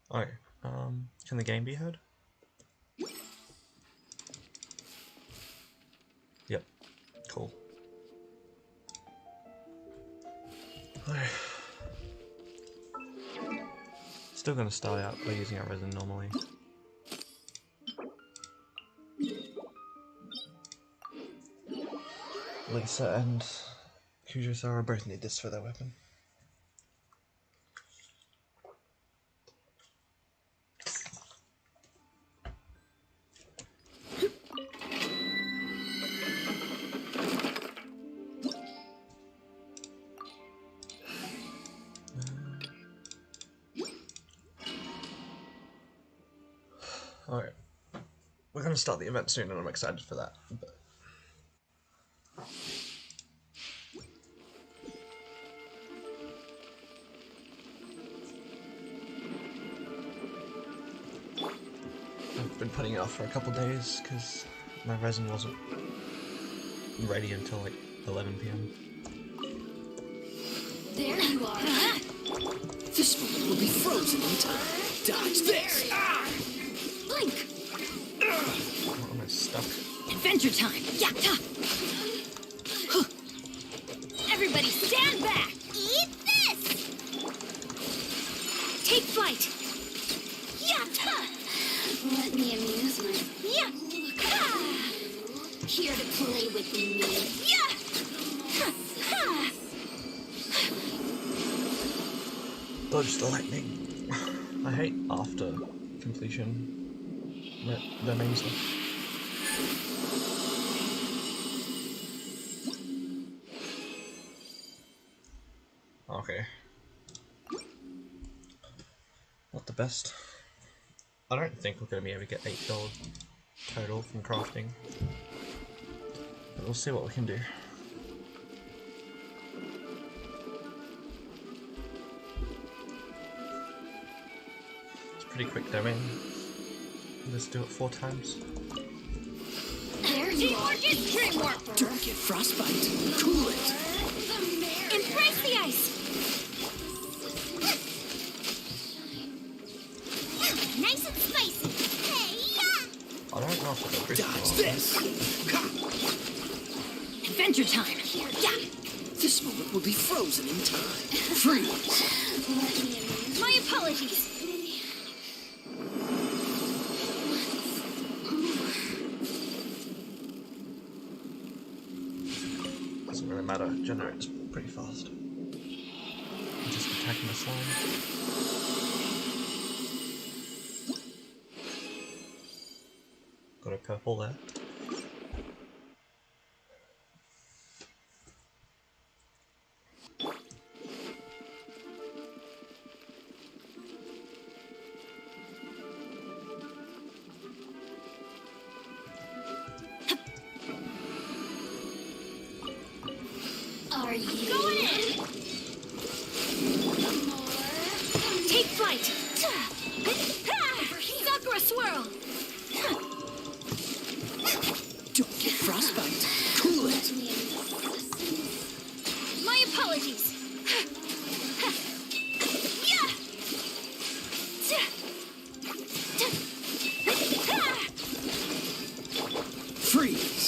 Oh, can the game be heard? Yep, cool. Still gonna start out by using our resin normally. Lisa and Kujosara both need this for their weapon. Alright. We're gonna start the event soon and I'm excited for that. But I've been putting it off for a couple days because my resin wasn't ready until like 11 PM. There you are. This moment will be frozen in time. Dodge this! Blink! Oh, I'm stuck. Adventure time! Yatta! Everybody stand back! Eat this! Take flight! Yatta! Let me amuse myself. Here to play with me. Dodge the lightning. I hate after completion the main stuff. Okay. Not the best. I don't think we're going to be able to get 8 gold total from crafting. But we'll see what we can do. It's pretty quick domain. Let's do it 4 times. There you are. Don't get frostbite. Cool it. Embrace the ice. Nice and spicy. Hey, I don't know if it's dodge this. Adventure time. Yeah. This moment will be frozen in time. Freeze. My apologies. Doesn't really matter, it generates pretty fast. I'm just attacking the slime. Got a purple there. Are you going in? Take flight. Sakura swirl. Don't get frostbite. Cool it. My apologies. Freeze.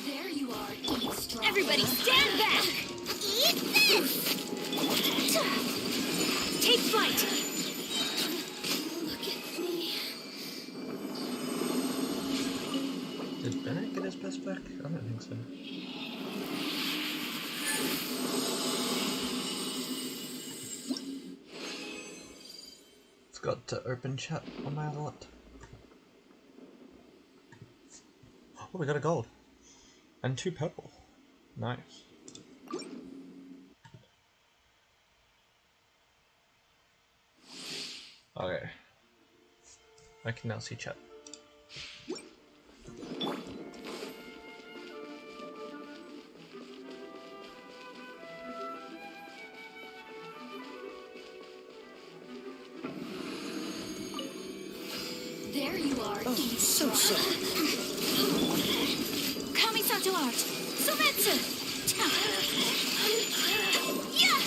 There you are. Eat strong. Everybody stand back. Eat this. Take flight. Look at me. Did Bennett get his best back? I don't think so. It's got open chat on my other laptop. Oh, we got a gold. And 2 purple. Nice. Okay. I can now see chat. There you are. Oh, so sorry. Kamisato art. Sumetsu. Yeah.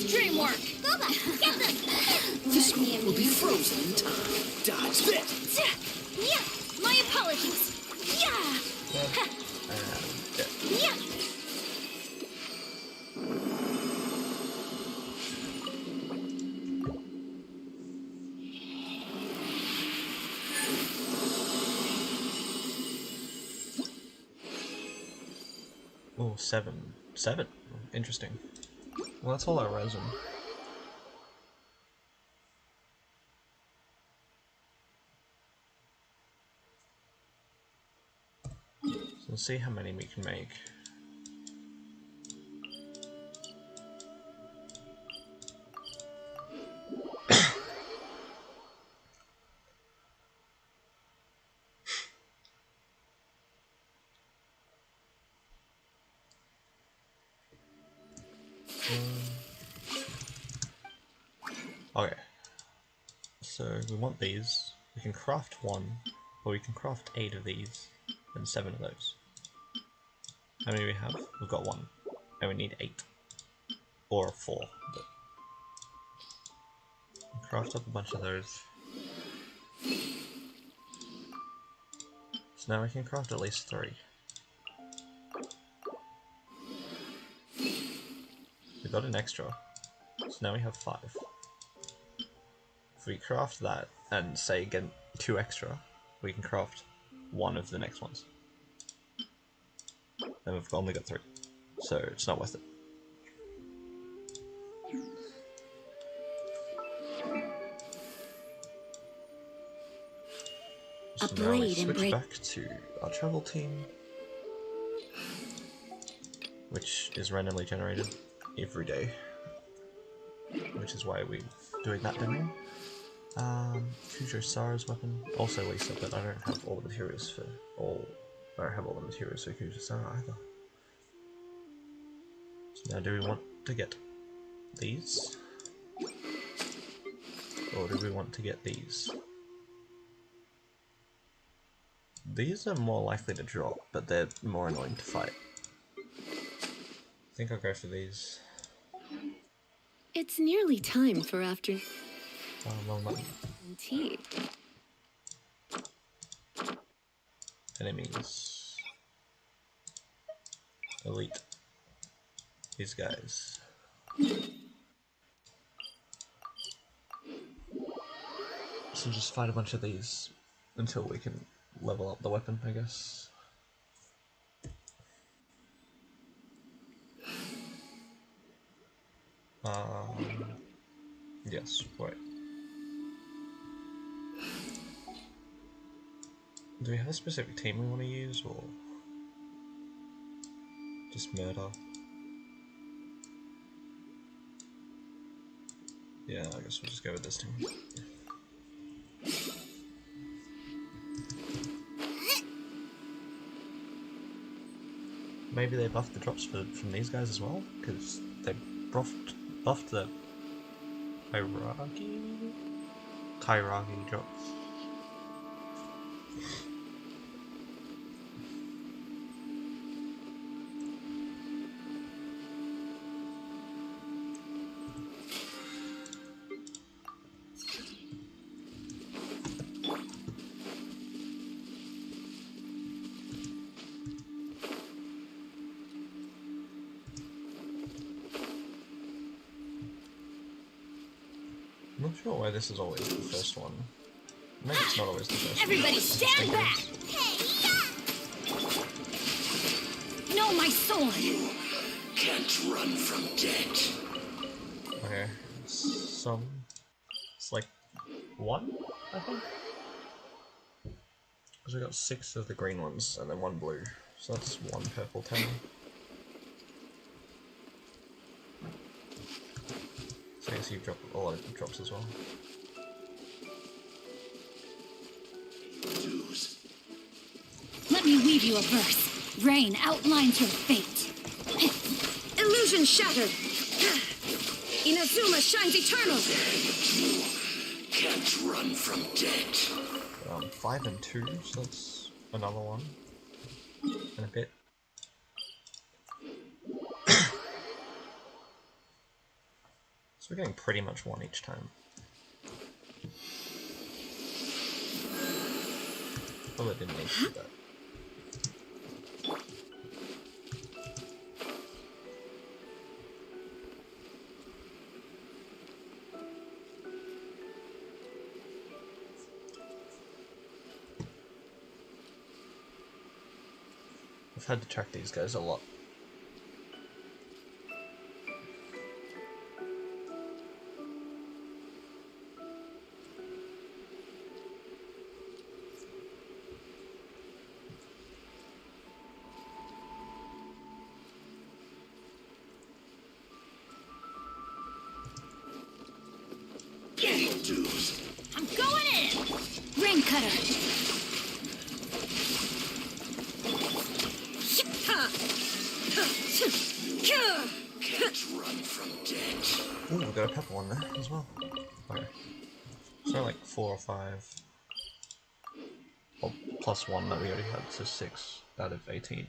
Dream work! Go back! Get them! This moment will be frozen in time. Dodge this! Yeah! My apologies! Yeah! Yeah! Oh, 7. 7? Interesting. Well, that's all our resin. So let's see how many we can make. Okay. So we want these. We can craft 1, or we can craft 8 of these, and 7 of those. How many do we have? We've got 1. And we need 8. Or 4. But craft up a bunch of those. So now we can craft at least 3. We got an extra. So now we have 5. If we craft that and say get 2 extra, we can craft 1 of the next ones. And we've only got 3. So it's not worth it. So now we switch back to our travel team, which is randomly generated every day, which is why we're doing that demo. Future Sara's weapon, also Lisa, but I don't have all the materials for I don't have all the materials for Future Sara either. So now do we want to get these? Or do we want to get these? These are more likely to drop, but they're more annoying to fight. I think I'll go for these. It's nearly time for afternoon Wrong button. tea. Enemies. Elite. These guys. So just fight a bunch of these until we can level up the weapon, I guess. Yes, wait. Do we have a specific team we want to use, or just murder? Yeah, I guess we'll just go with this team. Maybe they buffed the drops from these guys as well, because they buffed the Kairagi drops. I'm not sure why this is always the first one. Maybe it's not always the first one. Everybody stand back! Hey, no, my sword! You can't run from death. Okay, it's like 1, I think? Because we got 6 of the green ones and then 1 blue, so that's 1 purple total. So I guess you drop a lot of drops as well. Let me weave you a verse. Rain outlines your fate. Illusion shattered. Inazuma shines eternal. You can't run from death. 5 and 2, so that's another one. And a bit. So we're getting pretty much one each time. Probably didn't need to do that. I've had to track these guys a lot. I'm going in! Ring cutter! Can't run from death. Ooh, we got a purple one there as well. Okay. So like 4 or 5. Well, plus 1 that we already had, so 6 out of 18.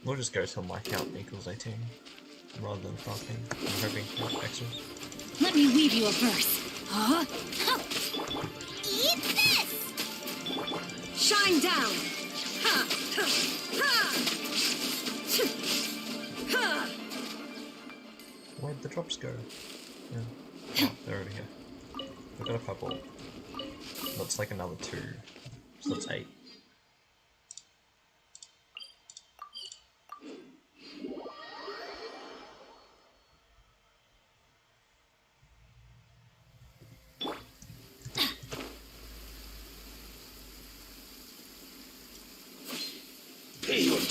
We'll just go till my count equals 18, rather than crafting. I'm hoping for extras. Let me weave you a verse. Huh? Eat this! Shine down! Ha! Ha! Ha! Ha! Where'd the drops go? Yeah. Oh, they're over here. We've got a purple. That's like another 2. So that's 8.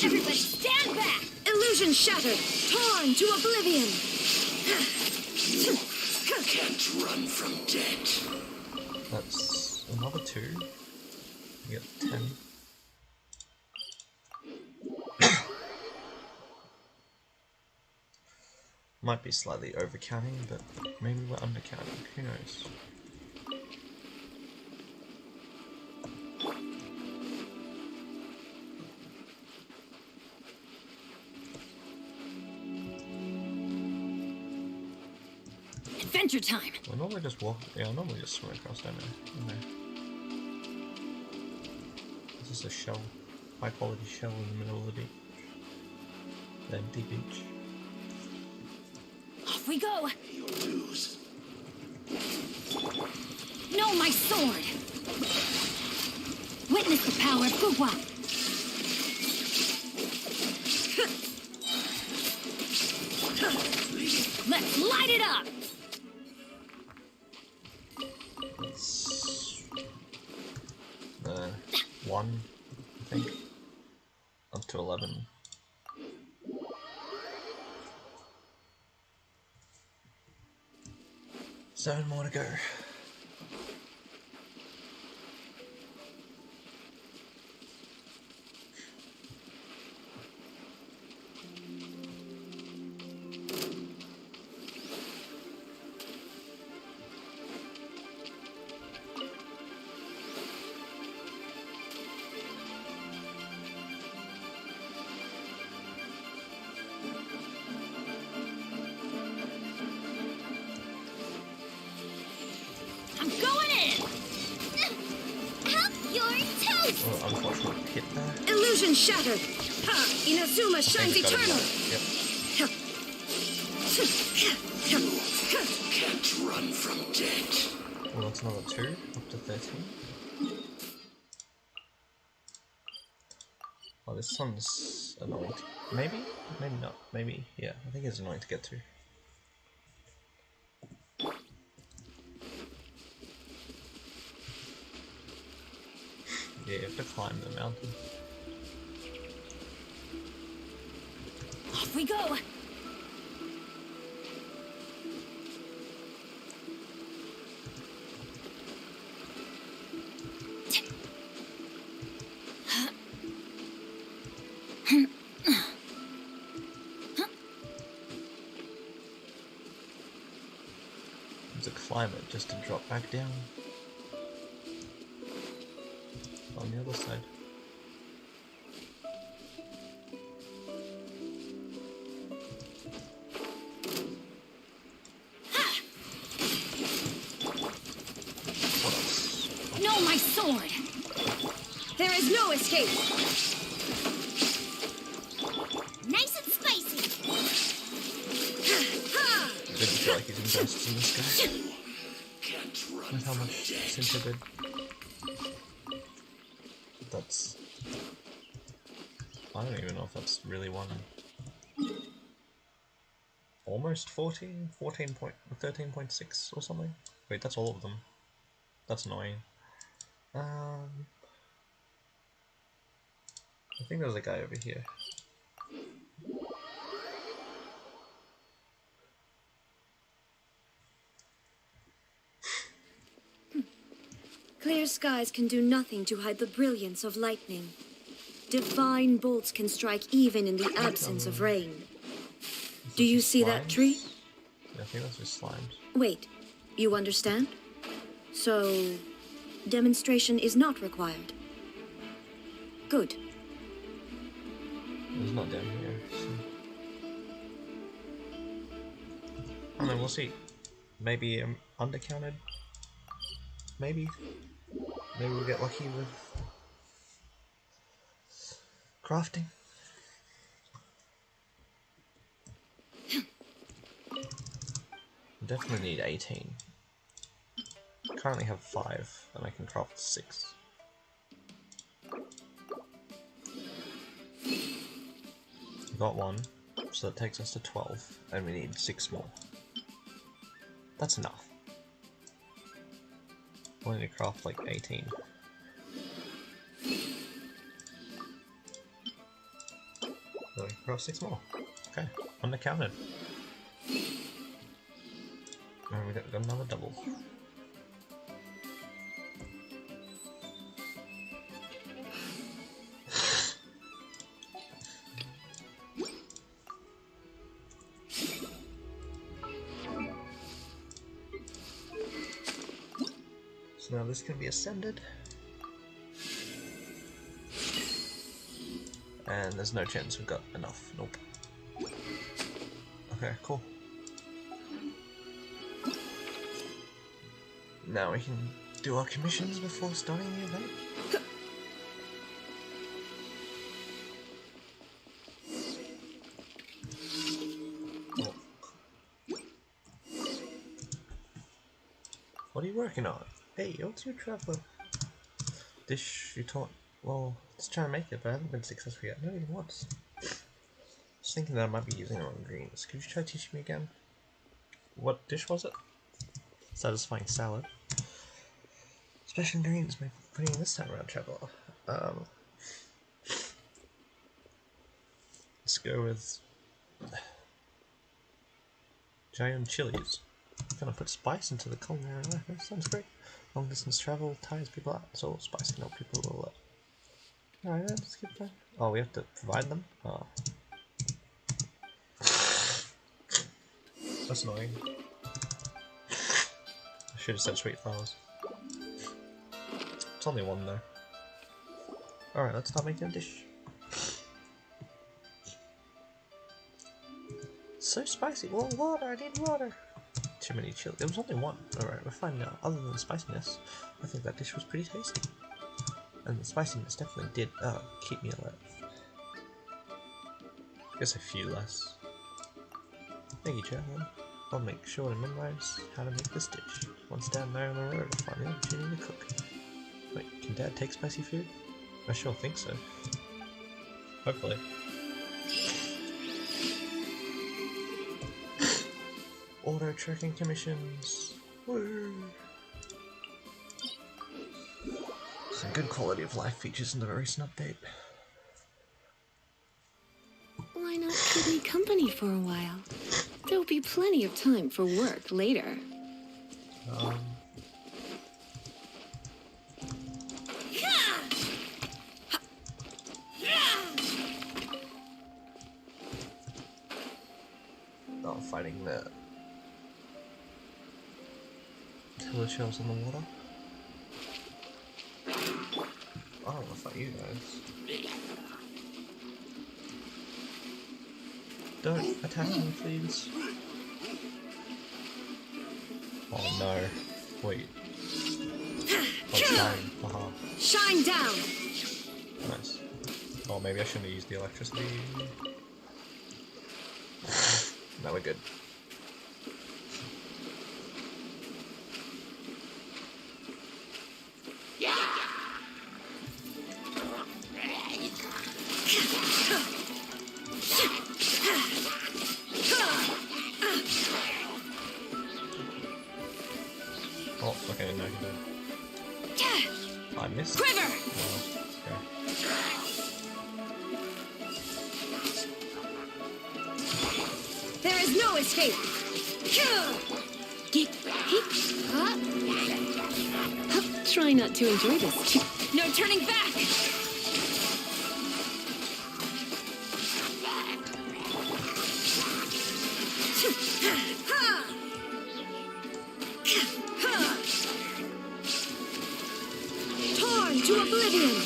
Everybody stand back! Illusion shattered! Torn to oblivion! Can't run from death. That's another 2. You get 10. Might be slightly overcounting, but maybe we're undercounting. Who knows? Adventure time! I normally just walk. Yeah, I normally just swim across, don't I? Okay. This is a shell. High quality shell in the middle of the beach. The empty beach. Off we go! You lose. No, my sword! Witness the power of Gugwa! Let's light it up! It's 1, I think. Up to 11. Seven more to go. I'm going in! Help your toast! Oh, unfortunate hit there. Illusion shattered! Ha! Inazuma shines Think I got it eternal! right. Yep. Can't run from death. Well, that's another 2, up to 13. Oh, this one's annoying. Maybe? Maybe not. Maybe, yeah. I think it's annoying to get to. Yeah, you have to climb the mountain. Off we go! To climb it just to drop back down. on the other side. What else? No, my sword! There is no escape! Nice and spicy! I didn't feel like he's invested in this guy. Can't run With how from much death. Sinter did. That's... I don't even know if that's really one. Almost 14? 13.6 or something? Wait, that's all of them. That's annoying. I think there's a guy over here. Clear skies can do nothing to hide the brilliance of lightning. Divine bolts can strike even in the absence of rain. Do you see that tree? Yeah, I think that's just slimes. Wait, you understand? So, demonstration is not required. Good. It's not down here. So. I don't know, we'll see. Maybe undercounted. Maybe. Maybe we'll get lucky with crafting. Definitely need 18. Currently have 5, and I can craft 6. Got 1, so that takes us to 12, and we need 6 more. That's enough. I need to craft like 18. So we craft 6 more. Okay, undercounted. And we got another double. So now this can be ascended. And there's no chance we've got enough. Nope. Okay, cool. Now we can do our commissions before starting the event. Oh. What are you working on? Hey, what's your traveler? Dish you taught. Well, let's try and make it, but I haven't been successful yet. Not even once. Just thinking that I might be using the wrong greens. Could you try teaching me again? What dish was it? Satisfying salad. Special ingredients by putting this time around, traveler. Let's go with giant chilies. Gonna put spice into the culinary life. That sounds great. Long distance travel tires people out, so spice can help people a lot. Alright, let's keep going. Oh, we have to provide them? Oh. That's annoying. I should have said sweet flowers. It's only 1 though. Alright, let's start making a dish. So spicy. Well, water, I need water. Too many chili. There was only 1. Alright, we're fine now. Other than the spiciness, I think that dish was pretty tasty. And the spiciness definitely did keep me alert. I guess a few less. Thank you, Chairman. I'll make sure to memorize how to make this dish. Once down there on the road, I'll find the opportunity to cook. Wait, can Dad take spicy food? I sure think so. Hopefully. Auto tracking commissions. Woo! Some good quality of life features in the recent update. Why not keep me company for a while? There'll be plenty of time for work later. Oh, fighting the killer shells in the water. Oh, fight you guys. Don't attack me, please. Oh no. Wait. Oh, shine. Haha. Shine down! Nice. Oh, maybe I shouldn't have used the electricity. No, we're good. Oh, okay, no, he did. I missed. Quiver! Oh, okay. There is no escape! Try not to enjoy this. No turning back! Torn to oblivion!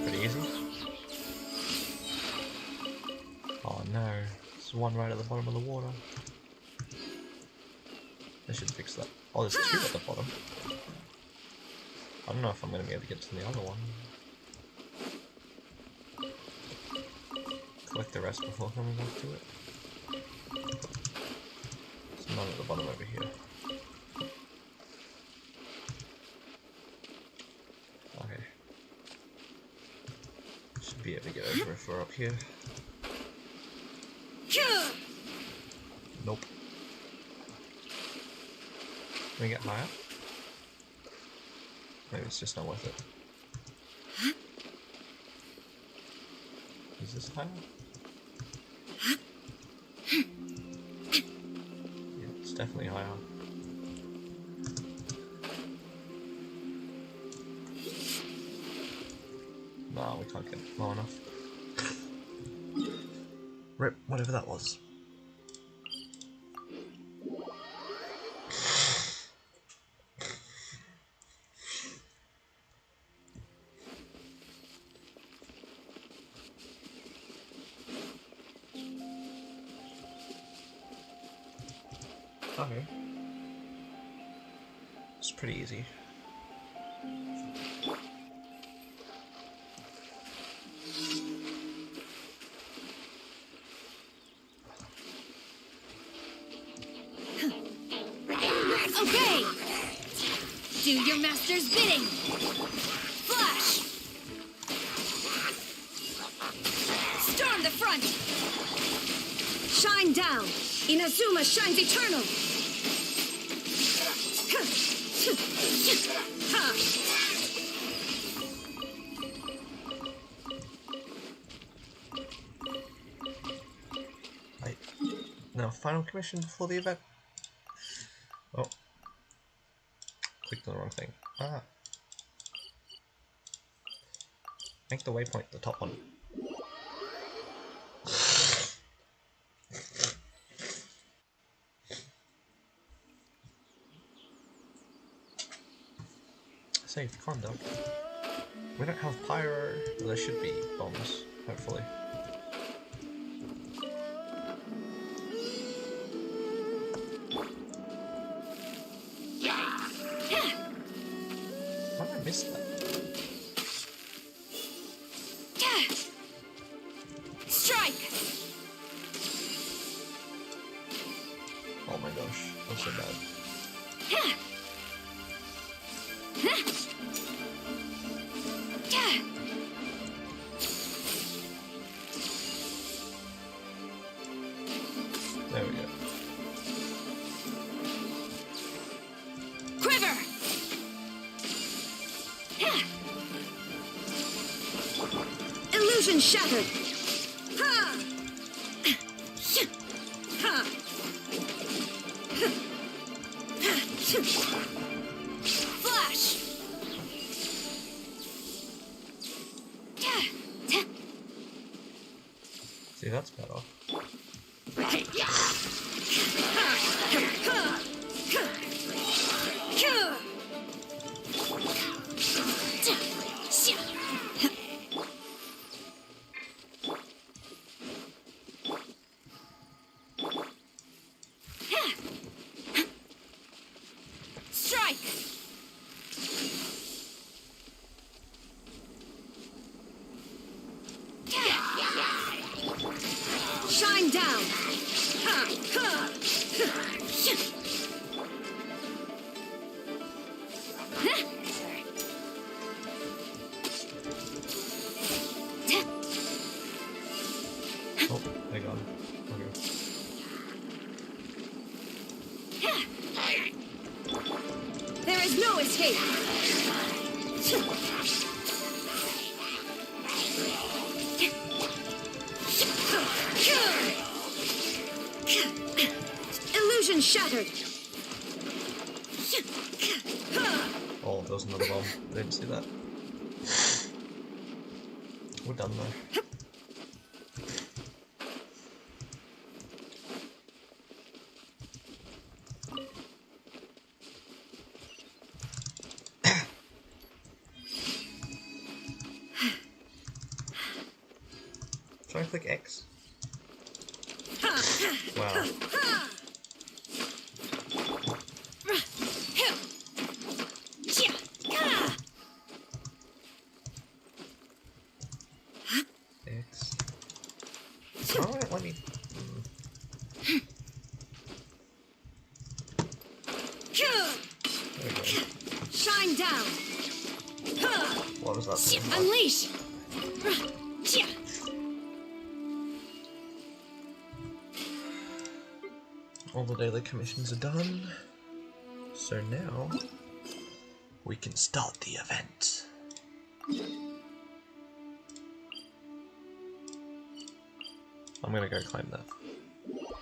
Pretty easy. Oh no, there's one right at the bottom of the water. They should fix that. Oh, there's two at the bottom. I don't know if I'm going to be able to get to the other one. Collect the rest before coming back to it. There's none at the bottom over here. Okay. Should be able to get over if we're up here. Nope. Can we get higher? Maybe it's just not worth it. Is this higher? Yeah, it's definitely higher. No, we can't get low enough. Rip, whatever that was. Okay. It's pretty easy. Okay! Do your master's bidding! Flash! Storm the front! Shine down! Inazuma shines eternal! Right. Now, final commission before the event. Oh. Clicked on the wrong thing. Ah. Make the waypoint the top one. Safe conduct. We don't have pyro. Well, there should be bombs, hopefully. How did I miss that? Strike! Oh my gosh, I'm so bad. There we go. Quiver! Illusion shattered! Ha! Ha! Flash! See, that's better. strike! Shine down! Ha! Ha! Oh, they're gone. Okay. There is no escape! Illusion shattered! Oh, there was another bomb. I didn't see that. We're done though. Try and click X. Wow. X. Alright, let me. There we go. Shine down! What was that? Unleash! All the daily commissions are done. So now we can start the event. I'm gonna go claim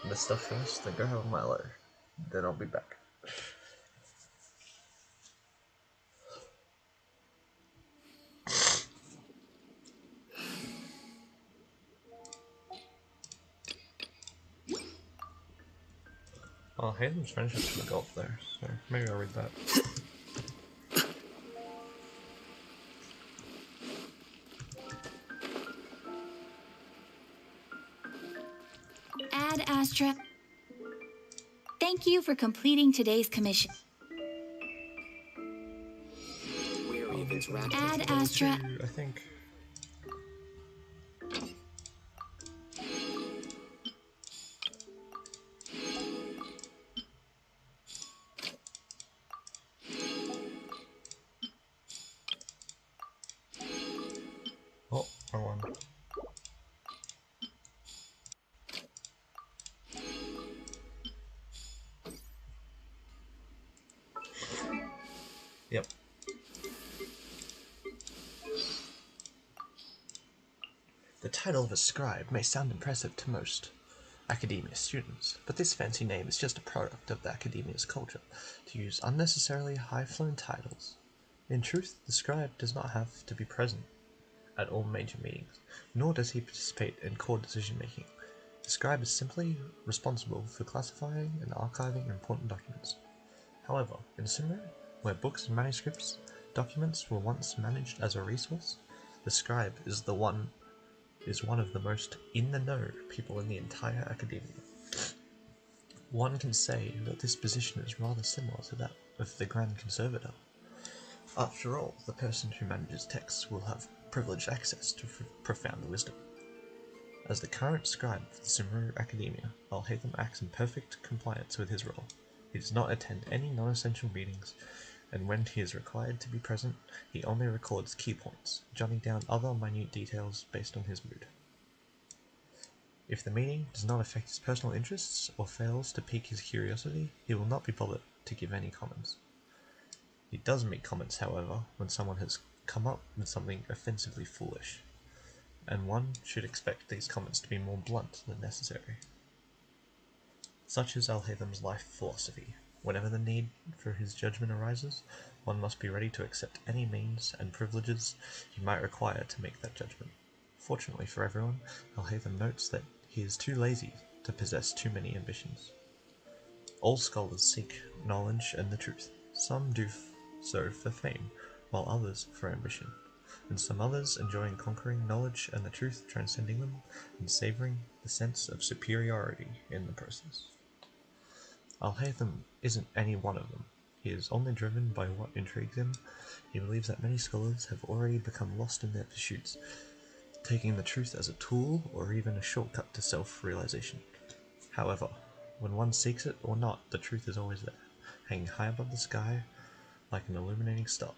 the stuff first, then go have a Milo. Then I'll be back. Oh, Hayden's friendship's for the golf there, so maybe I'll read that. Ad Astra. Thank you for completing today's commission. Ad Astra. I think. Oh, wrong one. Yep. The title of a scribe may sound impressive to most academia students, but this fancy name is just a product of the academia's culture to use unnecessarily high-flown titles. In truth, the scribe does not have to be present at all major meetings, nor does he participate in core decision-making. The scribe is simply responsible for classifying and archiving important documents. However, in Sumeru, where books and manuscripts documents were once managed as a resource, the scribe is one of the most in-the-know people in the entire academia. One can say that this position is rather similar to that of the Grand Conservator. After all, the person who manages texts will have privileged access to profound wisdom. As the current scribe for the Sumeru Academia, Alhaitham acts in perfect compliance with his role. He does not attend any non-essential meetings, and when he is required to be present, he only records key points, jotting down other minute details based on his mood. If the meeting does not affect his personal interests or fails to pique his curiosity, he will not be bothered to give any comments. He does make comments, however, when someone has come up with something offensively foolish, and one should expect these comments to be more blunt than necessary. Such is Alhaitham's life philosophy. Whenever the need for his judgment arises, one must be ready to accept any means and privileges he might require to make that judgment. Fortunately for everyone, Alhaitham notes that he is too lazy to possess too many ambitions. All scholars seek knowledge and the truth. Some do so for fame, while others for ambition, and some others enjoying conquering knowledge and the truth, transcending them, and savouring the sense of superiority in the process. Alhaitham isn't any one of them. He is only driven by what intrigues him. He believes that many scholars have already become lost in their pursuits, taking the truth as a tool or even a shortcut to self-realization. However, when one seeks it or not, the truth is always there, hanging high above the sky like an illuminating star.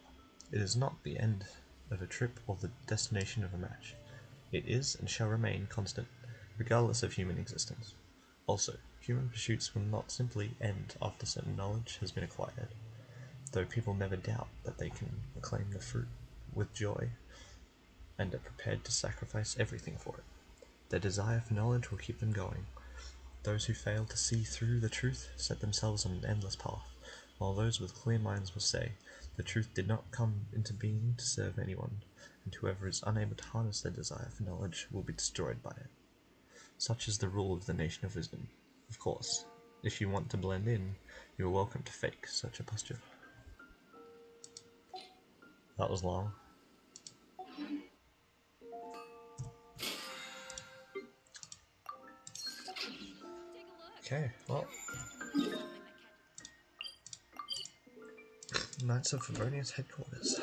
It is not the end of a trip or the destination of a match. It is and shall remain constant, regardless of human existence. Also, human pursuits will not simply end after certain knowledge has been acquired, though people never doubt that they can acclaim the fruit with joy and are prepared to sacrifice everything for it. Their desire for knowledge will keep them going. Those who fail to see through the truth set themselves on an endless path, while those with clear minds will say, the truth did not come into being to serve anyone, and whoever is unable to harness their desire for knowledge will be destroyed by it. Such is the rule of the Nation of Wisdom. Of course, if you want to blend in, you are welcome to fake such a posture. That was long. Okay, well. Knights of Favonia's headquarters.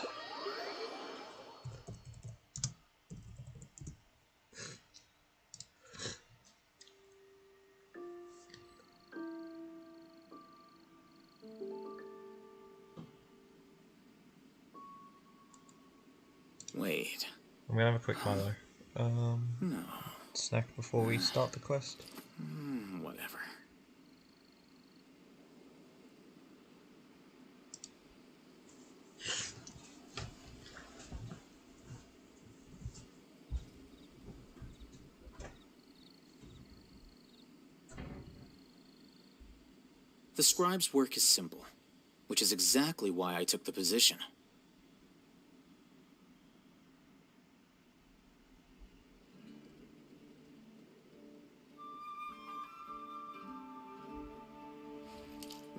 Wait. I'm gonna have a quick Milo. No. Snack before we start the quest. Whatever. The scribe's work is simple, which is exactly why I took the position.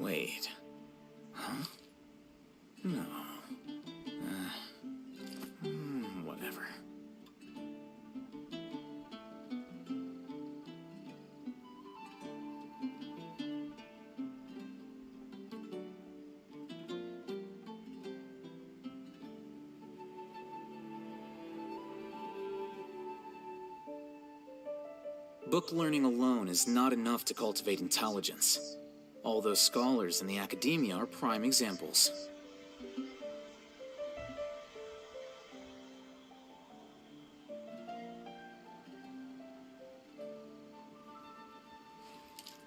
Wait. Huh? No. Whatever. Book learning alone is not enough to cultivate intelligence. All those scholars in the academia are prime examples.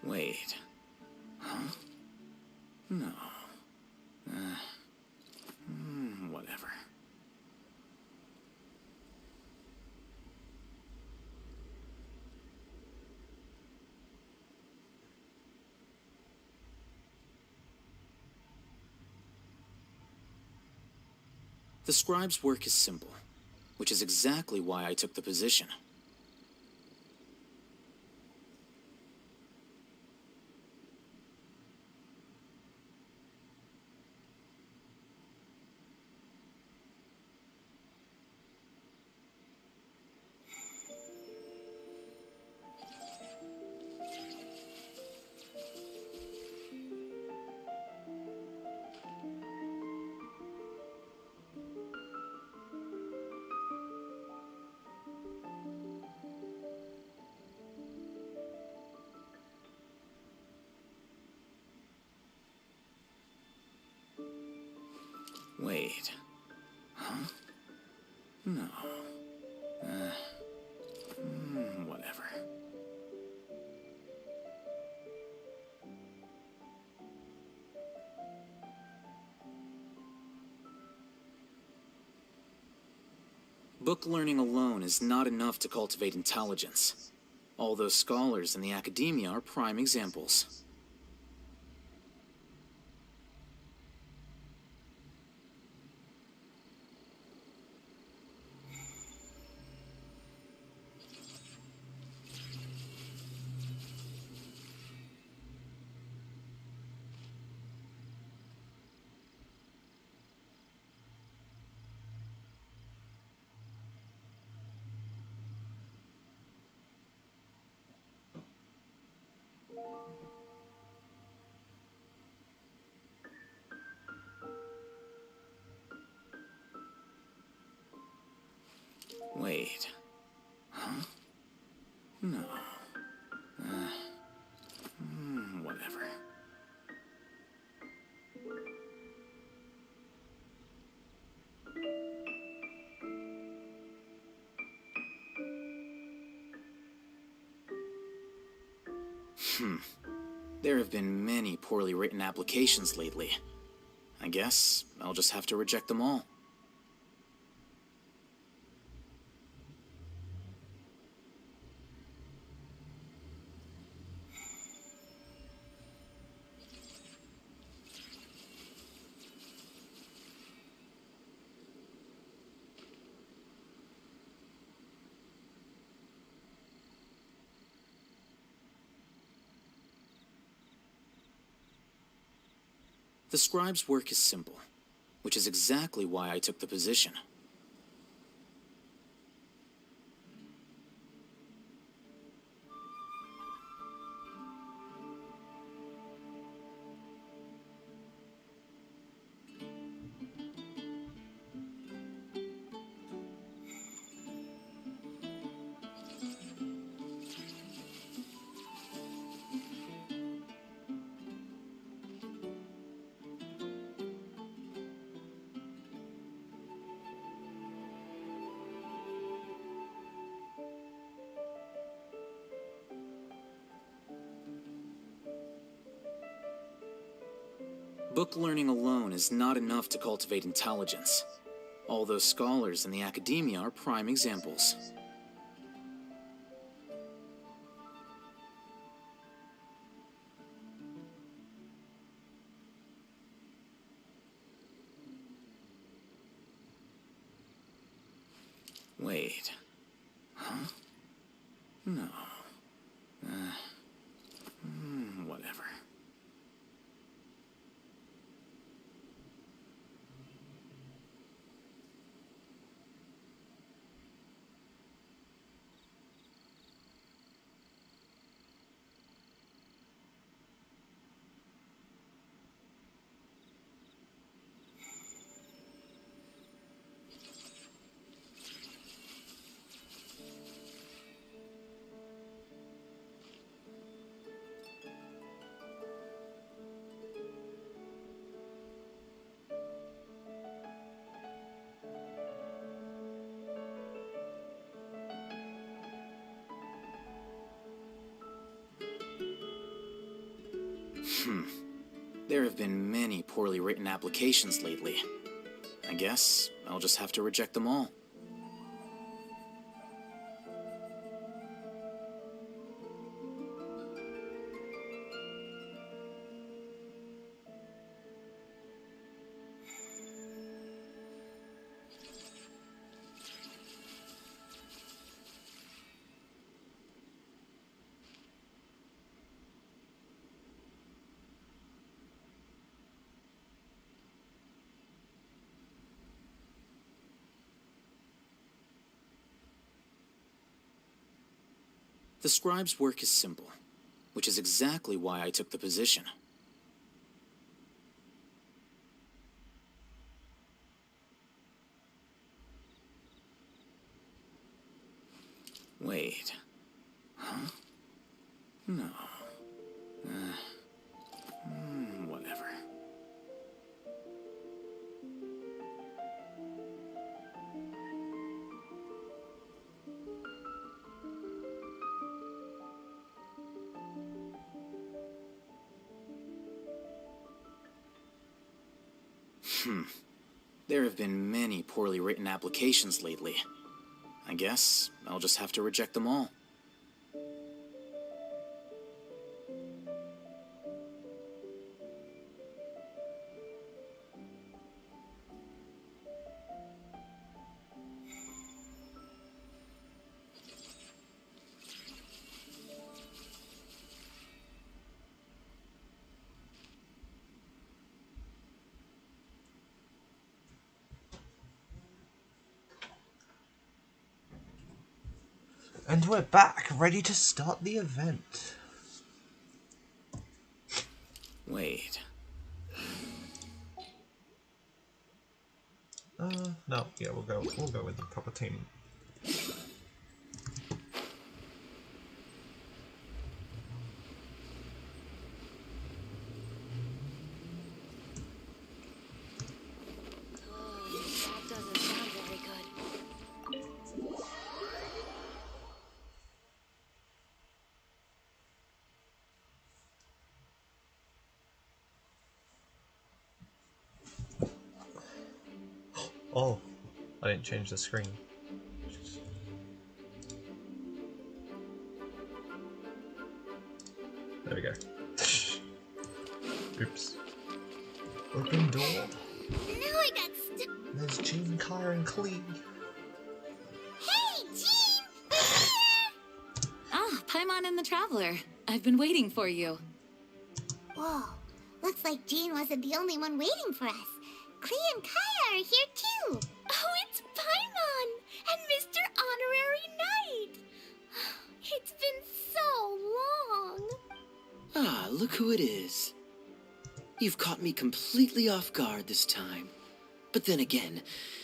Wait. Huh? No. Whatever. The scribe's work is simple, which is exactly why I took the position. Wait. Huh? No. Whatever. Book learning alone is not enough to cultivate intelligence. All those scholars in the academia are prime examples. Wait. Huh? No. Whatever. There have been many poorly written applications lately. I guess I'll just have to reject them all. The scribe's work is simple, which is exactly why I took the position. Book learning alone is not enough to cultivate intelligence. All those scholars in the academia are prime examples. Wait. Huh? No. Whatever. There have been many poorly written applications lately. I guess I'll just have to reject them all. The scribe's work is simple, which is exactly why I took the position. Wait. Huh? No. Whatever. There have been many poorly written applications lately. I guess I'll just have to reject them all. And we're back, ready to start the event. Wait. No, yeah, we'll go with the proper team. Oh, I didn't change the screen. There we go. Oops. Open door. Now I got stuck. There's Jean, Kaya, and Klee. Hey, Jean! We're here! Ah, Paimon and the Traveler. I've been waiting for you. Whoa. Looks like Jean wasn't the only one waiting for us. Klee and Kaya are here too. Oh, it's Paimon and Mr. Honorary Knight. It's been so long. Ah, look who it is. You've caught me completely off guard this time. But then again,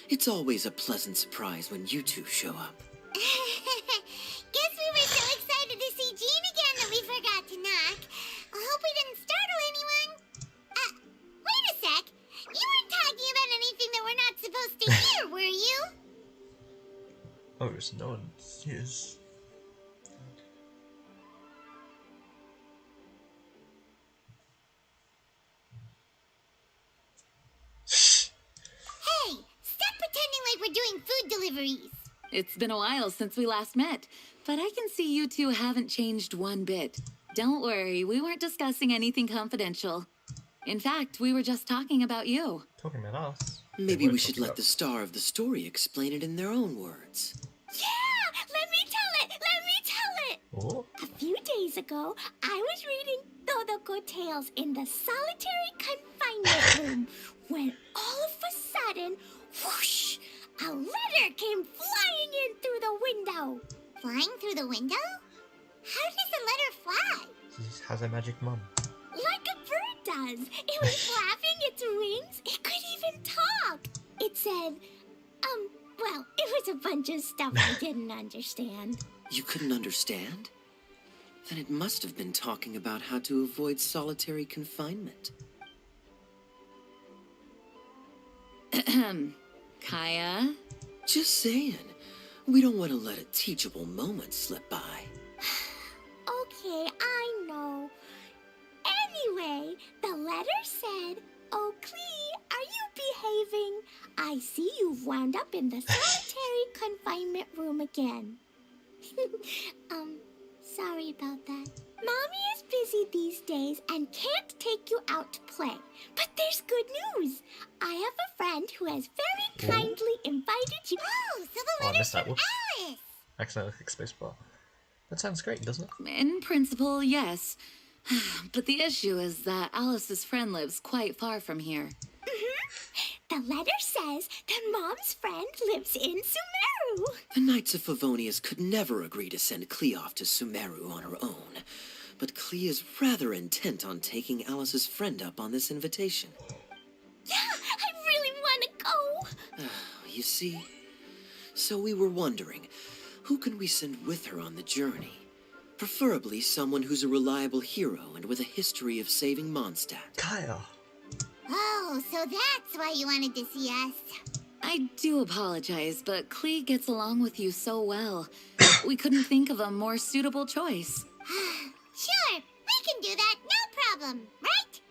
it's always a pleasant surprise when you two show up. Guess we were so excited to see Jean again that we forgot to knock. I hope we didn't startle anyone. Wait a sec. You weren't talking about anything that we're not supposed to hear, were you? Oh, there's no one is. Hey, stop pretending like we're doing food deliveries. It's been a while since we last met, but I can see you two haven't changed one bit. Don't worry, we weren't discussing anything confidential. In fact, we were just talking about you. Talking about us. Maybe we should let the star of the story explain it in their own words. Yeah, let me tell it. Let me tell it. Oh, A few days ago, I was reading Todoko Tales in the solitary confinement room when all of a sudden, whoosh, a letter came flying in through the window. Flying through the window? How does the letter fly? he has a magic mum. Like a bird does. It was flapping its wings. It could even talk. It said, well, it was a bunch of stuff I didn't understand. You couldn't understand? Then it must have been talking about how to avoid solitary confinement. Kaya? Just saying. We don't want to let a teachable moment slip by. Okay, I know. Anyway, the letter said, "Oh, Klee, are you behaving? I see you've wound up in the solitary confinement room again." Sorry about that. Mommy is busy these days and can't take you out to play. But there's good news. I have a friend who has very kindly invited you. Oh, so the Oh, I letter's missed that. from Whoops. Alice. Accidentally clicked spacebar. That sounds great, doesn't it? In principle, yes. But the issue is that Alice's friend lives quite far from here. The letter says that Mom's friend lives in Sumeru. The Knights of Favonius could never agree to send Klee off to Sumeru on her own. But Klee is rather intent on taking Alice's friend up on this invitation. Yeah, I really want to go. You see? So we were wondering, who can we send with her on the journey? Preferably someone who's a reliable hero and with a history of saving Mondstadt. Kaya. Oh, so that's why you wanted to see us. I do apologize, but Klee gets along with you so well. We couldn't think of a more suitable choice. Sure, we can do that, no problem, right?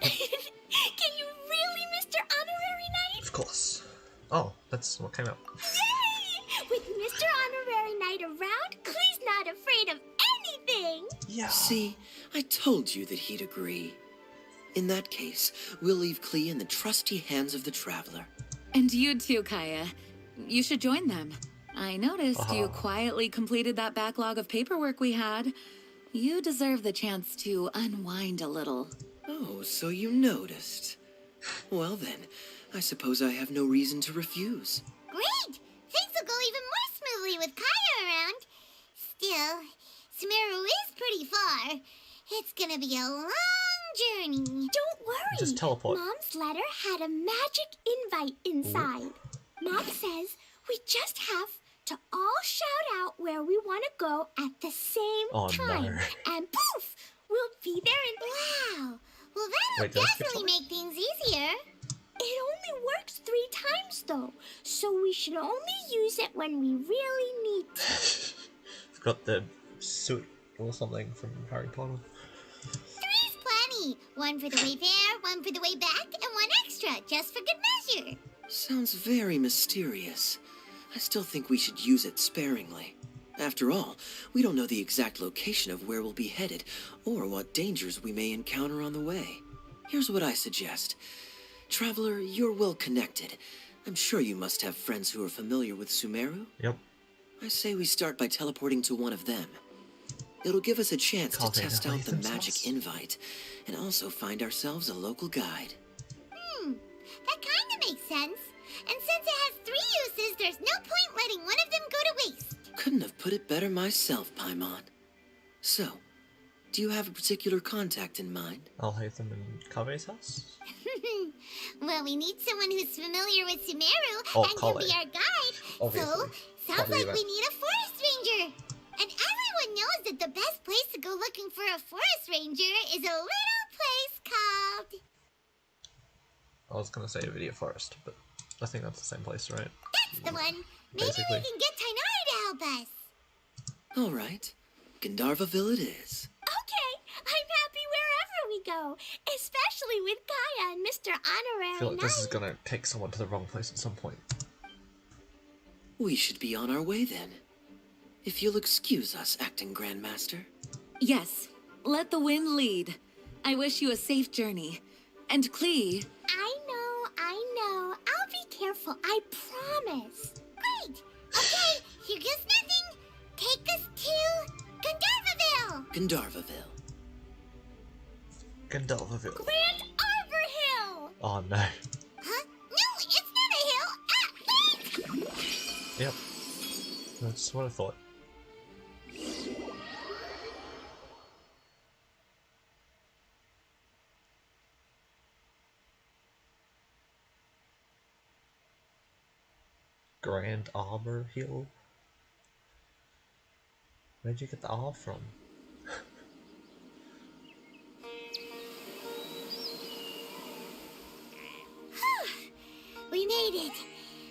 Can you really, Mr. Honorary Knight? Of course. Oh, that's what came up. Yay! With Mr. Honorary Knight around, Klee's not afraid of anything. Yeah. See, I told you that he'd agree. In that case, we'll leave Klee in the trusty hands of the Traveler. And you too, Kaya. You should join them. I noticed you Uh-huh. quietly completed that backlog of paperwork we had. You deserve the chance to unwind a little. Oh, so you noticed. Well then, I suppose I have no reason to refuse. Great! Things will go even more smoothly with Kaya around. Still, Sumeru is pretty far. It's gonna be a long journey. Don't worry. Just teleport. Mom's letter had a magic invite inside. Mom says we just have to all shout out where we want to go at the same Oh, time. no. And poof! We'll be there in... Wow! Well, that'll Wait, did I skip definitely make things easier. It only works 3 times, though, so we should only use it when we really need to. I've got the suit or something from Harry Potter. 3's plenty. 1 for the way there, 1 for the way back, and 1 extra, just for good measure. Sounds very mysterious. I still think we should use it sparingly. After all, we don't know the exact location of where we'll be headed, or what dangers we may encounter on the way. Here's what I suggest. Traveler, you're well connected. I'm sure you must have friends who are familiar with Sumeru. Yep. I say we start by teleporting to one of them. It'll give us a chance to Cultivate test out the themselves. magic invite, and also find ourselves a local guide. That kind of makes sense. And since it has 3 uses, there's no point letting one of them go to waste. Couldn't have put it better myself, Paimon. So, do you have a particular contact in mind? I'll hide them in Kave's house. Well, we need someone who's familiar with Sumeru Oh, and Kale. can be our guide. Obviously. So, sounds Probably like we need a forest ranger. And everyone knows that the best place to go looking for a forest ranger is a little place called... I was gonna say Video Forest, but I think that's the same place, right? That's the one. Maybe Basically. we can get Tainari to help us. All right. Gandharvaville it is. Okay, I'm happy wherever we go, especially with Gaia and Mr. Honorary I feel like this is Knight. gonna take someone to the wrong place at some point. We should be on our way then. If you'll excuse us, Acting Grandmaster. Yes, let the wind lead. I wish you a safe journey. And Klee, I know. I'll be careful, I promise. Great. Okay, here goes nothing. Take us to Gandharvaville. Gandharvaville. Gandalvaville. Grand Arbor Hill. Oh no. Huh? No, it's not a hill. Ah, wait. Yep. That's what I thought. Grand Arbor Hill? Where'd you get the R from? We made it.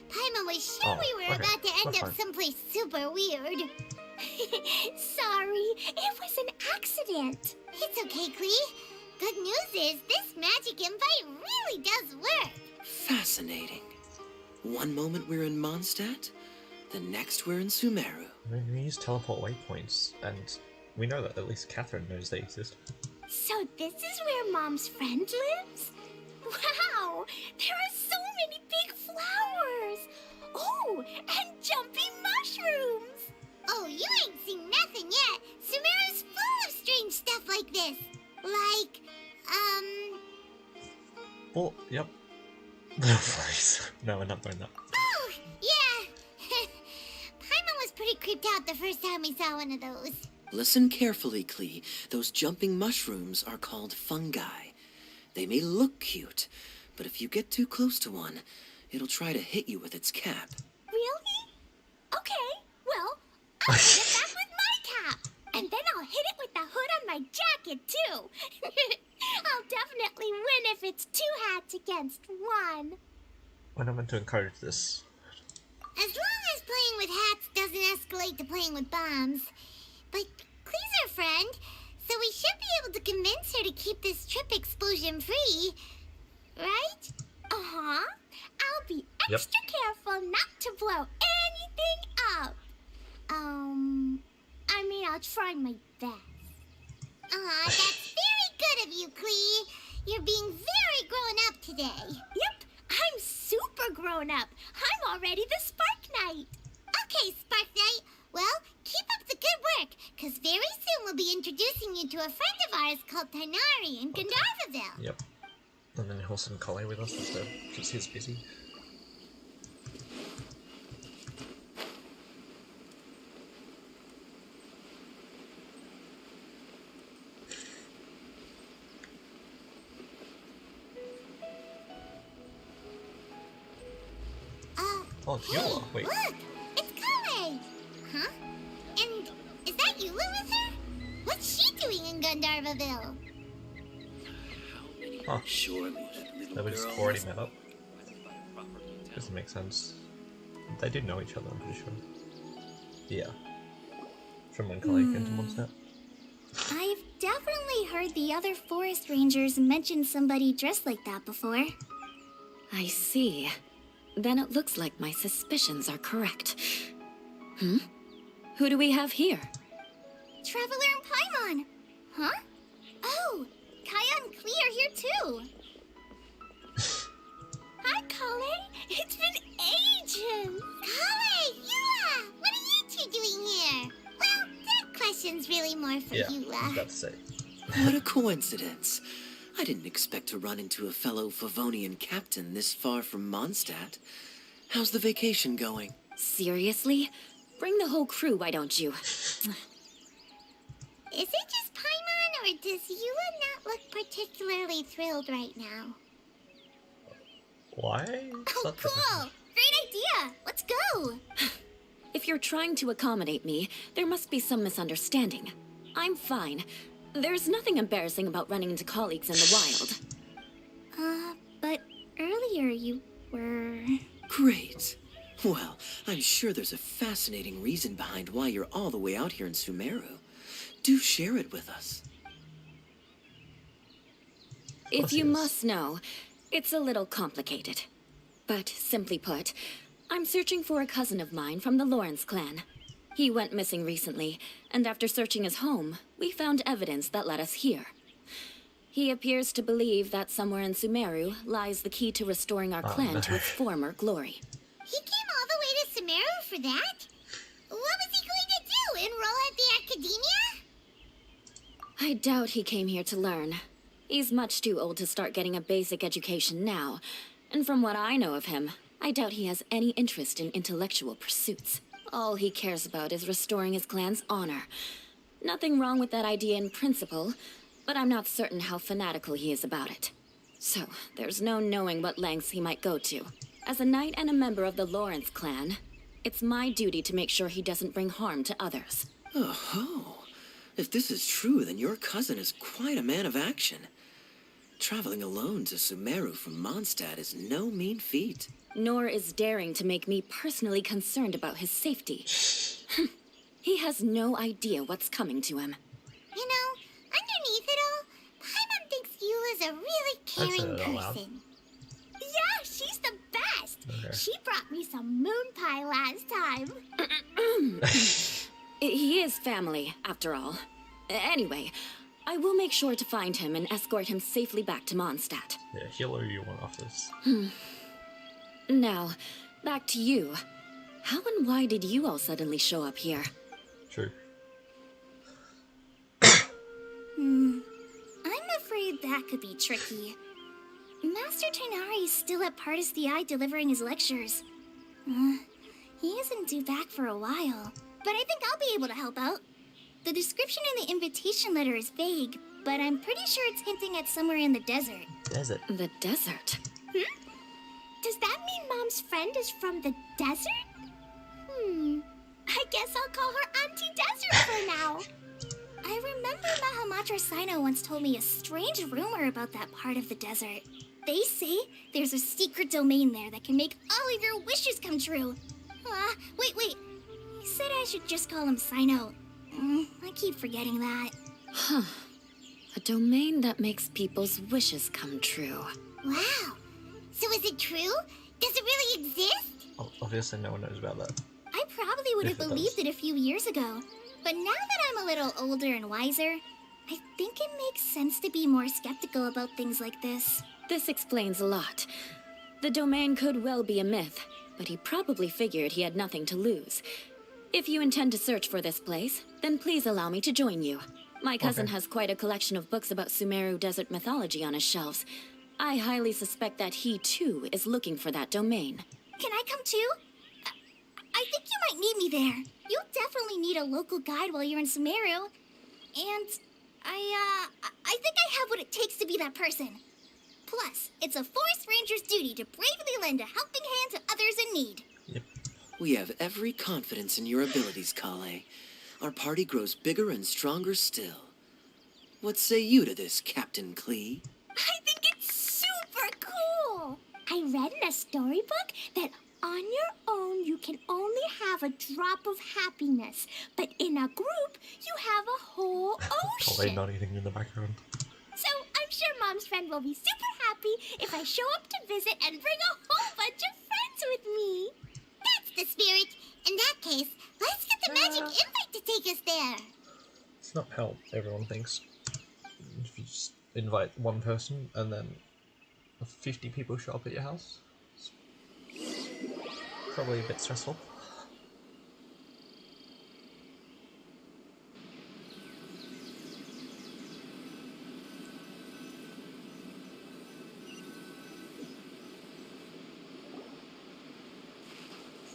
Paimon was sure Oh, we were okay. about to end That's up fine. someplace super weird. Sorry, it was an accident. It's okay, Klee. Good news is this magic invite really does work. Fascinating. One moment we're in Mondstadt, the next we're in Sumeru. I mean, we use teleport waypoints, and we know that at least Catherine knows they exist. So this is where Mom's friend lives? Wow, there are so many big flowers. Oh, and jumping mushrooms. Oh, you ain't seen nothing yet. Sumeru's full of strange stuff like this. Like, Well, yep. No worries. No, we're not doing that. oh, yeah. Paimon was pretty creeped out the first time we saw one of those. Listen carefully, Klee. Those jumping mushrooms are called fungi. They may look cute, but if you get too close to one, it'll try to hit you with its cap. Really? Okay, well, I'll hit it back with my cap. And then I'll hit it with the hood on my jacket, too. I'll definitely win if it's 2 hats against 1. We're not meant to encourage this. As long as playing with hats doesn't escalate to playing with bombs. But Klee's our friend, so we should be able to convince her to keep this trip explosion-free. Right? Uh-huh. I'll be Yep. extra careful not to blow anything up. I mean, I'll try my best. That's very good of you, Klee. You're being very grown up today. Yep, I'm super grown up. I'm already the Spark Knight. Okay, Spark Knight. Well, keep up the good work, because very soon we'll be introducing you to a friend of ours called Tainari in Gandharvaville. Yep. And then he'll send Collie with us instead, because he's busy. Oh, it's Yola. Wait. Look, it's Kale. Huh? And is that Eula with her? What's she doing in Gandharvaville? Huh. Surely that little That we just girl already has- met up. Doesn't make sense. They do know each other, I'm pretty sure. Yeah. From when Collie came to Mondstadt. I've definitely heard the other forest rangers mention somebody dressed like that before. I see. Then it looks like my suspicions are correct. Who do we have here? Traveler and Paimon. Huh? Oh, Kaya and Klee are here too. Hi, Kale. It's been ages. Kale, Yula, what are you two doing here? Well, that question's really more for Yeah, I was Yula. about to say. What a coincidence. I didn't expect to run into a fellow Favonian captain this far from Mondstadt. How's the vacation going? Seriously? Bring the whole crew, why don't you? Is it just Paimon, or does Yula not look particularly thrilled right now? Why? Oh, cool! Great idea! Let's go! If you're trying to accommodate me, there must be some misunderstanding. I'm fine. There's nothing embarrassing about running into colleagues in the wild. But earlier you were... Great. Well, I'm sure there's a fascinating reason behind why you're all the way out here in Sumeru. Do share it with us. If you yes. must know, it's a little complicated. But simply put, I'm searching for a cousin of mine from the Lawrence clan. He went missing recently, and after searching his home, we found evidence that led us here. He appears to believe that somewhere in Sumeru lies the key to restoring our clan to its former glory. He came all the way to Sumeru for that? What was he going to do, enroll at the academia? I doubt he came here to learn. He's much too old to start getting a basic education now, and from what I know of him, I doubt he has any interest in intellectual pursuits. All he cares about is restoring his clan's honor. Nothing wrong with that idea in principle, but I'm not certain how fanatical he is about it. So, there's no knowing what lengths he might go to. As a knight and a member of the Lawrence clan, it's my duty to make sure he doesn't bring harm to others. Oh, if this is true, then your cousin is quite a man of action. Traveling alone to Sumeru from Mondstadt is no mean feat. Nor is daring to make me personally concerned about his safety. He has no idea what's coming to him. You know, underneath it all, Paimon thinks Yula's a really caring it out loud. person. Yeah, she's the best. Okay. She brought me some moon pie last time. He is family, after all. Anyway, I will make sure to find him and escort him safely back to Mondstadt. Yeah, he'll owe you one off this. Now, back to you. How and why did you all suddenly show up here? True. I'm afraid that could be tricky. Master Tainari is still at Partis the Eye delivering his lectures. He isn't due back for a while, but I think I'll be able to help out. The description in the invitation letter is vague, but I'm pretty sure it's hinting at somewhere in the desert. Desert. The desert? Does that mean Mom's friend is from the desert? I guess I'll call her Auntie Desert for now. I remember Mahamatra Sino once told me a strange rumor about that part of the desert. They say there's a secret domain there that can make all of your wishes come true. Wait. He said I should just call him Sino. I keep forgetting that. A domain that makes people's wishes come true. Wow. So is it true? Does it really exist? Oh, obviously no one knows about that. I probably would have If it believed does. it a few years ago. But now that I'm a little older and wiser, I think it makes sense to be more skeptical about things like this. This explains a lot. The domain could well be a myth, but he probably figured he had nothing to lose. If you intend to search for this place, then please allow me to join you. My cousin Okay. has quite a collection of books about Sumeru desert mythology on his shelves. I highly suspect that he, too, is looking for that domain. Can I come too? I think you might need me there. You'll definitely need a local guide while you're in Sumeru. And I think I have what it takes to be that person. Plus, it's a forest ranger's duty to bravely lend a helping hand to others in need. Yep. We have every confidence in your abilities, Kale. Our party grows bigger and stronger still. What say you to this, Captain Klee? I think it's super cool. I read in a storybook that on your own you can only have a drop of happiness, but in a group you have a whole Probably ocean. not eating in the background. So I'm sure Mom's friend will be super happy if I show up to visit and bring a whole bunch of friends dance with me. That's the spirit. In that case, let's get the magic invite to take us there. It's not how everyone thinks. If you just invite one person and then 50 people show up at your house, it's probably a bit stressful.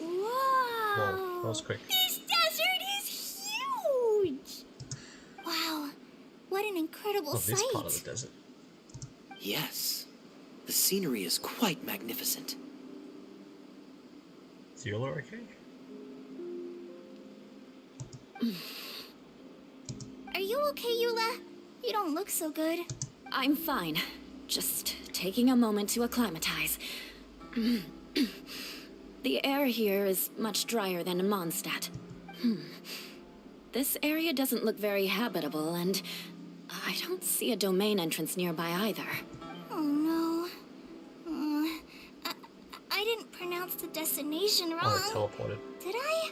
Whoa, that was quick. This desert is huge! Wow, what an incredible Oh, sight. this part of the desert. Yes, the scenery is quite magnificent. Is Eula okay? Are you okay, Eula? You don't look so good. I'm fine. Just taking a moment to acclimatize. The air here is much drier than in Mondstadt. This area doesn't look very habitable, and I don't see a domain entrance nearby either. Oh no. I didn't pronounce the destination wrong. Oh, it teleported. Did I?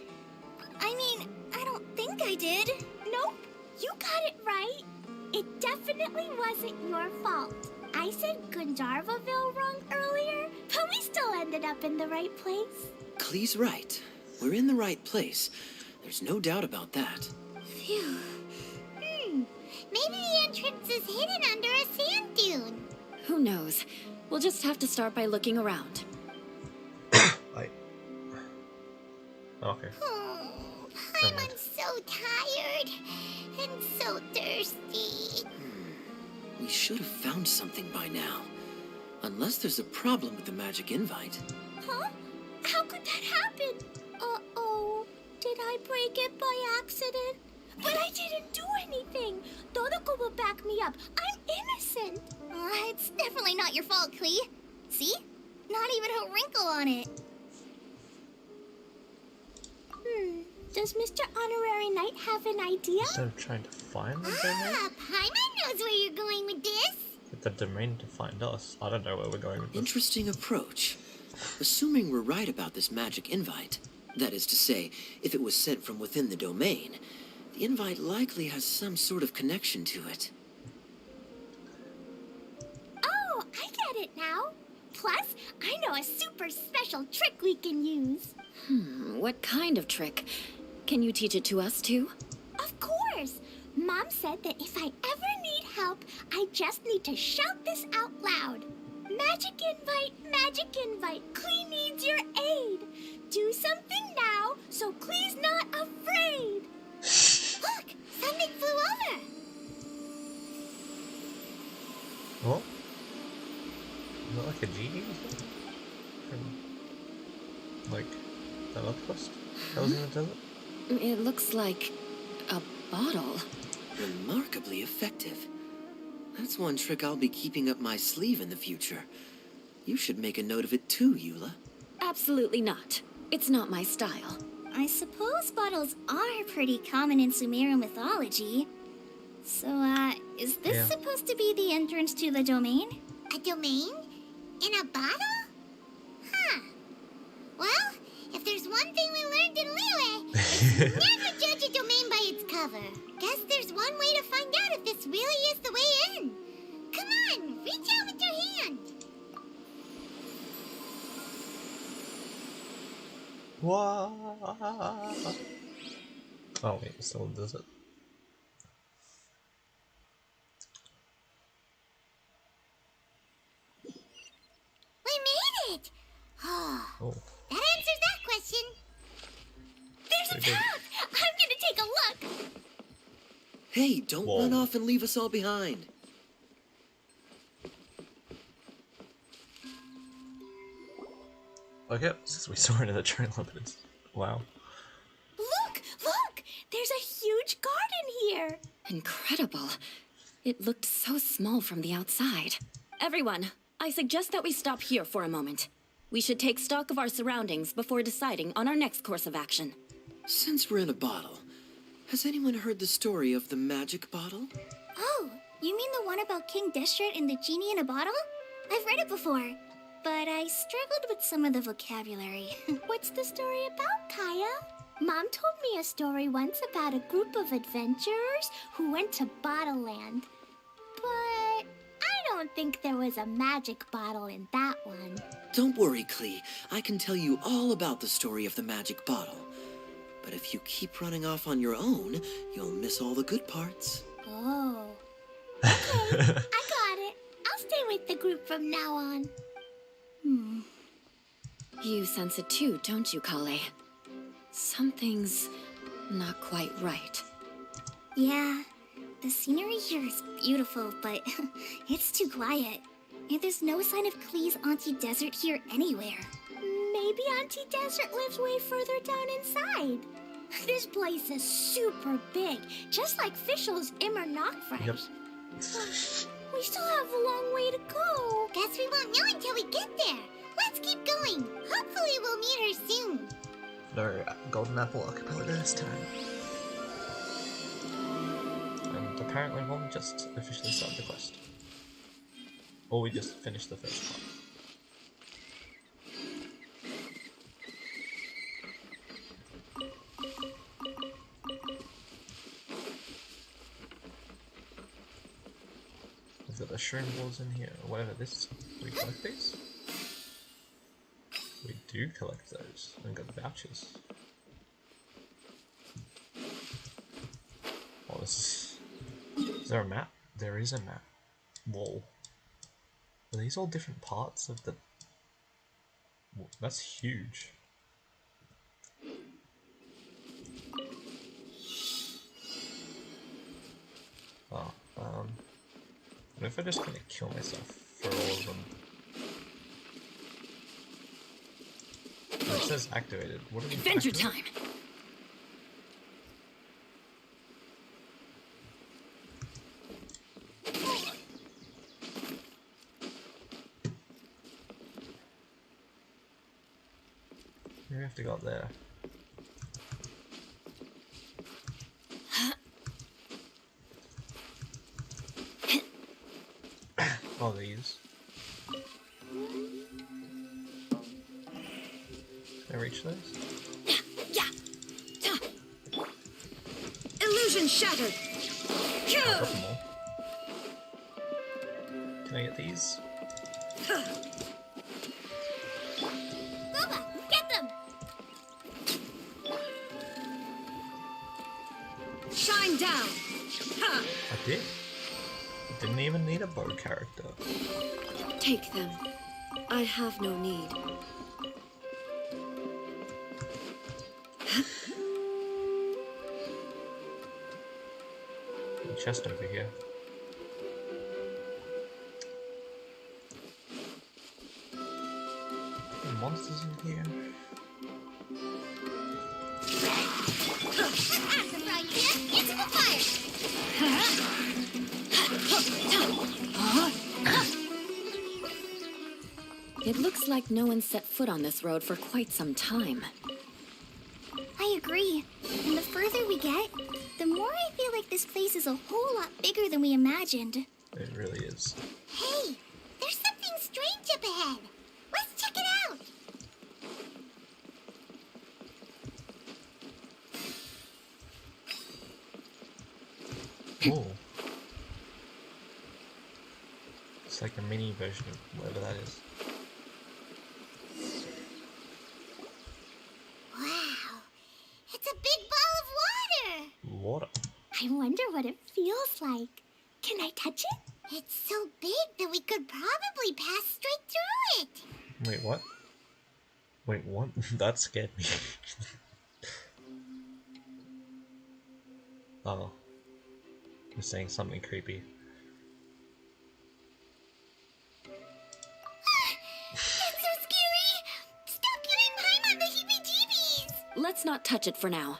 I mean, I don't think I did. Nope, you got it right. It definitely wasn't your fault. I said Gundarvaville wrong earlier, but we still ended up in the right place. Klee's right. We're in the right place. There's no doubt about that. Phew. Maybe the entrance is hidden under a sand dune. Who knows? We'll just have to start by looking around. Okay. Oh, I'm so tired and so thirsty. We should have found something by now. Unless there's a problem with the magic invite. Huh? How could that happen? Uh-oh. Did I break it by accident? But I didn't do anything. Todoko will back me up. I'm innocent. It's definitely not your fault, Klee. See? Not even a wrinkle on it. Does Mr. Honorary Knight have an idea? Instead of trying to find the domain, Paimon knows where you're going with this. with the domain to find us. I don't know where we're going with this. Interesting approach. Assuming we're right about this magic invite, that is to say, if it was sent from within the domain, the invite likely has some sort of connection to it. Oh, I get it now. Plus, I know a super special trick we can use. What kind of trick? Can you teach it to us too? Of course. Mom said that if I ever need help, I just need to shout this out loud. Magic invite, Klee needs your aid. Do something now so Klee's not afraid. Look, something flew over. What? Is that like a genie or something? From, like, that other quest that was in the desert? It looks like a bottle. Remarkably effective. That's one trick I'll be keeping up my sleeve in the future. You should make a note of it too, Eula. Absolutely not. It's not my style. I suppose bottles are pretty common in Sumerian mythology. So, is this supposed to be the entrance to the domain? A domain? In a bottle? Huh. Well, if there's one thing we learned in Liyue, it's never judge a domain by its cover. Guess there's one way to find out if this really is the way in. Come on, reach out with your hand. What? Oh wait, it's still in the desert. We made it! Oh. That answers that question. There's a Pretty big. path! I'm gonna take a look! Hey, don't Whoa. run off and leave us all behind. Okay, since we saw it in the trailer, but it's... Wow. Look! Look! There's a huge garden here! Incredible. It looked so small from the outside. Everyone, I suggest that we stop here for a moment. We should take stock of our surroundings before deciding on our next course of action. Since we're in a bottle, has anyone heard the story of the magic bottle? Oh, you mean the one about King Deshret and the genie in a bottle? I've read it before. but I struggled with some of the vocabulary. What's the story about, Kaya? Mom told me a story once about a group of adventurers who went to Bottle Land. But I don't think there was a magic bottle in that one. Don't worry, Klee. I can tell you all about the story of the magic bottle. But if you keep running off on your own, you'll miss all the good parts. Oh. Okay, I got it. I'll stay with the group from now on. You sense it too, don't you, Kale? Something's not quite right. Yeah, the scenery here is beautiful, but it's too quiet. And there's no sign of Klee's Auntie Desert here anywhere. Maybe Auntie Desert lives way further down inside. This place is super big, just like Fischl's Immer Nachfresh. Yep. We still have a long way to go. Guess we won't know until we get there. Let's keep going. Hopefully we'll meet her soon. No Golden Apple Archipelago this time. And apparently we'll just officially start the quest. Or we just finished the first part. We've got the shroom balls in here, or whatever this is. Do we collect these? We do collect those, and got vouchers. Oh, this is there a map? There is a map. Wall. Are these all different parts of the... That's huge. Oh, what if I just kind of kill myself for all of them? Oh, it says activated. What are we Adventure activated? time! We have to go up there. Oh, these. Can I reach those? Yeah! Illusion shattered! I've got them all. Can I get these? Bubba, get them! Shine down! Ha! I did. I didn't even need a bow character. Take them. I have no need. Chest over here. Monsters in here. Into the fire! It looks like no one set foot on this road for quite some time. I agree. And the further we get, the more I feel like this place is a whole lot bigger than we imagined. It really is. Hey, there's something strange up ahead. Let's check it out. Oh. It's like a mini version of whatever that is. Wow, it's a big ball of water. Water. I wonder what it feels like. Can I touch it? It's so big that we could probably pass straight through it. Wait, what? Wait, what? That scared me. Oh. You're saying something creepy. That's so scary. Stop giving Paimon the heebie-jeebies. Let's not touch it for now.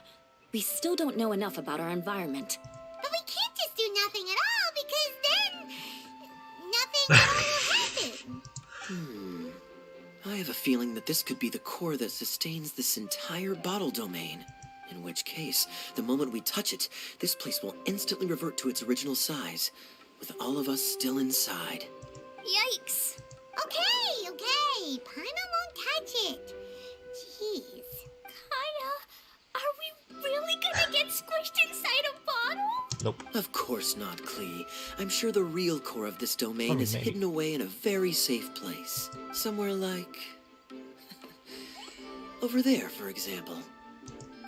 We still don't know enough about our environment. But we can't just do nothing at all, because then nothing at all will happen. I have a feeling that this could be the core that sustains this entire bottle domain. In which case, the moment we touch it, this place will instantly revert to its original size, with all of us still inside. Yikes. Okay, Nope. Of course not, Klee. I'm sure the real core of this domain Probably is maybe. hidden away in a very safe place. Somewhere like... over there, for example.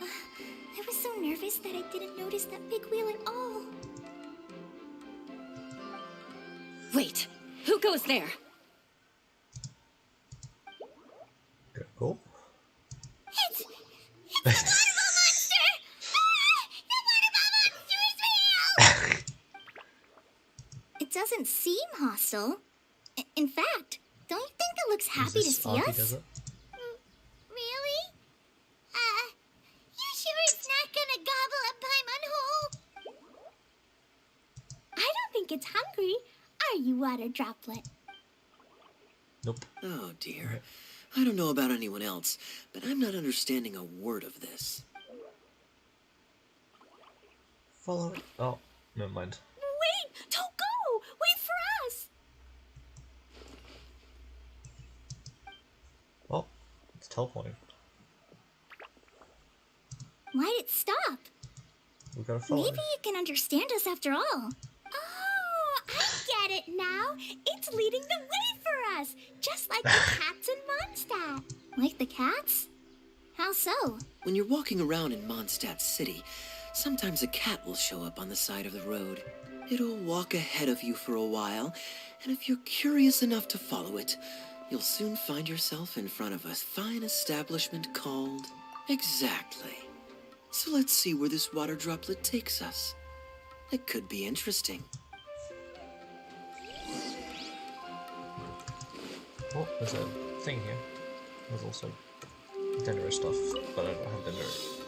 I was so nervous that I didn't notice that big wheel at all. Wait, who goes there? Okay, cool. It's the waterfall monster! Ah, the waterfall monster is real! It doesn't seem hostile. In fact, don't you think it looks happy to Is this see Sparky us? Desert? Really? You sure it's not gonna gobble up Paimon whole? I don't think it's hungry. Are you, water droplet? Nope. Oh dear. I don't know about anyone else, but I'm not understanding a word of this. Follow it. Oh, never mind. Wait! Don't go! Wait for us! Oh, it's teleporting. Why'd it stop? We gotta follow. Maybe it can understand us after all. Oh, I get it now. It's leading the way for us, just like the cats in Mondstadt. Like the cats? How so? When you're walking around in Mondstadt City, sometimes a cat will show up on the side of the road. It'll walk ahead of you for a while, and if you're curious enough to follow it, you'll soon find yourself in front of a fine establishment called... Exactly. So let's see where this water droplet takes us. It could be interesting. Oh, there's a thing here. There's also Dendro stuff, but I don't have Dendro.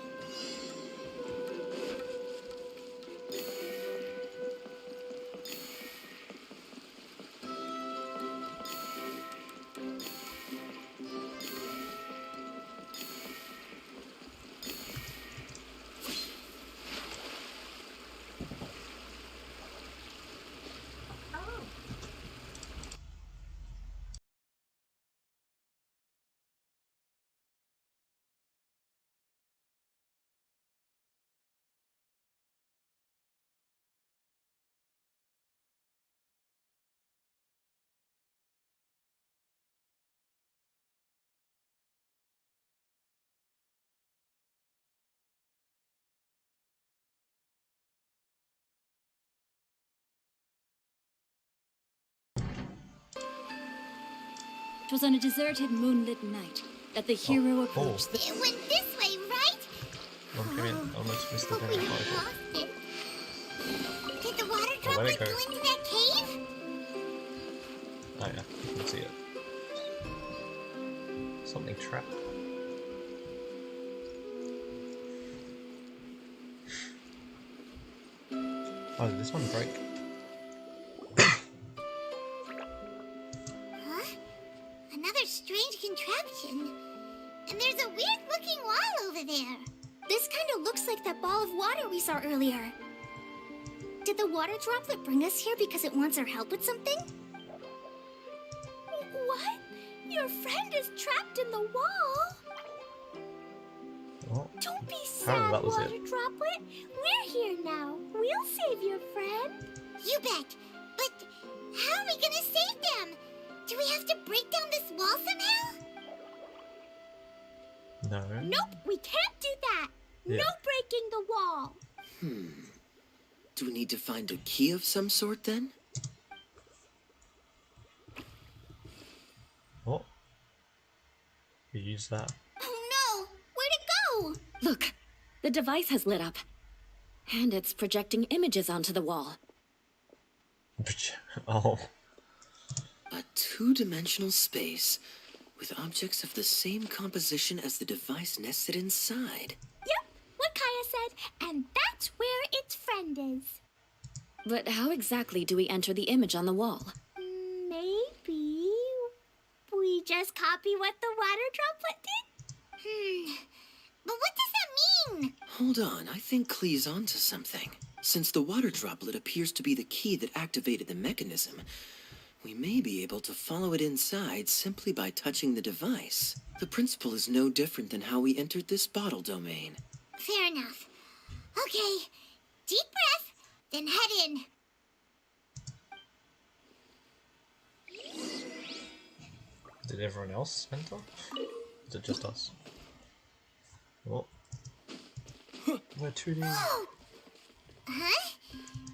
It was on a deserted moonlit night that the hero approached the... It went this way, right? One came in, almost missed the But we Dendro haven't particle. lost it. Did the water Oh, let droplet it go go. into that cave? Oh yeah, you can see it. Something trapped. Oh, did this one break? Huh? Another strange contraption. And there's a weird-looking wall over there. This kind of looks like that ball of water we saw earlier. Did the water droplet bring us here because it wants our help with something? What? Your friend is trapped in the wall? Oh, Don't be apparently sad, that was water it. droplet. We're here now. We'll save your friend. You bet. But how are we gonna save them? Do we have to break down this wall somehow? No. Nope, we can't do that. Yeah. No breaking the wall. Do we need to find a key of some sort, then? Oh. You use that. Oh no! Where'd it go? Look, the device has lit up. And it's projecting images onto the wall. Oh. A two-dimensional space with objects of the same composition as the device nested inside. Yep, what Kaya said, and that's where its friend is. But how exactly do we enter the image on the wall? Maybe we just copy what the water droplet did? But what does that mean? Hold on, I think Klee's onto something. Since the water droplet appears to be the key that activated the mechanism, we may be able to follow it inside simply by touching the device. The principle is no different than how we entered this bottle domain. Fair enough. Okay, deep breath. Then head in. Did everyone else enter? Is it just us? Oh. We're 2D. Whoa! Huh?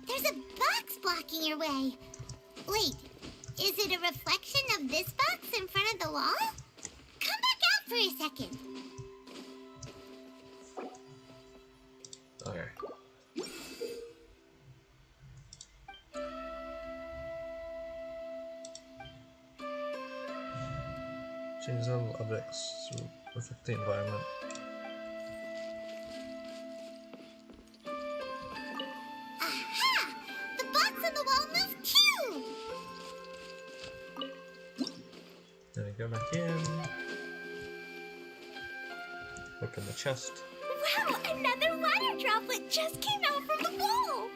There's a box blocking your way. Wait, is it a reflection of this box in front of the wall? Come back out for a second. Okay. Change the objects to affect the environment. Aha! The box on the wall moved too! Then we go back in. Open the chest. Wow, another water droplet just came out from the wall!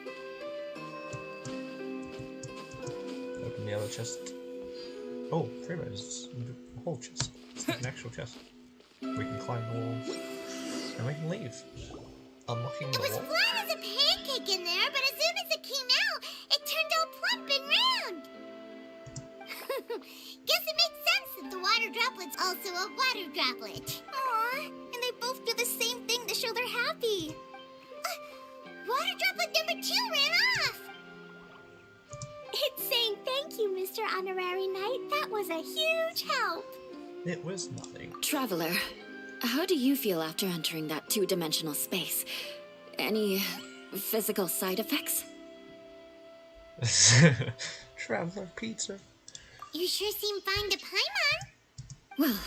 Open the other chest. Oh, Freeman's a whole chest. It's like an actual chest. We can climb the walls. And we can leave. Unlocking the It was wall. flat as a pancake in there, but as soon as it came out, it turned all plump and round. Guess it makes sense that the water droplet's also a water droplet. Aw, and they both do the same thing to show they're happy. Water droplet number 2 ran off. It's saying thank you, Mr. Honorary Knight. That was a huge help. It was nothing. Traveler, how do you feel after entering that two-dimensional space? Any physical side effects? Traveler pizza. You sure seem fine to Paimon. Well,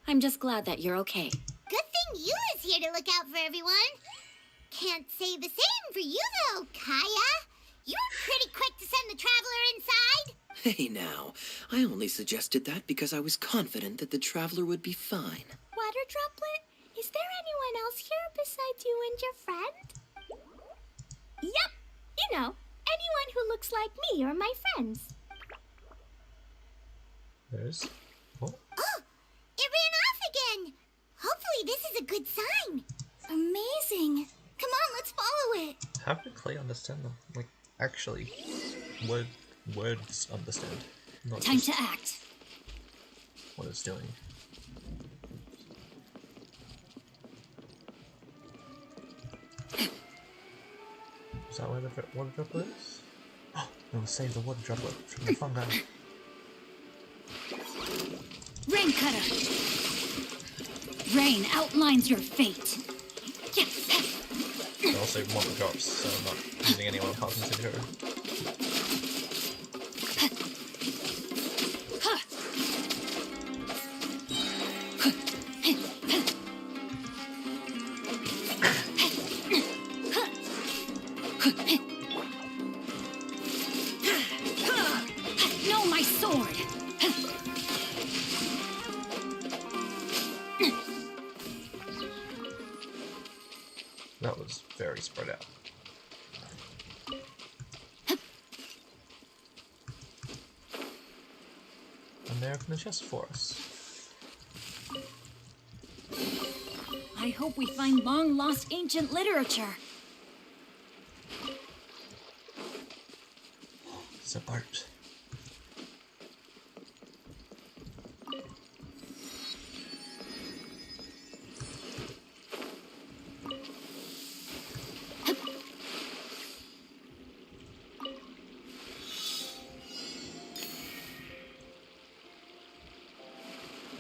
I'm just glad that you're okay. Good thing you is here to look out for everyone. Can't say the same for you, though, Kaya. You were pretty quick to send the traveler inside. Hey now, I only suggested that because I was confident that the traveler would be fine. Water droplet, is there anyone else here besides you and your friend? Yep, you know, anyone who looks like me or my friends. There's. Oh, Oh, it ran off again. Hopefully this is a good sign. Amazing. Come on, let's follow it. how can Clay understand them? Like, actually, words understand. Not Time just to act. what it's doing. Is that where the water droplet is? Oh, we'll save the water droplet from the fungi. Rain cutter. Rain outlines your fate. I also want the drops, so I'm not using anyone apart from Zero. No, my sword. That was very spread out. And they open the chest for us. I hope we find long-lost ancient literature. It's a boat.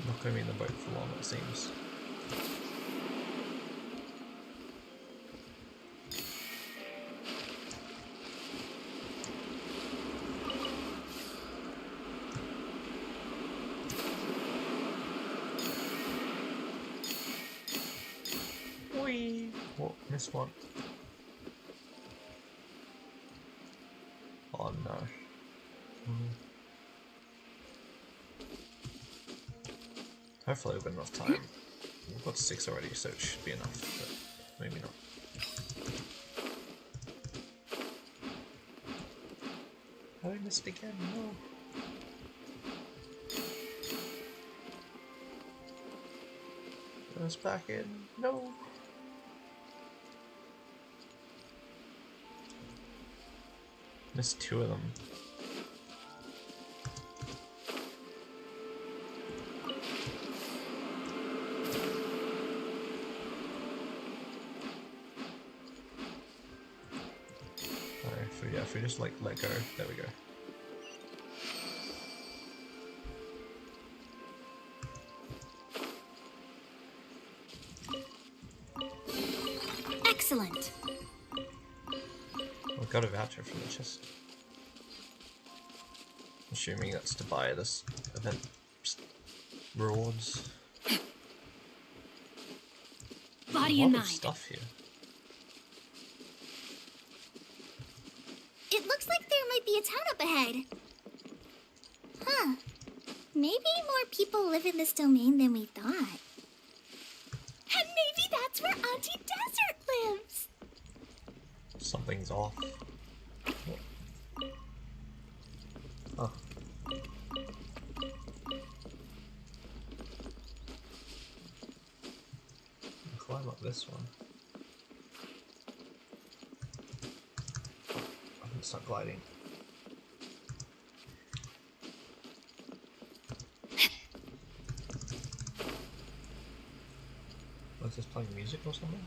Not going to be in the boat for long, it seems. Whee! What? Missed one. Oh no. Hopefully we've got enough time. We've got 6 already, so it should be enough, but maybe not. Oh, I missed again, no. Put us back in, no. Missed 2 of them. Alright, so yeah, if we just like let go, there we go. Excellent. We got a voucher from the chest. Assuming that's to buy this event rewards. Body a and lot of mind. stuff here. It looks like there might be a town up ahead. Huh. Maybe more people live in this domain than we thought. And maybe that's where Auntie Desert lives. Something's off. Oh. Climb up this one. I can start gliding. Was this playing music or something?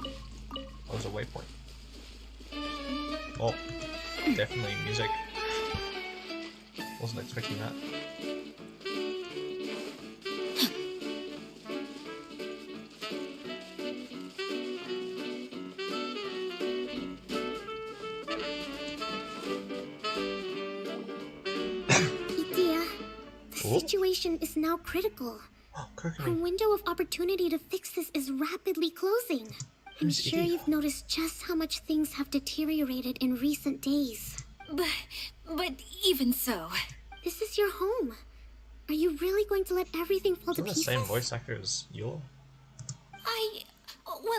Oh, there's a waypoint. Oh, definitely music. Wasn't expecting that. Idea, the Oh. situation is now critical. Oh, Our cookery. window of opportunity to fix this is rapidly closing. I'm Who's sure Idea? you've noticed just how much things have deteriorated in recent days. But even so, This is your home. Are you really going to let everything fall to Isn't the pieces? same voice actor as Eula?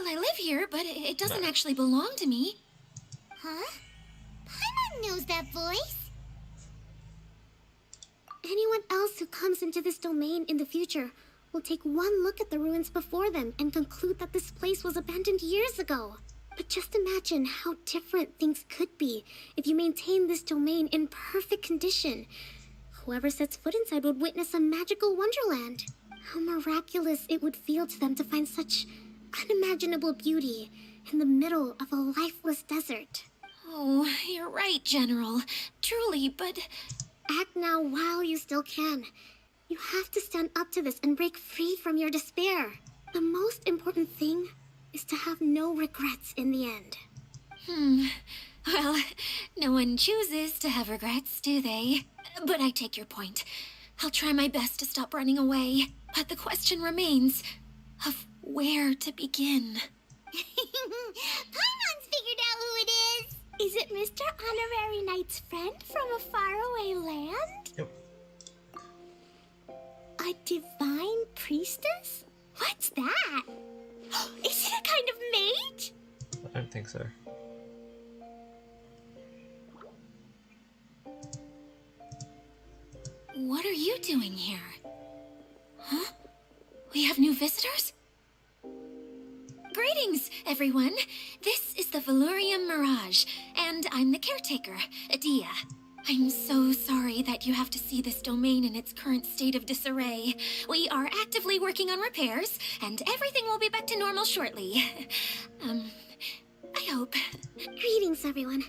I live here, but it doesn't No. actually belong to me. Huh? Paimon knows that voice. Anyone else who comes into this domain in the future will take one look at the ruins before them and conclude that this place was abandoned years ago. But just imagine how different things could be if you maintain this domain in perfect condition. Whoever sets foot inside would witness a magical wonderland. How miraculous it would feel to them to find such unimaginable beauty in the middle of a lifeless desert. Oh, you're right, General. Truly, but Act now while you still can. You have to stand up to this and break free from your despair. The most important thing is to have no regrets in the end. well, no one chooses to have regrets, do they? But I take your point. I'll try my best to stop running away. But the question remains of where to begin. Paimon's figured out who it is! Is it Mr. Honorary Knight's friend from a faraway land? Yep. A divine priestess? What's that? Is it a kind of mage? I don't think so. What are you doing here? Huh? We have new visitors? Greetings, everyone. This is the Valurium Mirage, and I'm the caretaker, Adia. I'm so sorry that you have to see this domain in its current state of disarray. We are actively working on repairs, and everything will be back to normal shortly. I hope. Greetings, everyone.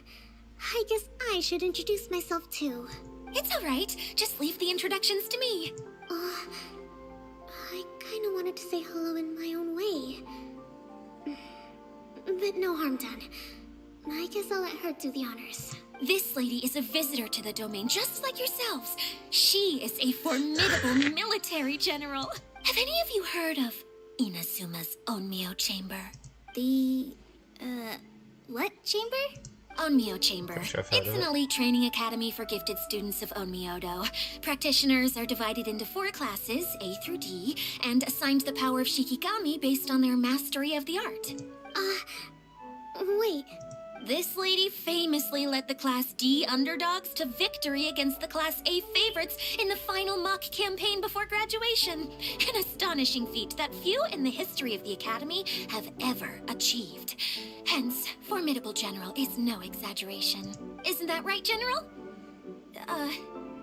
I guess I should introduce myself too. It's all right. Just leave the introductions to me. I kinda wanted to say hello in my own way. But no harm done. I guess I'll let her do the honors. This lady is a visitor to the domain, just like yourselves. She is a formidable military general. Have any of you heard of Inazuma's Onmyo Chamber? The, what chamber? Onmyo Chamber. Pretty sure I've heard It's of an it. elite training academy for gifted students of Onmyodo. Practitioners are divided into 4 classes, A through D, and assigned the power of Shikigami based on their mastery of the art. Wait. This lady famously led the Class D underdogs to victory against the Class A favorites in the final mock campaign before graduation. An astonishing feat that few in the history of the Academy have ever achieved. Hence, formidable general is no exaggeration. Isn't that right, General?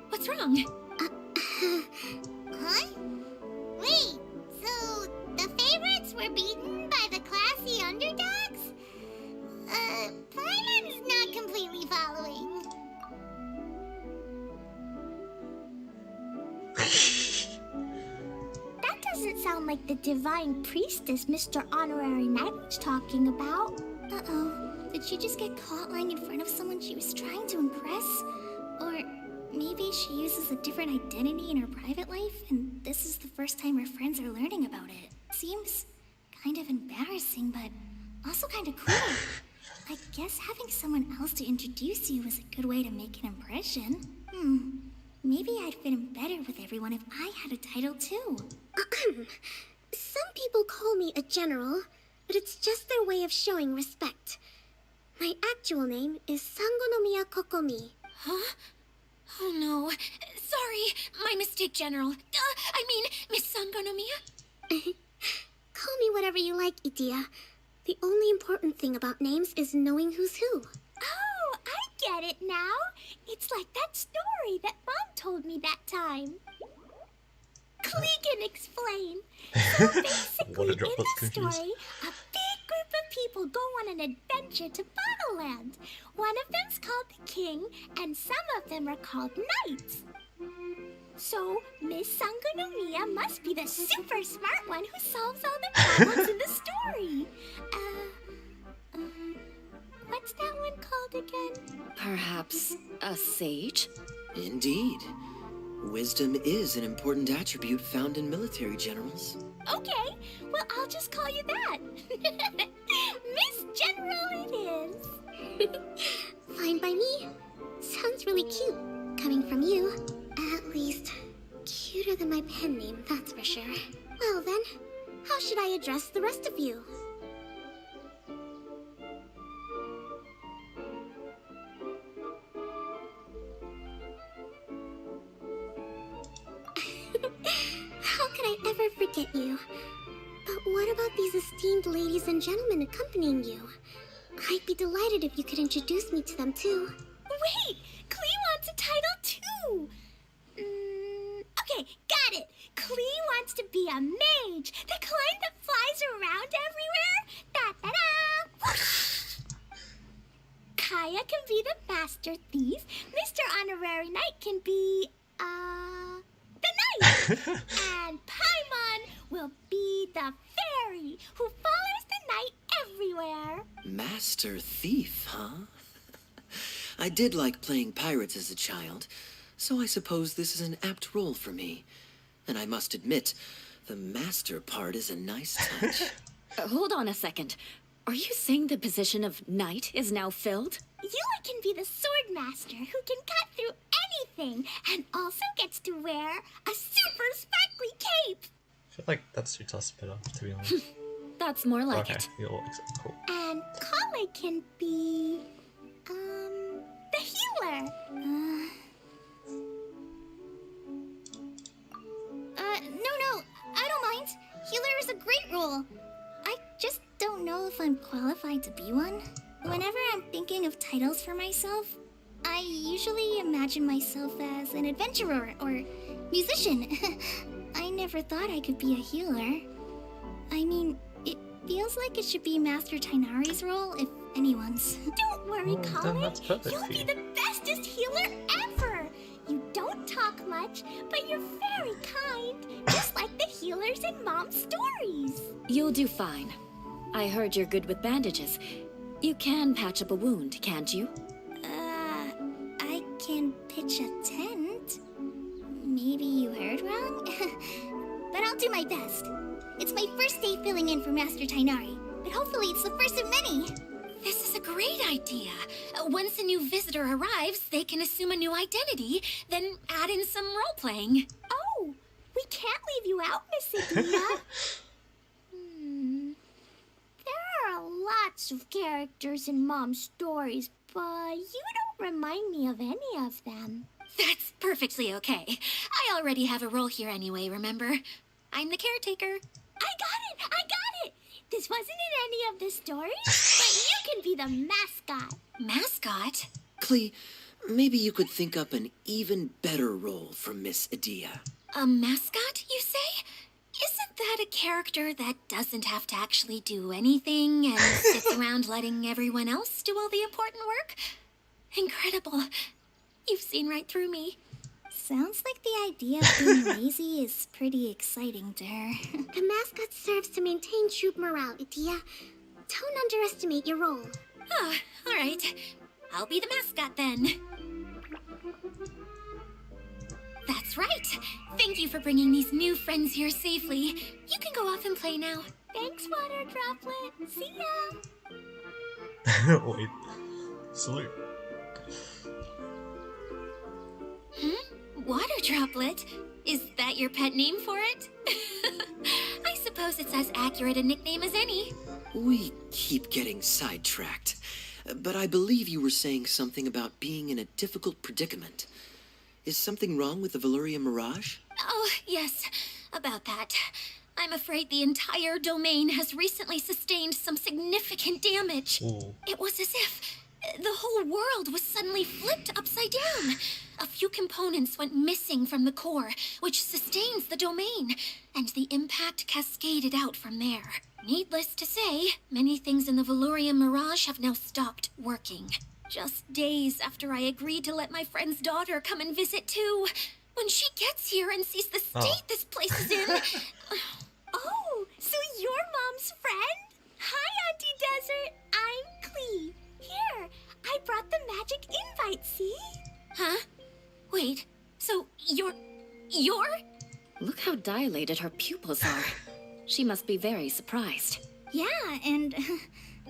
What's wrong? Huh? Wait, so the favorites were beaten by the classy underdogs? Paimon's not completely following. That doesn't sound like the divine priestess Mr. Honorary Knight was talking about. Uh-oh. Did she just get caught lying in front of someone she was trying to impress? Or maybe she uses a different identity in her private life, and this is the first time her friends are learning about it. Seems kind of embarrassing, but also kind of cool. I guess having someone else to introduce you is a good way to make an impression. Maybe I'd fit in better with everyone if I had a title too. Some people call me a general, but it's just their way of showing respect. My actual name is Sangonomiya Kokomi. Huh? Oh no. Sorry, my mistake, General. I mean, Miss Sangonomiya? Call me whatever you like, Itia. The only important thing about names is knowing who's who. Oh, I get it now. It's like that story that Mom told me that time. Klee can explain. So basically, in the story, a big group of people go on an adventure to Bottleland. One of them's called the King, and some of them are called Knights. So, Miss Sangonomiya must be the super smart one who solves all the problems in the story. What's that one called again? Perhaps a sage? Indeed. Wisdom is an important attribute found in military generals. Okay, well, I'll just call you that. Miss General it is. Fine by me. Sounds really cute, coming from you. At least, cuter than my pen name, that's for sure. Well then, how should I address the rest of you? How could I ever forget you? But what about these esteemed ladies and gentlemen accompanying you? I'd be delighted if you could introduce me to them too. Wait! Klee wants a title too! Okay, got it! Klee wants to be a mage! The kind that flies around everywhere! Da-da-da! Whoosh! Kaya can be the master thief. Mr. Honorary Knight can be, the knight! And Paimon will be the fairy who follows the knight everywhere. Master Thief, huh? I did like playing pirates as a child, so I suppose this is an apt role for me. And I must admit, the master part is a nice touch. Hold on a second. Are you saying the position of knight is now filled? Yula can be the sword master who can cut through anything and also gets to wear a super sparkly cape. I feel like that suits us better, to be honest. That's more like Okay, it. you'll cool. And Kale can be, the healer. No, I don't mind. Healer is a great role. I just don't know if I'm qualified to be one. Whenever I'm thinking of titles for myself, I usually imagine myself as an adventurer or musician. I never thought I could be a healer. I mean, it feels like it should be Master Tainari's role, if anyone's. Don't worry, Then Colin. that's perfect You'll for be you. the bestest healer ever. You don't talk much, but you're very kind, just like the healers in Mom's stories. You'll do fine. I heard you're good with bandages. You can patch up a wound, can't you? I can pitch a tent. Maybe you heard wrong? But I'll do my best. It's my first day filling in for Master Tainari, but hopefully it's the first of many. This is a great idea. Once a new visitor arrives, they can assume a new identity, then add in some role-playing. Oh, we can't leave you out, Miss Adia. There are lots of characters in Mom's stories, but you don't remind me of any of them. That's perfectly okay. I already have a role here anyway, remember? I'm the caretaker. I got it! This wasn't in any of the stories, but you can be the mascot. Mascot? Clee, maybe you could think up an even better role for Miss Adia. A mascot, you say? Isn't that a character that doesn't have to actually do anything and sits around letting everyone else do all the important work? Incredible. You've seen right through me. Sounds like the idea of being lazy is pretty exciting to her. The mascot serves to maintain troop morale, Adia. Don't underestimate your role. Oh, all right. I'll be the mascot then. That's right. Thank you for bringing these new friends here safely. You can go off and play now. Thanks, Water Droplet. See ya. Wait. Salute. Water Droplet? Is that your pet name for it? I suppose it's as accurate a nickname as any. We keep getting sidetracked. But I believe you were saying something about being in a difficult predicament. Is something wrong with the Valyria Mirage? Oh, yes, about that. I'm afraid the entire domain has recently sustained some significant damage. Ooh. It was as if the whole world was suddenly flipped upside down. A few components went missing from the core, which sustains the domain, and the impact cascaded out from there. Needless to say, many things in the Valyria Mirage have now stopped working. Just days after I agreed to let my friend's daughter come and visit too. When she gets here and sees the state this place is in... Oh, so you're Mom's friend? Hi, Auntie Desert. I'm Clee. Here, I brought the magic invite, see? Huh? Wait, so you're... Look how dilated her pupils are. She must be very surprised. Yeah, and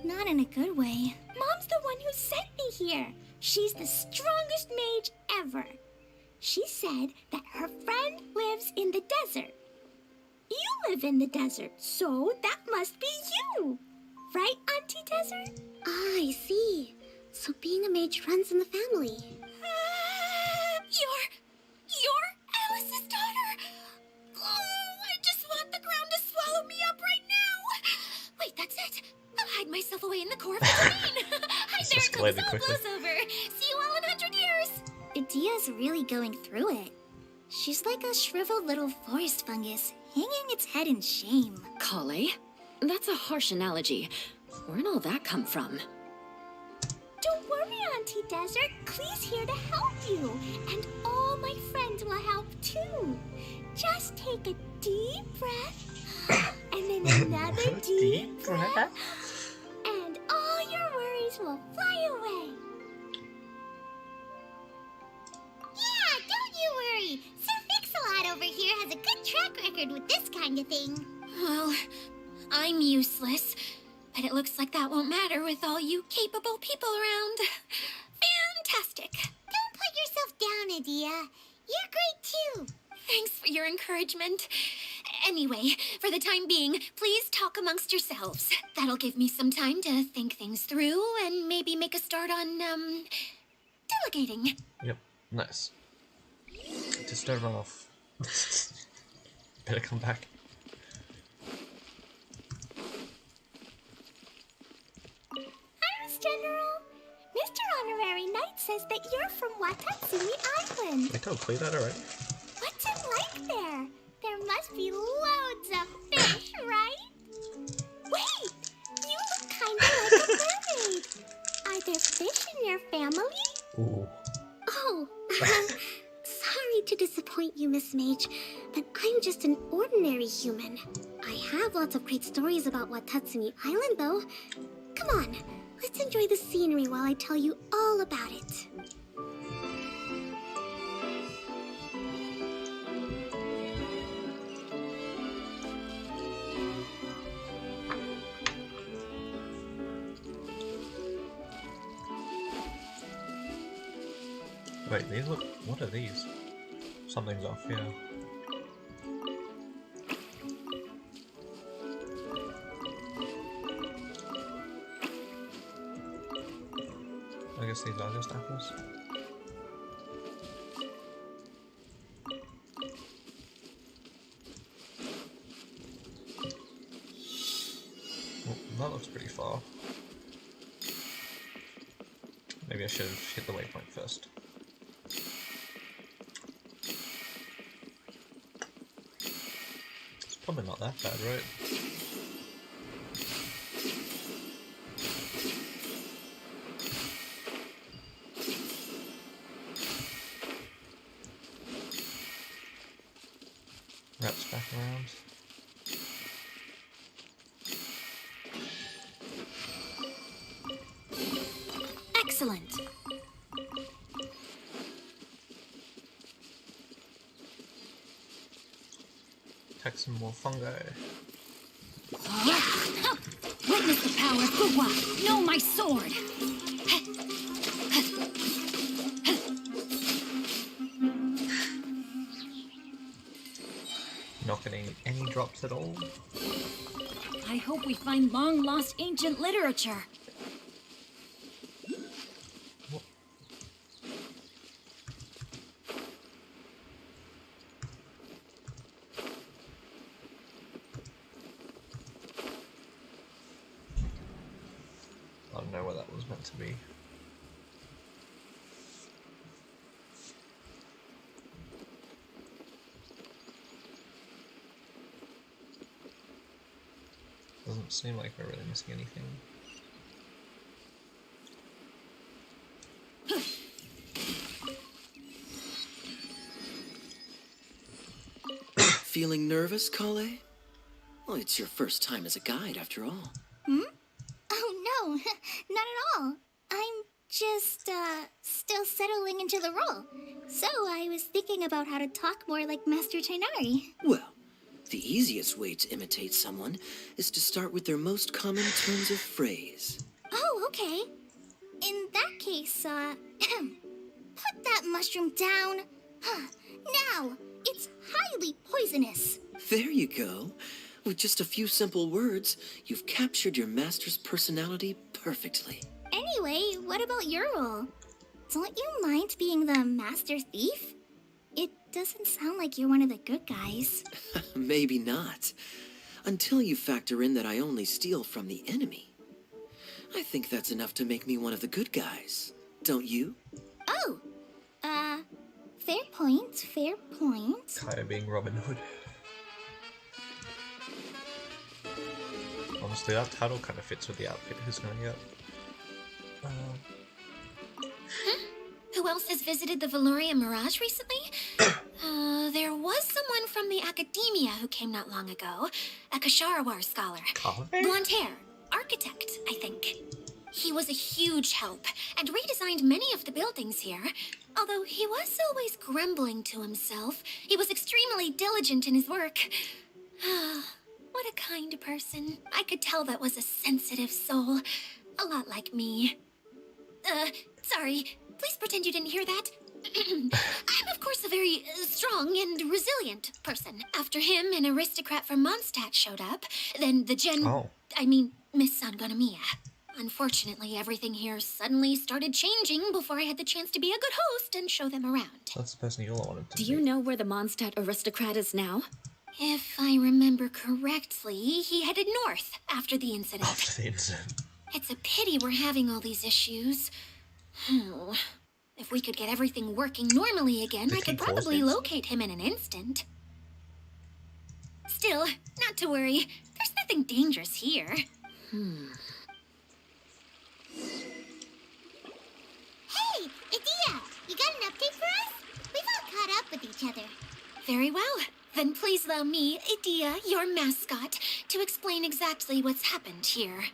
not in a good way. Mom's the one who sent me here. She's the strongest mage ever. She said that her friend lives in the desert. You live in the desert, so that must be you. Right, Auntie Desert? Ah, I see. So being a mage runs in the family. You're Alice's daughter? Oh, I just want the ground to swallow me up right now. Wait, that's it. I'll hide myself away in the core of the domain. Hide there until this all blows over. See you all in 100 years. Idia's really going through it. She's like a shriveled little forest fungus, hanging its head in shame. Kale? That's a harsh analogy. Where'd all that come from? Don't worry, Auntie Desert. Clee's here to help you. And all my friends will help too. Just take a deep breath. And then another deep breath. And all your worries will fly away. Yeah, don't you worry. Sir Fix-a-Lot over here has a good track record with this kind of thing. Well, I'm useless. But it looks like that won't matter with all you capable people around. Fantastic. Don't put yourself down, Adia. You're great too. Thanks for your encouragement. Anyway, for the time being, please talk amongst yourselves. That'll give me some time to think things through and maybe make a start on, delegating. Yep, nice. To start off, better come back. Hi, Miss General. Mr. Honorary Knight says that you're from Watatsumi Island. I told Clee that already. What's it like there? There must be loads of fish, right? Wait! You look kind of like a mermaid. Are there fish in your family? Ooh. Oh, sorry to disappoint you, Miss Mage, but I'm just an ordinary human. I have lots of great stories about Watatsumi Island, though. Come on, let's enjoy the scenery while I tell you all about it. Wait, these look. What are these? Something's off, yeah. I guess these are just apples. Oh, that looks pretty far. Maybe I should have hit the waypoint first. It's probably not that bad, right? Wraps back around. Excellent. Attack some more fungi. Witness the power of Guwa. Know my sword. Not getting any drops at all. I hope we find long-lost ancient literature. I don't know what that was meant to be. Doesn't seem like we're really missing anything. Feeling nervous, Kale? Well, it's your first time as a guide, after all. Oh no, not at all. I'm just, still settling into the role. So I was thinking about how to talk more like Master Tainari. Well, the easiest way to imitate someone is to start with their most common turns of phrase. Oh, okay. In that case, put that mushroom down. Now, it's highly poisonous. There you go. With just a few simple words, you've captured your master's personality perfectly. Anyway, what about your role? Don't you mind being the master thief? It doesn't sound like you're one of the good guys. Maybe not. Until you factor in that I only steal from the enemy. I think that's enough to make me one of the good guys. Don't you? Oh, fair point, fair point. Kaya being Robin Hood. Honestly, that title kind of fits with the outfit who's going up. Who else has visited the Valoria Mirage recently? There was someone from the academia who came not long ago. A Kasharawar scholar. Blonde hair. Architect, I think. He was a huge help and redesigned many of the buildings here. Although he was always grumbling to himself, he was extremely diligent in his work. What a kind person. I could tell that was a sensitive soul. A lot like me. Sorry. Please pretend you didn't hear that. I'm, of course, a very strong and resilient person. After him, an aristocrat from Mondstadt showed up. Then the Miss Sangonomiya. Unfortunately, everything here suddenly started changing before I had the chance to be a good host and show them around. That's the person you all wanted to Do you know where the Mondstadt aristocrat is now? If I remember correctly, he headed north after the incident. After the incident. It's a pity we're having all these issues. If we could get everything working normally again, I could probably locate him in an instant. Still, not to worry. There's nothing dangerous here. Hey, Idia, you got an update for us? We've all caught up with each other. Very well. Then please allow me, Idia, your mascot, to explain exactly what's happened here.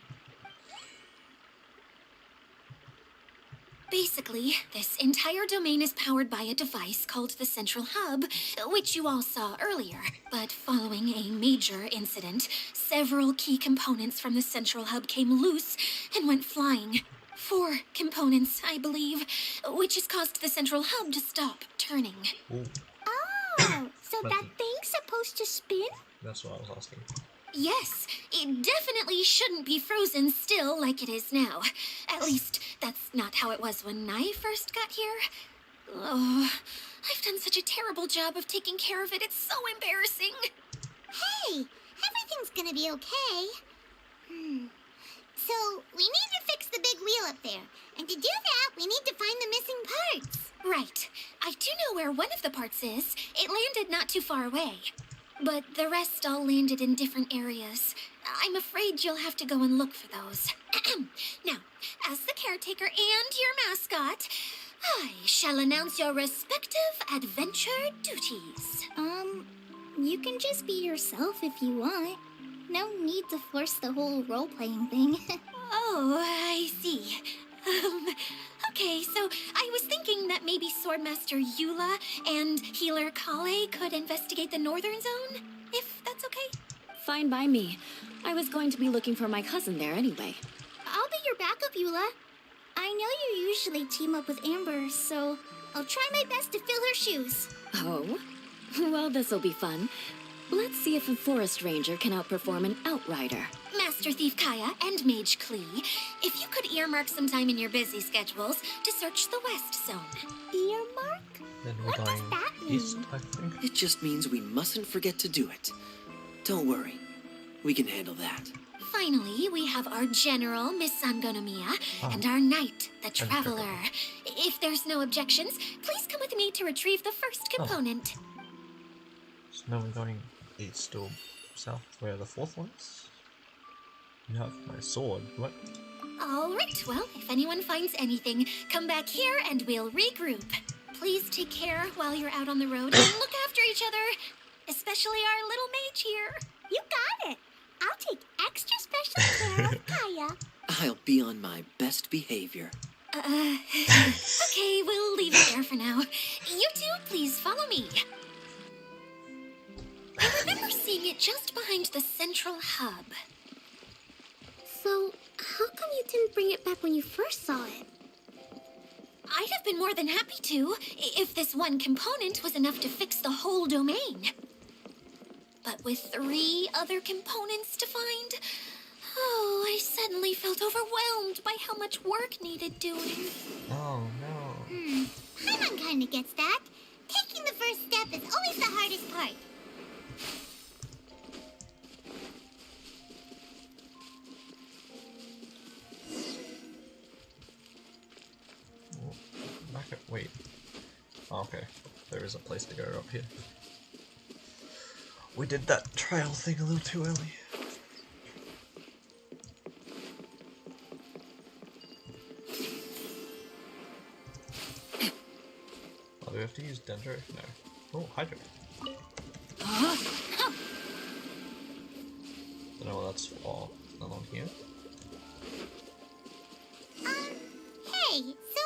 Basically, this entire domain is powered by a device called the Central Hub, which you all saw earlier. But following a major incident, several key components from the Central Hub came loose and went flying. 4 components, I believe, which has caused the Central Hub to stop turning. Ooh, Oh, so that thing's supposed to spin? that's what I was asking. Yes, it definitely shouldn't be frozen still like it is now. At least, that's not how it was when I first got here. Oh, I've done such a terrible job of taking care of it. It's so embarrassing. Hey, everything's gonna be okay. So, we need to fix the big wheel up there. And to do that, we need to find the missing parts. Right. I do know where one of the parts is. It landed not too far away. But the rest all landed in different areas. I'm afraid you'll have to go and look for those. Now, as the caretaker and your mascot, I shall announce your respective adventure duties. You can just be yourself if you want. No need to force the whole role-playing thing. Oh, I see. Okay, so I was thinking that maybe Swordmaster Eula and Healer Kale could investigate the Northern Zone, if that's okay? Fine by me. I was going to be looking for my cousin there anyway. I'll be your backup, Eula. I know you usually team up with Amber, so I'll try my best to fill her shoes. Oh? Well, this'll be fun. Let's see if a forest ranger can outperform an outrider. Master Thief Kaya and Mage Klee, if you could earmark some time in your busy schedules to search the West Zone. Earmark? Then we're What does going that mean? east, I think. It just means we mustn't forget to do it. Don't worry. We can handle that. Finally, we have our General, Miss Sangonomiya, and our Knight, the Traveler. If there's no objections, please come with me to retrieve the first component. So now we're going east or south, where the fourth one is. You have my sword. What? Alright, well, if anyone finds anything, come back here and we'll regroup. Please take care while you're out on the road and look after each other, especially our little mage here. You got it. I'll take extra special care of Kaya. I'll be on my best behavior. Okay, we'll leave it there for now. You two, please follow me. I remember seeing it just behind the central hub. So, how come you didn't bring it back when you first saw it? I'd have been more than happy to, if this one component was enough to fix the whole domain. But with 3 other components to find, I suddenly felt overwhelmed by how much work needed doing. Oh no. Paimon kinda gets that. Taking the first step is always the hardest part. Back up. Wait. Oh, okay. There is a place to go up here. We did that trail thing a little too early. Oh, do we have to use Dendro? No. Oh, Hydro. Don't know what that's for. Along here. Hey, so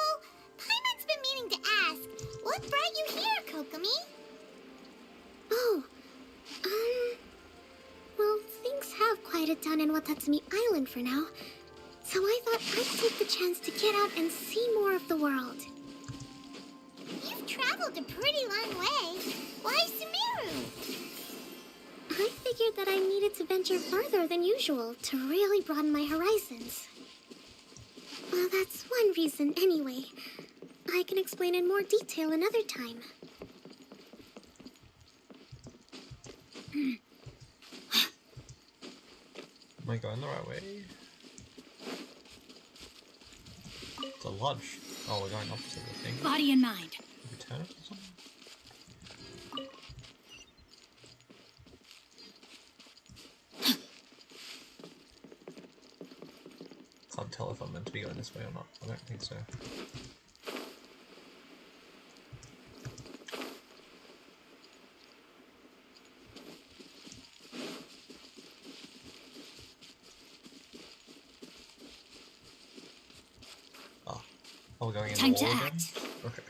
Paimon's been meaning to ask, what brought you here, Kokomi? Oh, well, things have quieted down in Watatsumi Island for now, so I thought I'd take the chance to get out and see more of the world. You've traveled a pretty long way. Why Sumeru? I figured that I needed to venture farther than usual to really broaden my horizons. Well, that's one reason anyway. I can explain in more detail another time. Am I going the right way? It's a lodge. Oh, we're going opposite the thing. Body and mind. Did we turn it or something? Can't tell if I'm meant to be going this way or not. I don't think so. Oh, we're going in Time the to wall again? act. Okay.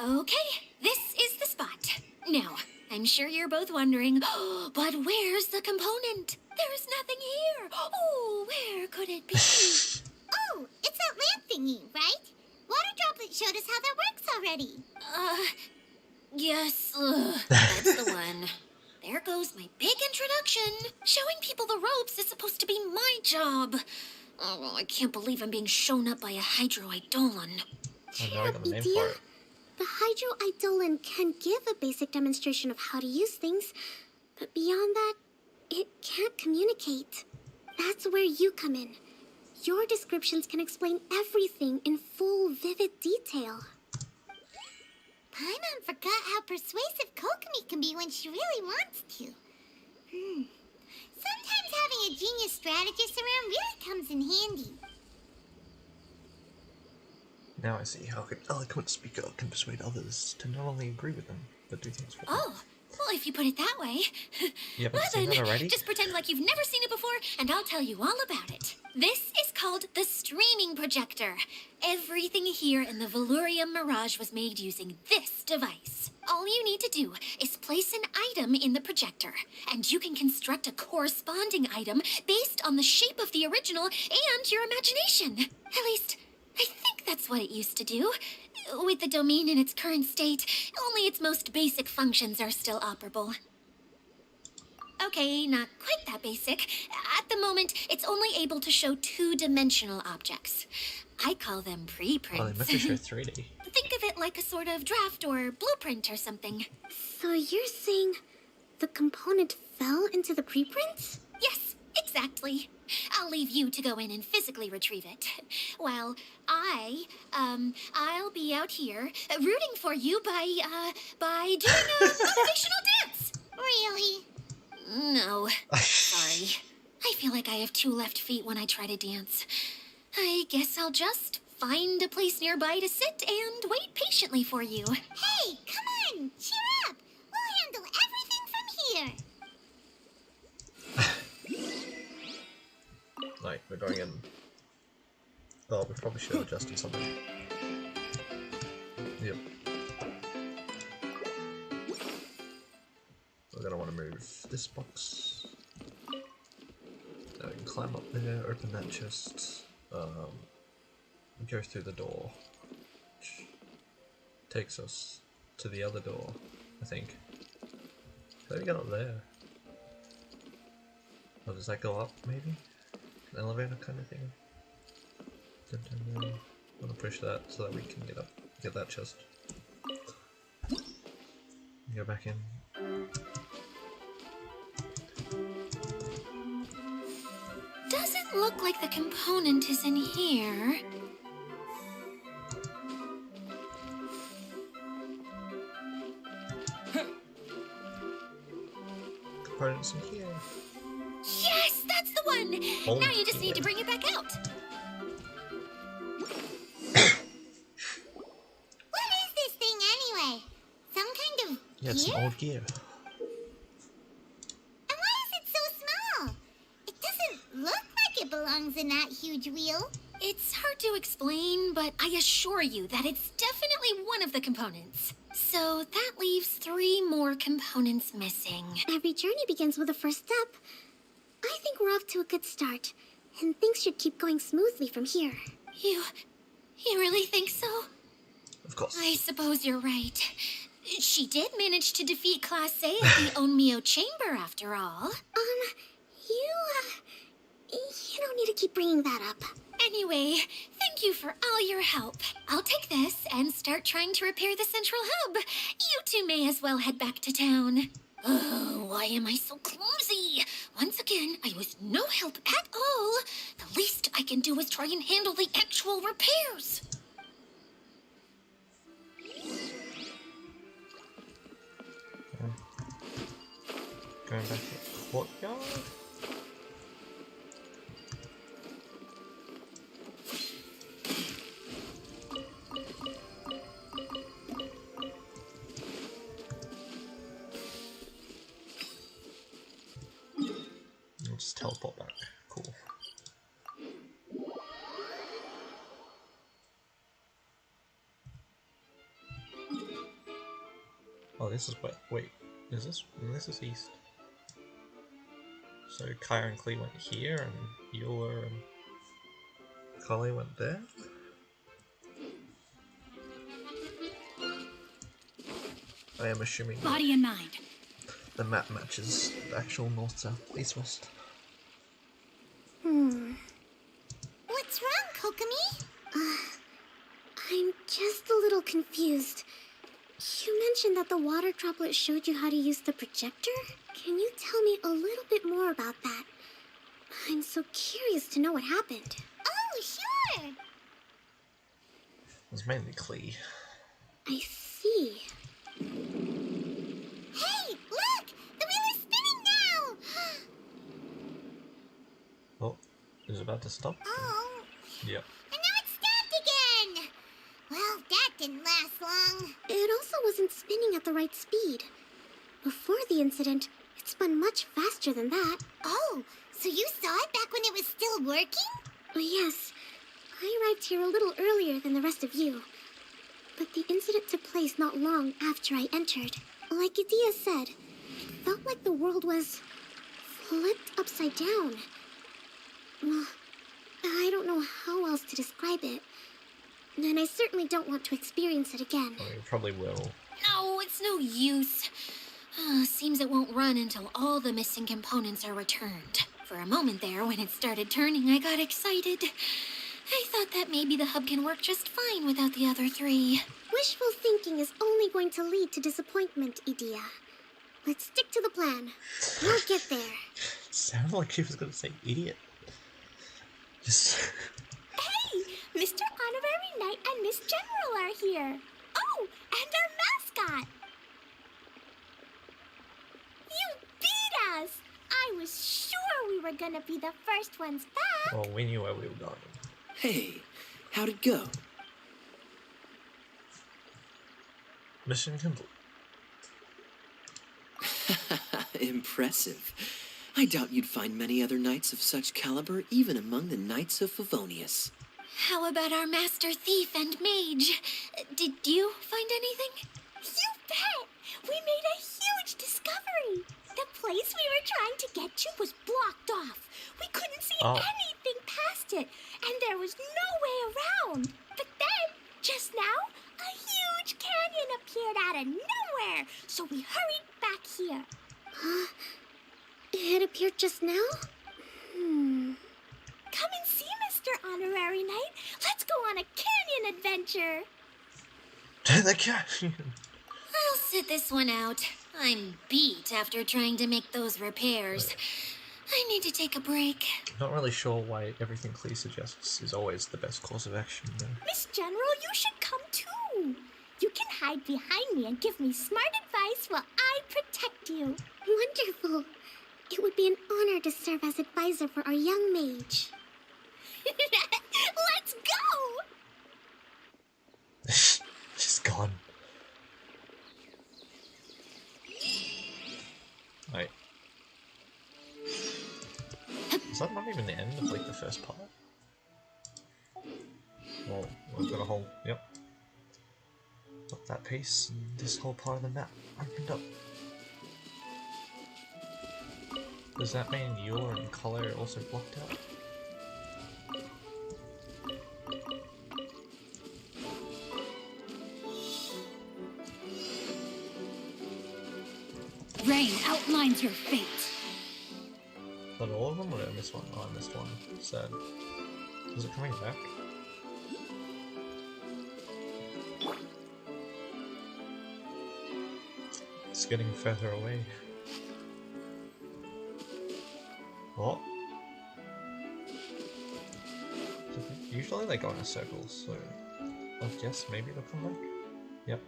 Okay, this is the spot. Now, I'm sure you're both wondering, but where's the component? There's nothing here. Oh, where could it be? Oh, it's that lamp thingy, right? Water Droplet showed us how that works already. Yes, that's the one. There goes my big introduction. Showing people the ropes is supposed to be my job. Oh, I can't believe I'm being shown up by a Hydro Eidolon. Oh, no, I got the name idea. for it. The Hydro Eidolon can give a basic demonstration of how to use things, But beyond that, it can't communicate. That's where you come in. Your descriptions can explain everything in full, vivid detail. Paimon forgot how persuasive Kokomi can be when she really wants to. Sometimes having a genius strategist around really comes in handy. Now I see how an eloquent speaker can persuade others to not only agree with them, but do things for them. Oh, well, if you put it that way. You haven't Well seen then, that already? just pretend like you've never seen it before, and I'll tell you all about it. This is called the streaming projector. Everything here in the Valurium Mirage was made using this device. All you need to do is place an item in the projector, and you can construct a corresponding item based on the shape of the original and your imagination. At least, I think that's what it used to do. With the domain in its current state, only its most basic functions are still operable. Okay, not quite that basic. At the moment, it's only able to show two-dimensional objects. I call them preprints. Oh, they meant to show 3D. Think of it like a sort of draft or blueprint or something. So you're saying the component fell into the preprints? Yes, exactly. I'll leave you to go in and physically retrieve it. While I'll be out here rooting for you by doing a motivational dance. Really? No, sorry. I feel like I have two left feet when I try to dance. I guess I'll just find a place nearby to sit and wait patiently for you. Hey, come on, cheer up. We'll handle everything from here. Like, we're going in. Oh, we probably should have adjusted something. Yep. We're gonna want to move this box. Now we can climb up there, open that chest, go through the door, which takes us to the other door, I think. How do we get up there? Or does that go up, maybe? An elevator kind of thing? Dun, dun, dun. I want to push that so that we can get that chest. Go back in. Doesn't look like the component is in here. Components in here. Yes, that's the one! Oh, Now you just need yeah. to bring it back out. What is this thing anyway? Some kind of Yeah, it's gear? an old gear. And why is it so small? It doesn't look like it belongs in that huge wheel. It's hard to explain, but I assure you that it's definitely one of the components. So that leaves 3 more components missing. Every journey begins with a first step. I think we're off to a good start, and things should keep going smoothly from here. You really think so? Of course. I suppose you're right. She did manage to defeat Class A at the Onmyo Chamber, after all. You don't need to keep bringing that up. Anyway, thank you for all your help. I'll take this and start trying to repair the central hub. You two may as well head back to town. Oh, why am I so clumsy? Once again, I was no help at all. The least I can do is try and handle the actual repairs. Going back to the courtyard? We'll just teleport back. Cool. Oh, this is west. Wait, is this? This is east. So Kaya and Klee went here, and Eula and Kali went there. I am assuming Body and mind. the map matches the actual north, south, east, west. What's wrong, Kokomi? I'm just a little confused. You mentioned that the water droplet showed you how to use the projector? Can you tell me a little bit more about that? I'm so curious to know what happened. Oh, sure. It was mainly Klee. I see. Hey, look! The wheel is spinning now! Oh, is it about to stop? Oh, Yep. and now it's stopped again! Well, that didn't last long. It also wasn't spinning at the right speed. Before the incident, it spun much faster than that. Oh, so you saw it back when it was still working? Yes, I arrived here a little earlier than the rest of you. But the incident took place not long after I entered. Like Adia said, it felt like the world was flipped upside down. Well, I don't know how else to describe it. And I certainly don't want to experience it again. Oh, you probably will. No, it's no use. Seems it won't run until all the missing components are returned. For a moment there, when it started turning, I got excited. I thought that maybe the hub can work just fine without the other three. Wishful thinking is only going to lead to disappointment, Idia. Let's stick to the plan. We'll get there. It sounded like she was going to say idiot. Just... Hey, Mr. Honorary Knight and Miss General are here. Oh, and our mascot. You beat us. I was sure we were gonna be the first ones back. Well, we knew where we were going. Hey, how'd it go? Mission complete. Impressive. I doubt you'd find many other knights of such caliber even among the Knights of Favonius. How about our master thief and mage? Did you find anything? You bet. We made a huge discovery. The place we were trying to get to was blocked off. We couldn't see anything past it, and there was no way around. But then, just now, a huge canyon appeared out of nowhere, so we hurried back here. It appeared just now? Come and see, Mr. Honorary Knight. Let's go on a canyon adventure. To the canyon. I'll sit this one out. I'm beat after trying to make those repairs. I need to take a break. Not really sure why everything Klee suggests is always the best course of action, though. Miss General, you should come too. You can hide behind me and give me smart advice while I protect you. Wonderful. It would be an honor to serve as advisor for our young mage. Let's go! She's gone. Wait. Is that not even the end of like the first part? Well, we've got a whole, yep. Got that piece and this whole part of the map opened up. Does that mean your and color are also blocked out? Rain outlines your fate. Not all of them, or did I miss one? Oh, I missed one. Sad. Is it coming back? It's getting further away. What? Usually they go in a circle, so I guess maybe they'll come back. Yep.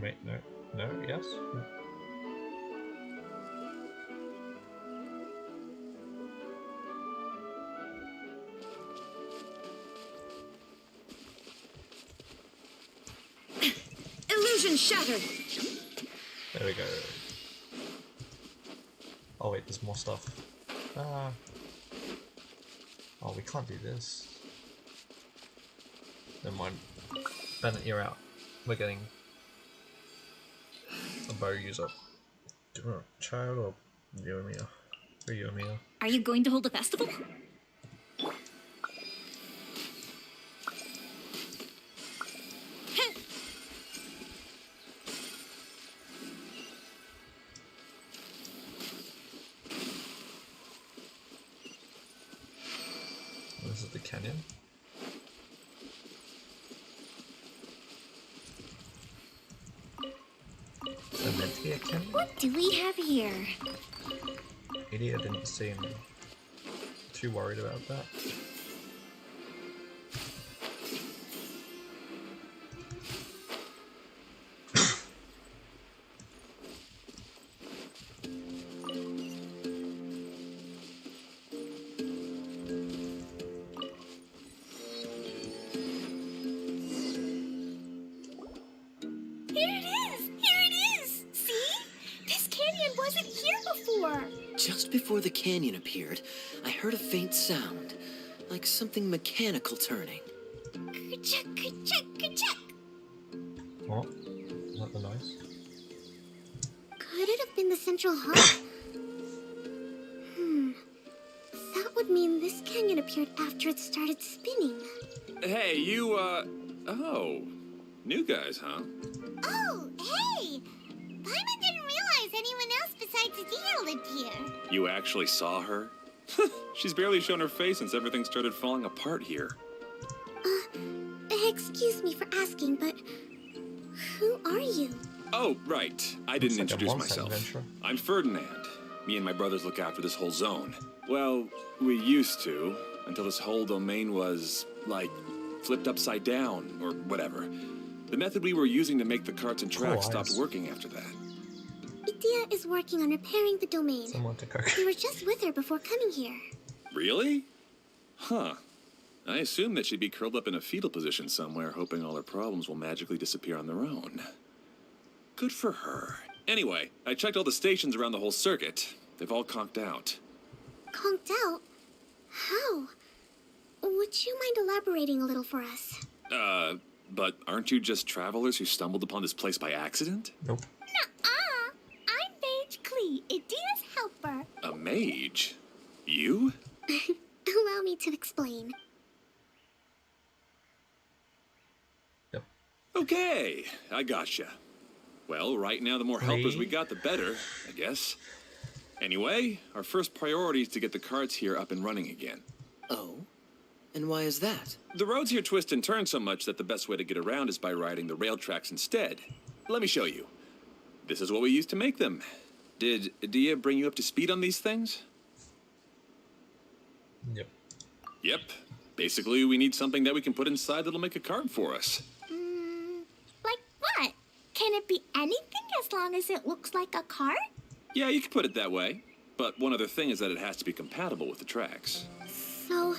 Wait, no, no, yes. No. Illusion shattered! There we go. Oh wait, there's more stuff. Oh, we can't do this. Never mind. Bennett, you're out. We're getting a bow user. Do you want a child or you and me? Or you and me? Are you going to hold a festival? This is the canyon. also meant to be a canyon? What do we have here? Idiot didn't seem too worried about that. Just before the canyon appeared, I heard a faint sound, like something mechanical turning. Ka-chuck, ka-chuck, ka-chuck. What? Is that the noise? Could it have been the central hub? That would mean this canyon appeared after it started spinning. Hey, you, oh. New guys, huh? Oh, hey! Paimon didn't realize anyone else besides Adia lived here. You actually saw her? She's barely shown her face since everything started falling apart here. Excuse me for asking, but who are you? Oh, right. I didn't Looks like a introduce monster myself. adventurer. I'm Ferdinand. Me and my brothers look after this whole zone. Well, we used to, until this whole domain was, like, flipped upside down, or whatever. The method we were using to make the carts and tracks stopped working after that. Adia is working on repairing the domain. Someone to cook. We were just with her before coming here. Really? Huh. I assume that she'd be curled up in a fetal position somewhere, hoping all her problems will magically disappear on their own. Good for her. Anyway, I checked all the stations around the whole circuit. They've all conked out. Conked out? How? Would you mind elaborating a little for us? But aren't you just travelers who stumbled upon this place by accident? Nope. Nuh-uh. I'm Mage Klee, Adia's helper. A mage? You? Allow me to explain. Yep. Okay, I gotcha. Well, right now the more helpers we got, the better, I guess. Anyway, our first priority is to get the carts here up and running again. Oh? And why is that? The roads here twist and turn so much that the best way to get around is by riding the rail tracks instead. Let me show you. This is what we used to make them. Did Adia bring you up to speed on these things? Yep. Yep. Basically, we need something that we can put inside that'll make a cart for us. Like what? Can it be anything as long as it looks like a cart? Yeah, you could put it that way. But one other thing is that it has to be compatible with the tracks. So,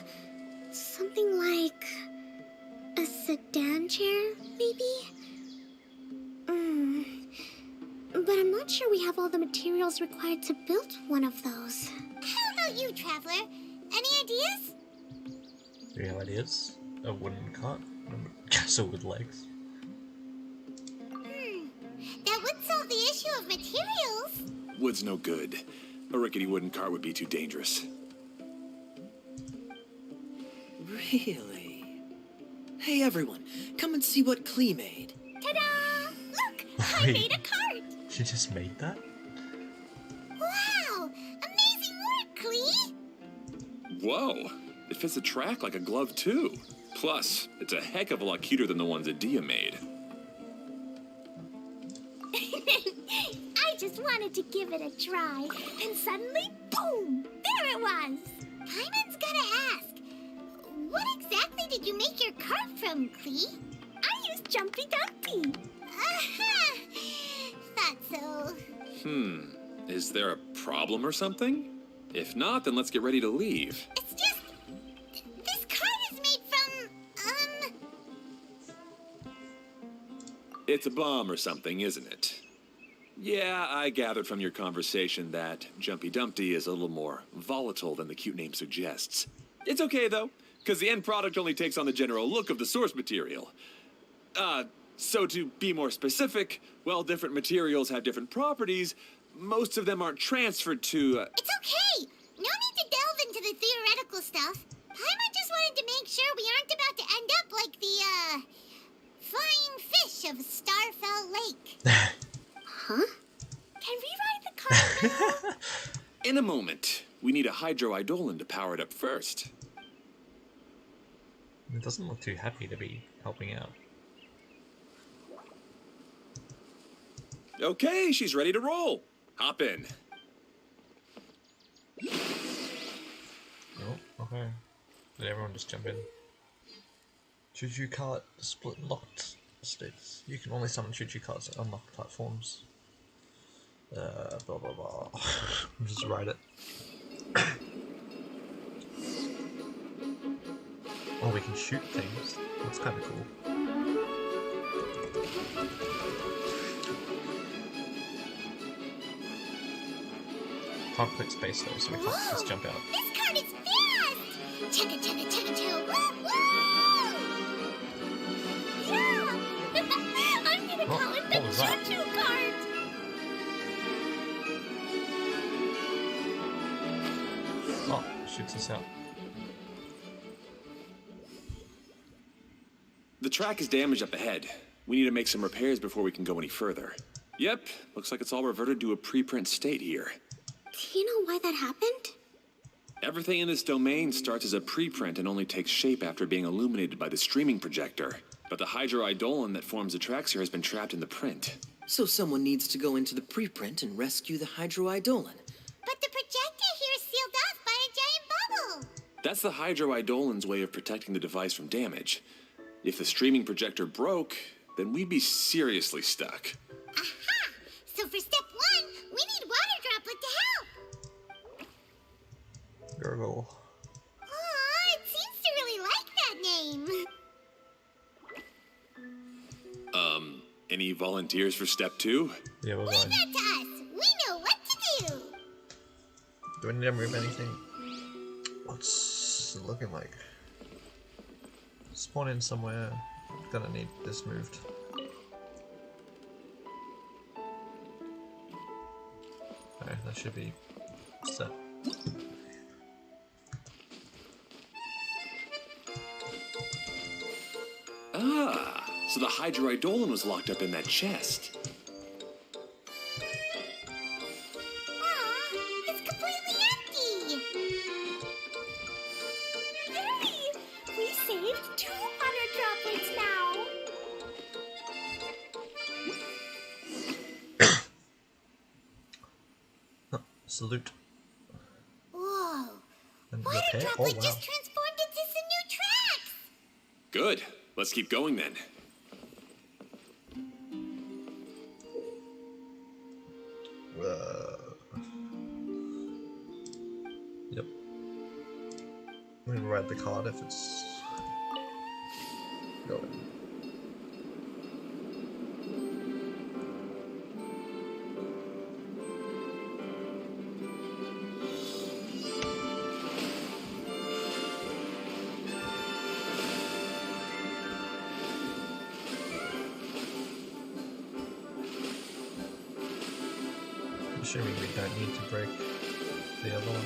something like a sedan chair, maybe? But I'm not sure we have all the materials required to build one of those. How about you, Traveler? Any ideas? Do you have ideas? A wooden cart? A castle with legs? That would solve the issue of materials. Wood's no good. A rickety wooden cart would be too dangerous. Really? Hey everyone, come and see what Klee made. Ta-da! Look, I Wait. made a cart. She just made that? Wow! Amazing work, Klee! Whoa! It fits the track like a glove, too. Plus, it's a heck of a lot cuter than the ones Adia made. I just wanted to give it a try, and suddenly, boom! There it was! Paimon's gotta ask, what exactly did you make your cart from, Klee? I used Jumpy Dumpy. Aha! Thought so. Is there a problem or something? If not, then let's get ready to leave. It's just... this cart is made from, It's a bomb or something, isn't it? Yeah, I gathered from your conversation that Jumpy Dumpty is a little more volatile than the cute name suggests. It's okay, though, because the end product only takes on the general look of the source material. So to be more specific, while different materials have different properties, most of them aren't transferred to, It's okay! No need to delve into the theoretical stuff. Paimon just wanted to make sure we aren't about to end up like the, flying fish of Starfell Lake. Can we ride the cart now? In a moment. We need a hydroidolin to power it up first. It doesn't look too happy to be helping out. Okay, she's ready to roll. Hop in. Oh, okay. Did everyone just jump in? Choo-choo cart split locked states. You can only summon choo-choo carts at unlocked platforms. Blah blah blah. Just write it. Oh, we can shoot things. That's kind of cool. Can't click space though, so we can't just jump out. This card is fast! Chugga chugga chugga chugga woo woo! Yeah! I'm gonna call it the what was that? choo-choo cart! Oh, shoots us out. The track is damaged up ahead. We need to make some repairs before we can go any further. Yep, looks like it's all reverted to a preprint state here. Do you know why that happened? Everything in this domain starts as a preprint and only takes shape after being illuminated by the streaming projector. But the hydroidolin that forms the tracks here has been trapped in the print. So someone needs to go into the preprint and rescue the hydroidolin. But the projector here is sealed off by a giant bubble. That's the hydroidolin's way of protecting the device from damage. If the streaming projector broke, then we'd be seriously stuck. Aha! So for step 1, we need water droplet to help. Gurgle. Aw, it seems to really like that name. Any volunteers for step 2? Yeah, we're Leave going. that to us. We know what to do. Do we need to move anything? What's it looking like? Spawn in somewhere. Gonna need this moved. Okay, that should be set. Ah, so the hydroidolin was locked up in that chest. Aw, it's completely empty. Yay! We saved 2 water droplets now! Salute. Whoa. And Water repair? Oh droplet wow. just transformed into some new tracks. Good. Let's keep going then. Yep. I'm gonna ride the card if it's going. Assuming we don't need to break the other one.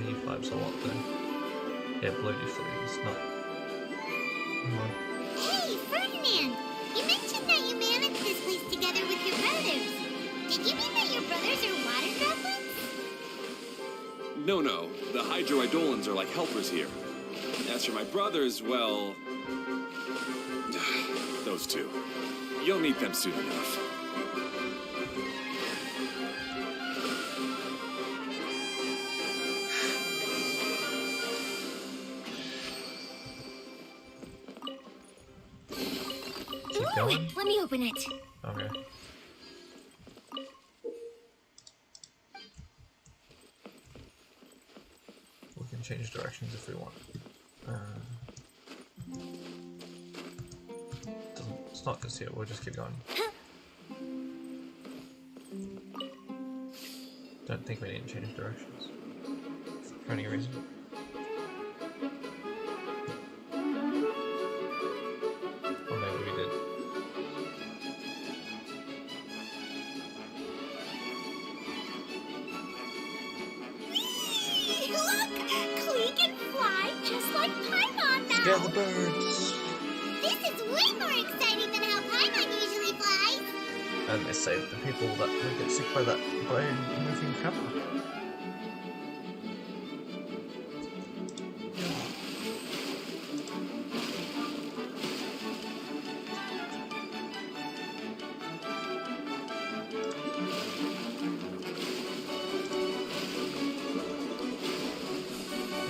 E5's a lot though. Yeah, blue usually is not. Hey, Ferdinand! You mentioned that you managed this place together with your brothers. Did you mean that your brothers are water droplets? No, the hydroidolins are like helpers here. As for my brothers, well... those two. You'll meet them soon enough. Keep going? Let me open it. Okay. We can change directions if we want. It's not this here, we'll just keep going. Don't think we need to change directions. For any reason. Or maybe we did. Look! Klee can fly just like Paimon now! Scare the birds! This is way more exciting than how Paimon usually flies. And they saved the people that would get sick by that brain moving camera.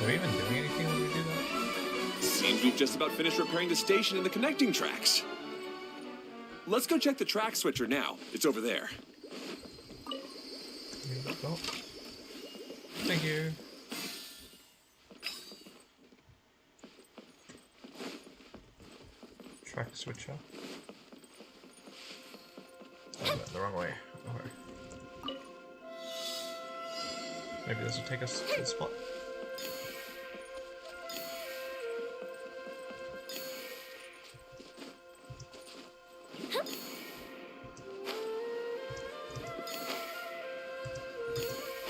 Are we even doing anything when we do that? Seems we've just about finished repairing the station and the connecting tracks. Let's go check the track switcher now. It's over there. Here we go. Thank you. Track switcher. Oh, I went the wrong way. Okay. Maybe this will take us to the spot.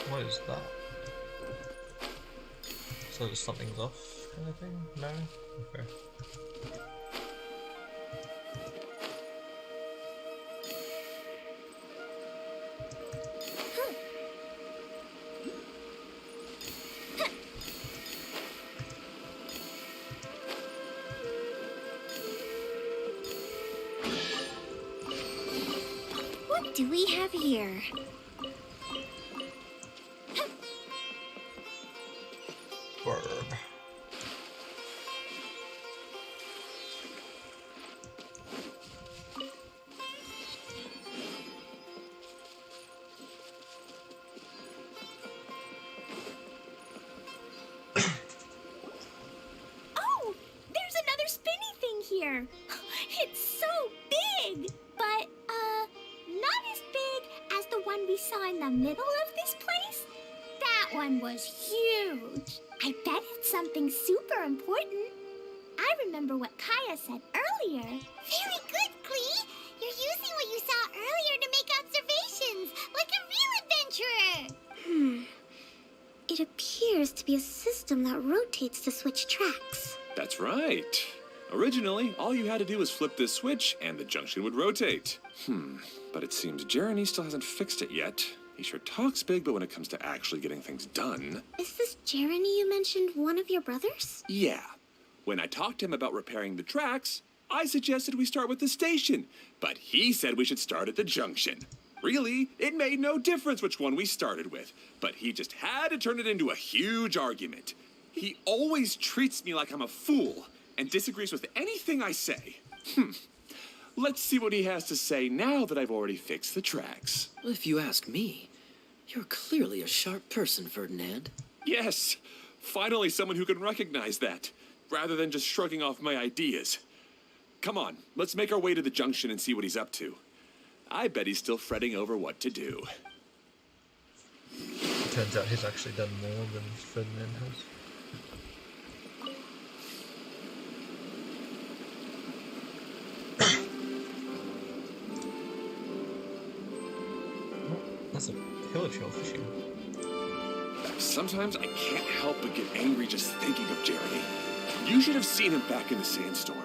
What is that? So just something's off kind of thing? No? Okay. What do we have here? Verb. Oh, there's another spinny thing here. It's so big, but not as big as the one we saw in the middle of this place. That one was huge. I bet it's something super important. I remember what Kaya said earlier. Very good, Klee. You're using what you saw earlier to make observations, like a real adventurer. It appears to be a system that rotates to switch tracks. That's right. Originally, all you had to do was flip this switch and the junction would rotate. But it seems Jeremy still hasn't fixed it yet. He sure talks big, but when it comes to actually getting things done... Is this Jeremy you mentioned, one of your brothers? Yeah. When I talked to him about repairing the tracks, I suggested we start with the station, but he said we should start at the junction. Really, it made no difference which one we started with, but he just had to turn it into a huge argument. He always treats me like I'm a fool and disagrees with anything I say. Let's see what he has to say now that I've already fixed the tracks. If you ask me, you're clearly a sharp person, Ferdinand. Yes, finally someone who can recognize that, rather than just shrugging off my ideas. Come on, let's make our way to the junction and see what he's up to. I bet he's still fretting over what to do. Turns out he's actually done more than Ferdinand has. That's a pillager fishing. Sometimes I can't help but get angry just thinking of Jeremy. You should have seen him back in the sandstorm.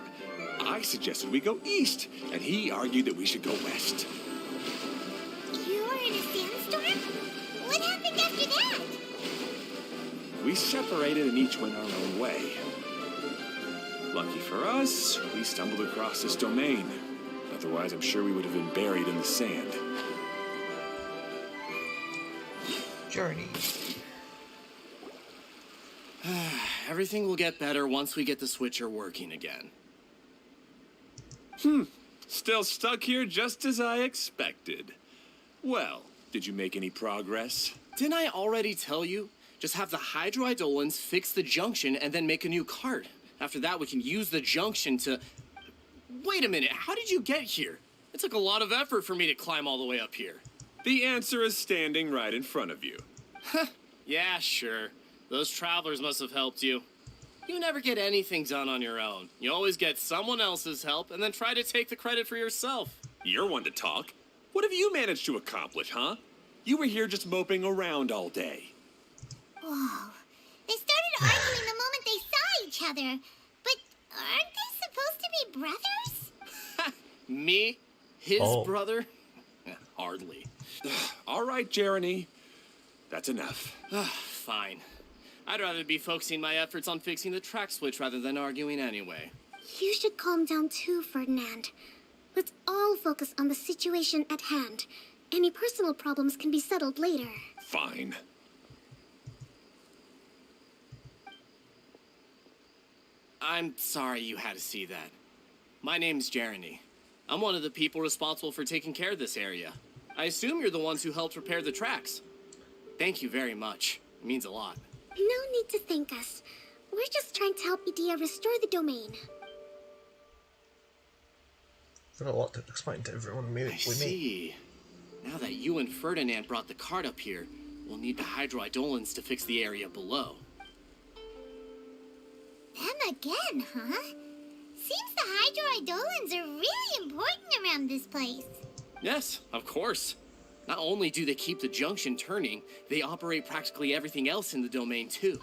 I suggested we go east, and he argued that we should go west. You were in a sandstorm? What happened after that? We separated and each went our own way. Lucky for us, we stumbled across this domain. Otherwise, I'm sure we would have been buried in the sand. Journey. Everything will get better once we get the switcher working again. Still stuck here just as I expected. Well, did you make any progress? Didn't I already tell you? Just have the hydroidolins fix the junction and then make a new cart. After that, we can use the junction to... Wait a minute, how did you get here? It took a lot of effort for me to climb all the way up here. The answer is standing right in front of you. Yeah, sure. Those travelers must have helped you. You never get anything done on your own. You always get someone else's help and then try to take the credit for yourself. You're one to talk. What have you managed to accomplish, huh? You were here just moping around all day. Whoa. They started arguing the moment they saw each other. But aren't they supposed to be brothers? Me? His brother? Hardly. All right, Jeremy. That's enough. Fine. I'd rather be focusing my efforts on fixing the track switch rather than arguing anyway. You should calm down too, Ferdinand. Let's all focus on the situation at hand. Any personal problems can be settled later. Fine. I'm sorry you had to see that. My name's Jeremy. I'm one of the people responsible for taking care of this area. I assume you're the ones who helped repair the tracks. Thank you very much. It means a lot. No need to thank us. We're just trying to help Edea restore the domain. There's a lot to explain to everyone we I meet. see. Now that you and Ferdinand brought the cart up here, we'll need the hydroidolins to fix the area below. Them again, huh? Seems the hydroidolins are really important around this place. Yes, of course. Not only do they keep the junction turning, they operate practically everything else in the domain too.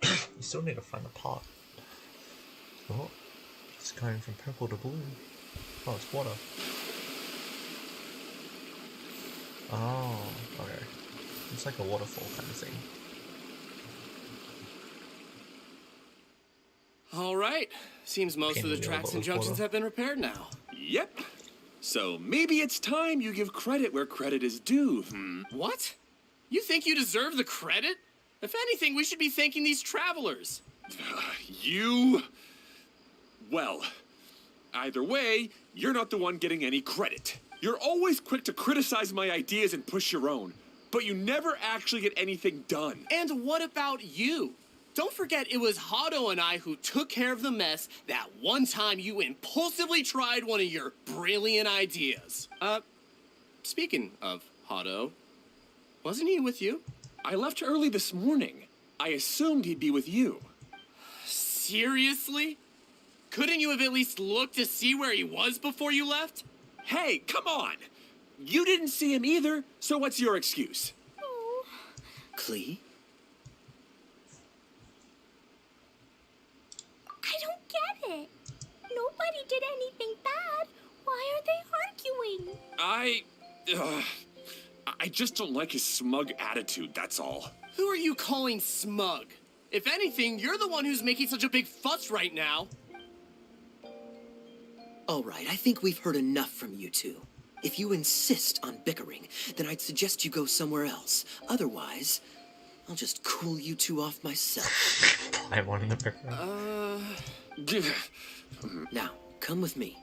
You still need to find the part. Oh, it's going from purple to blue. Oh, it's water. Oh, okay. It's like a waterfall kind of thing. All right. Seems most of the tracks and junctions have been repaired now. Yep. So maybe it's time you give credit where credit is due, What? You think you deserve the credit? If anything, we should be thanking these travelers. Well, either way, you're not the one getting any credit. You're always quick to criticize my ideas and push your own, but you never actually get anything done. And what about you? Don't forget it was Hado and I who took care of the mess that one time you impulsively tried one of your brilliant ideas. Speaking of Hado, wasn't he with you? I left early this morning. I assumed he'd be with you. Seriously? Couldn't you have at least looked to see where he was before you left? Hey, come on! You didn't see him either, so what's your excuse? Klee? I don't get it. Nobody did anything bad. Why are they arguing? I just don't like his smug attitude, that's all. Who are you calling smug? If anything, you're the one who's making such a big fuss right now. All right, I think we've heard enough from you two. If you insist on bickering, then I'd suggest you go somewhere else. Otherwise, I'll just cool you two off myself. I wanted to pick Now, come with me.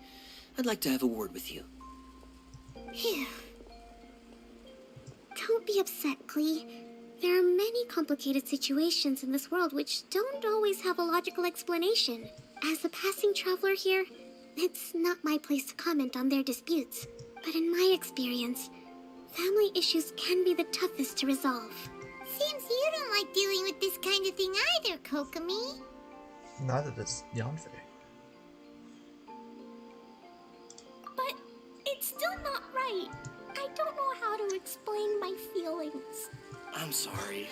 I'd like to have a word with you. Phew. Don't be upset, Klee. There are many complicated situations in this world which don't always have a logical explanation. As a passing traveler here, it's not my place to comment on their disputes. But in my experience, family issues can be the toughest to resolve. Seems you don't like dealing with this kind of thing either, Kokomi. Neither does Yanfei. But it's still not right. I don't know how to explain my feelings. I'm sorry.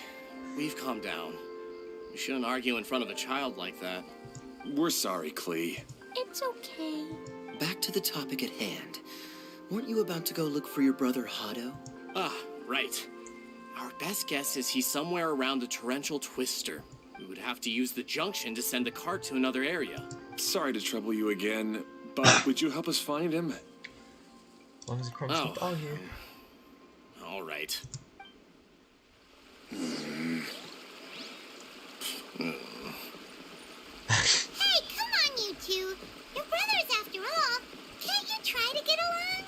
We've calmed down. You shouldn't argue in front of a child like that. We're sorry, Klee. It's okay. Back to the topic at hand. Weren't you about to go look for your brother Hado? Ah, right. Our best guess is he's somewhere around the torrential twister. We would have to use the junction to send the cart to another area. Sorry to trouble you again, but would you help us find him? As long as you promise not to argue. All right. Hey, come on, you two. You're brothers after all. Can't you try to get along?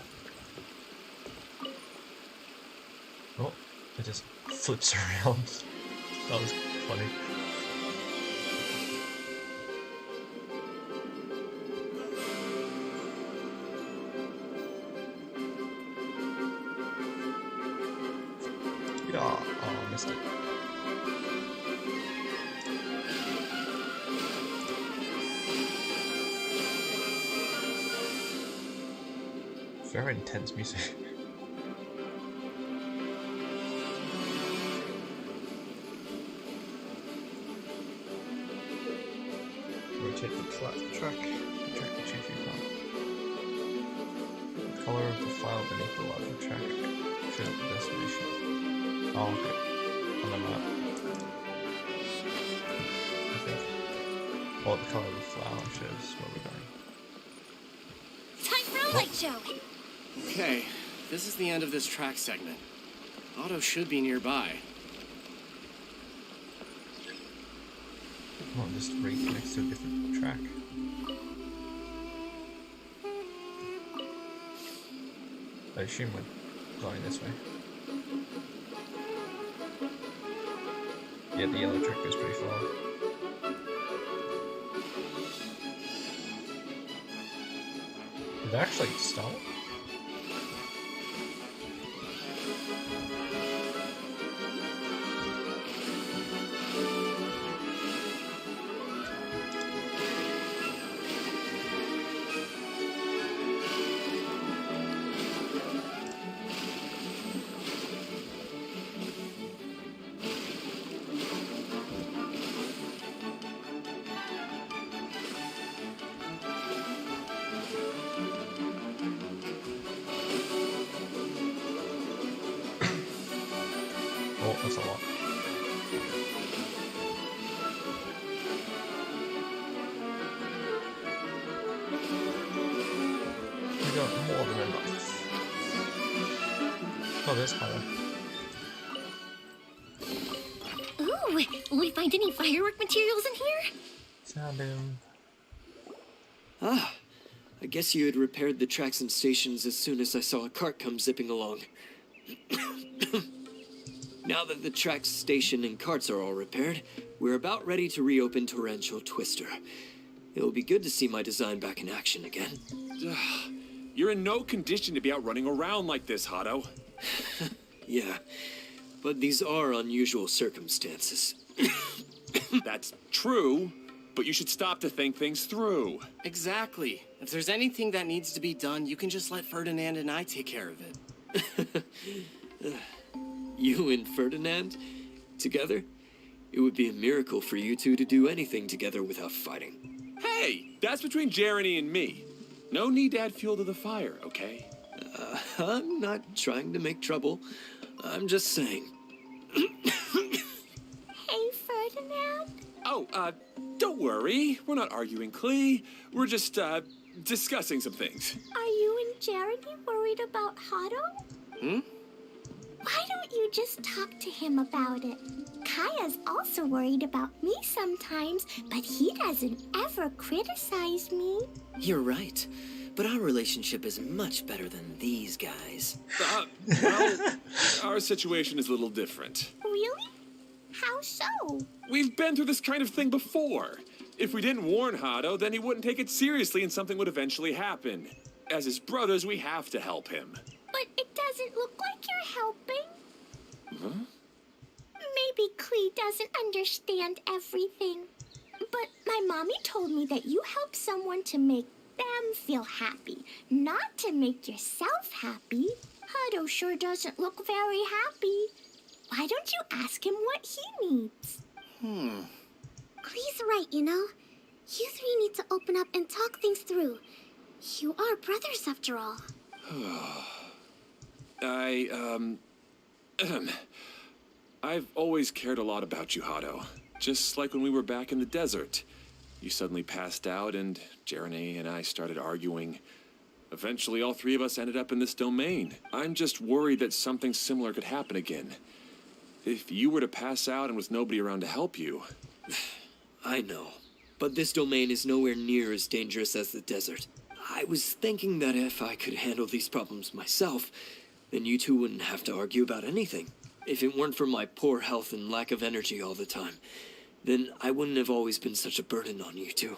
Oh, it just flips around. That was funny. Yeah, oh, I missed it. Very intense music. Rotate the track to choose your path. The color of the file beneath the larger track shows the destination. Oh, okay. On the map. Okay. Well, the color of the flower shows where we're going. Time for a light show. Okay, this is the end of this track segment. Otto should be nearby. Well, just reconnects to a different track. I assume we're going this way. Yeah, the yellow track goes pretty far. Did it actually stop? Oh, that's a lot. We got more than enough. Oh, there's Hado. Ooh, will we find any firework materials in here? Sound him. Ah, I guess you had repaired the tracks and stations as soon as I saw a cart come zipping along. Now that the tracks, station, and carts are all repaired, we're about ready to reopen Torrential Twister. It'll be good to see my design back in action again. You're in no condition to be out running around like this, Hado. Yeah, but these are unusual circumstances. That's true, but you should stop to think things through. Exactly. If there's anything that needs to be done, you can just let Ferdinand and I take care of it. You and Ferdinand? Together? It would be a miracle for you two to do anything together without fighting. Hey, that's between Jeremy and me. No need to add fuel to the fire, okay? I'm not trying to make trouble. I'm just saying. Hey, Ferdinand. Oh, don't worry. We're not arguing, Klee. We're just, discussing some things. Are you and Jeremy worried about Hado? Why don't you just talk to him about it? Kaya's also worried about me sometimes, but he doesn't ever criticize me. You're right. But our relationship is much better than these guys. Well, our situation is a little different. Really? How so? We've been through this kind of thing before. If we didn't warn Hado, then he wouldn't take it seriously and something would eventually happen. As his brothers, we have to help him. But it doesn't look like you're helping. Huh? Maybe Klee doesn't understand everything. But my mommy told me that you help someone to make them feel happy, not to make yourself happy. Hado sure doesn't look very happy. Why don't you ask him what he needs? Klee's right, you know. You three need to open up and talk things through. You are brothers after all. I've always cared a lot about you, Hado. Just like when we were back in the desert. You suddenly passed out and Jeremy and I started arguing. Eventually, all three of us ended up in this domain. I'm just worried that something similar could happen again. If you were to pass out and with nobody around to help you... I know. But this domain is nowhere near as dangerous as the desert. I was thinking that if I could handle these problems myself, then you two wouldn't have to argue about anything. If it weren't for my poor health and lack of energy all the time, then I wouldn't have always been such a burden on you two.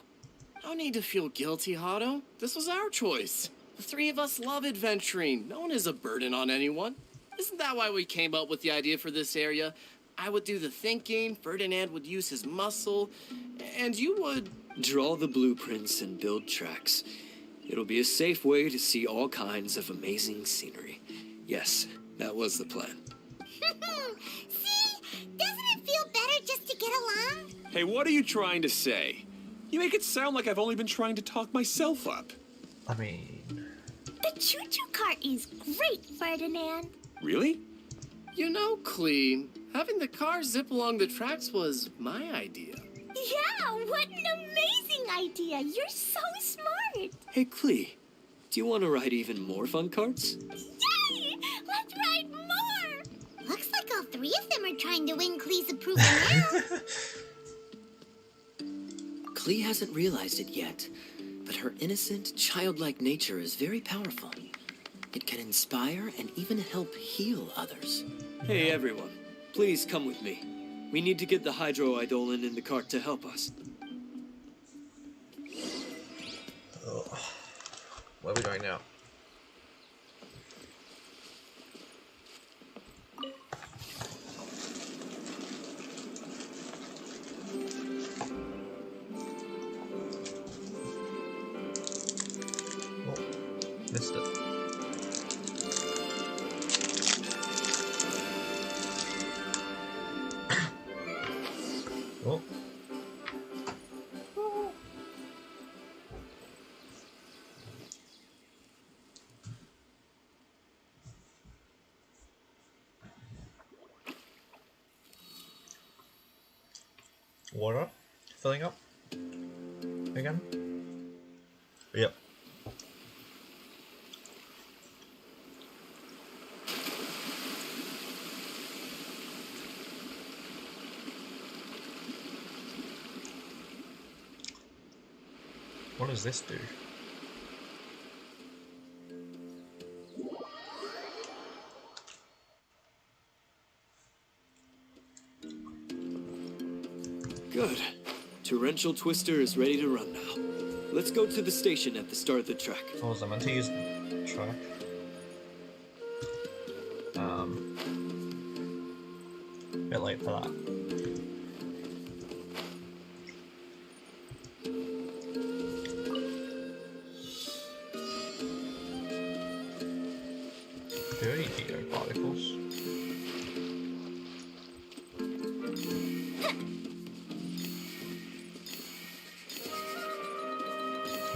No need to feel guilty, Hado. This was our choice. The three of us love adventuring. No one is a burden on anyone. Isn't that why we came up with the idea for this area? I would do the thinking, Ferdinand would use his muscle, and you would... Draw the blueprints and build tracks. It'll be a safe way to see all kinds of amazing scenery. Yes, that was the plan. See? Doesn't it feel better just to get along? Hey, what are you trying to say? You make it sound like I've only been trying to talk myself up. I mean... The choo-choo cart is great, Ferdinand. Really? You know, Klee, having the car zip along the tracks was my idea. Yeah, what an amazing idea. You're so smart. Hey, Klee, do you want to ride even more fun carts? Yay! Let's ride more! Looks like all three of them are trying to win Klee's approval now. Klee hasn't realized it yet, but her innocent, childlike nature is very powerful. It can inspire and even help heal others. Hey everyone, please come with me. We need to get the Hydro Eidolon in the cart to help us. Ugh. Where are we going now? Oh, missed it. Oh. Water filling up again. Yep. What does this do? Good. Torrential Twister is ready to run now. Let's go to the station at the start of the track. Oh, was I meant to use the track? Bit late for that. Dirty Geo particles.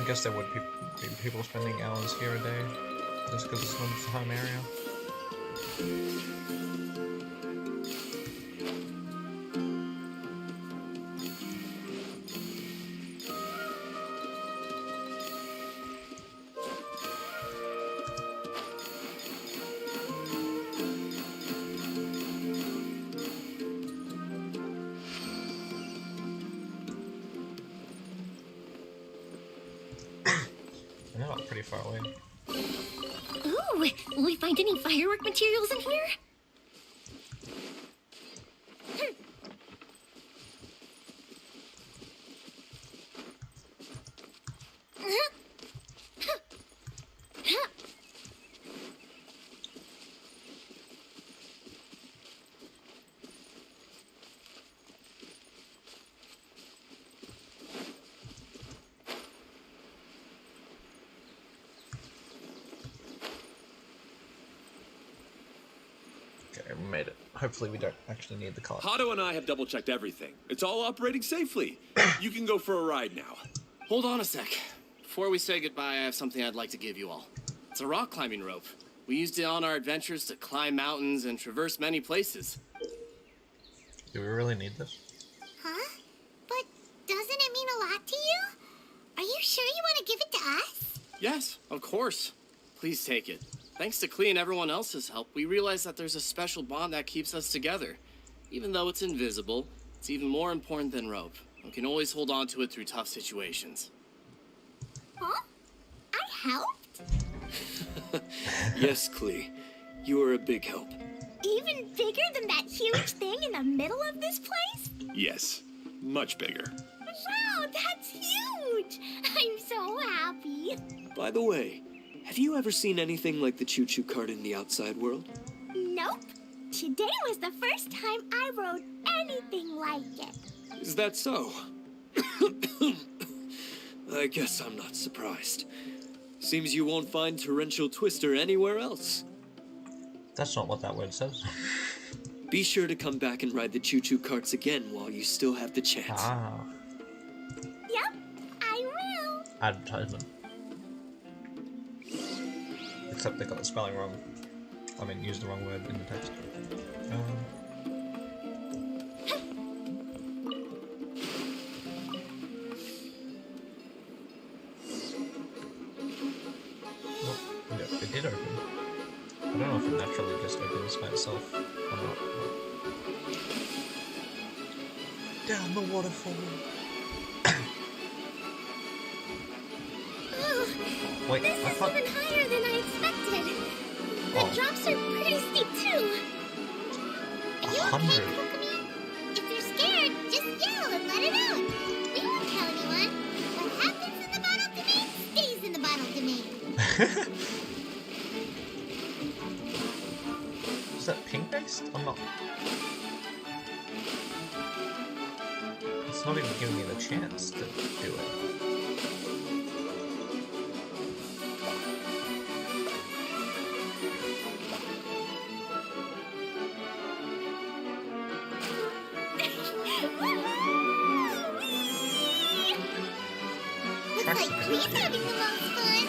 I guess there would be people spending hours here a day just because it's not the home area. I know I'm pretty far away. Ooh, will we find any firework materials in here? Okay, we made it. Hopefully we don't actually need the cart. Hato and I have double-checked everything. It's all operating safely. You can go for a ride now. Hold on a sec. Before we say goodbye, I have something I'd like to give you all. It's a rock climbing rope. We used it on our adventures to climb mountains and traverse many places. Do we really need this? Huh? But doesn't it mean a lot to you? Are you sure you want to give it to us? Yes, of course. Please take it. Thanks to Klee and everyone else's help, we realized that there's a special bond that keeps us together. Even though it's invisible, it's even more important than rope. We can always hold on to it through tough situations. Huh? I helped? Yes, Klee. You are a big help. Even bigger than that huge thing in the middle of this place? Yes, much bigger. Wow, that's huge! I'm so happy. By the way, have you ever seen anything like the choo-choo cart in the outside world? Nope. Today was the first time I rode anything like it. Is that so? I guess I'm not surprised. Seems you won't find Torrential Twister anywhere else. That's not what that word says. Be sure to come back and ride the choo-choo carts again while you still have the chance. Ah. Yep, I will. Advertisement. Except they got the spelling wrong. I mean, used the wrong word in the text. Well, yeah, it did open. I don't know if it naturally just opens by itself or not. Down the waterfall. Oh, Wait, this I is thought... even higher than I expected. The Oh. drops are pretty steep too. Are you okay, Kokomi? If you're scared, just yell and let it out. We won't tell anyone. What happens in the bottle domain stays in the bottle domain. Is that pink based? I'm not... It's not even giving me the chance to do it. Looks like Klee's having the most fun.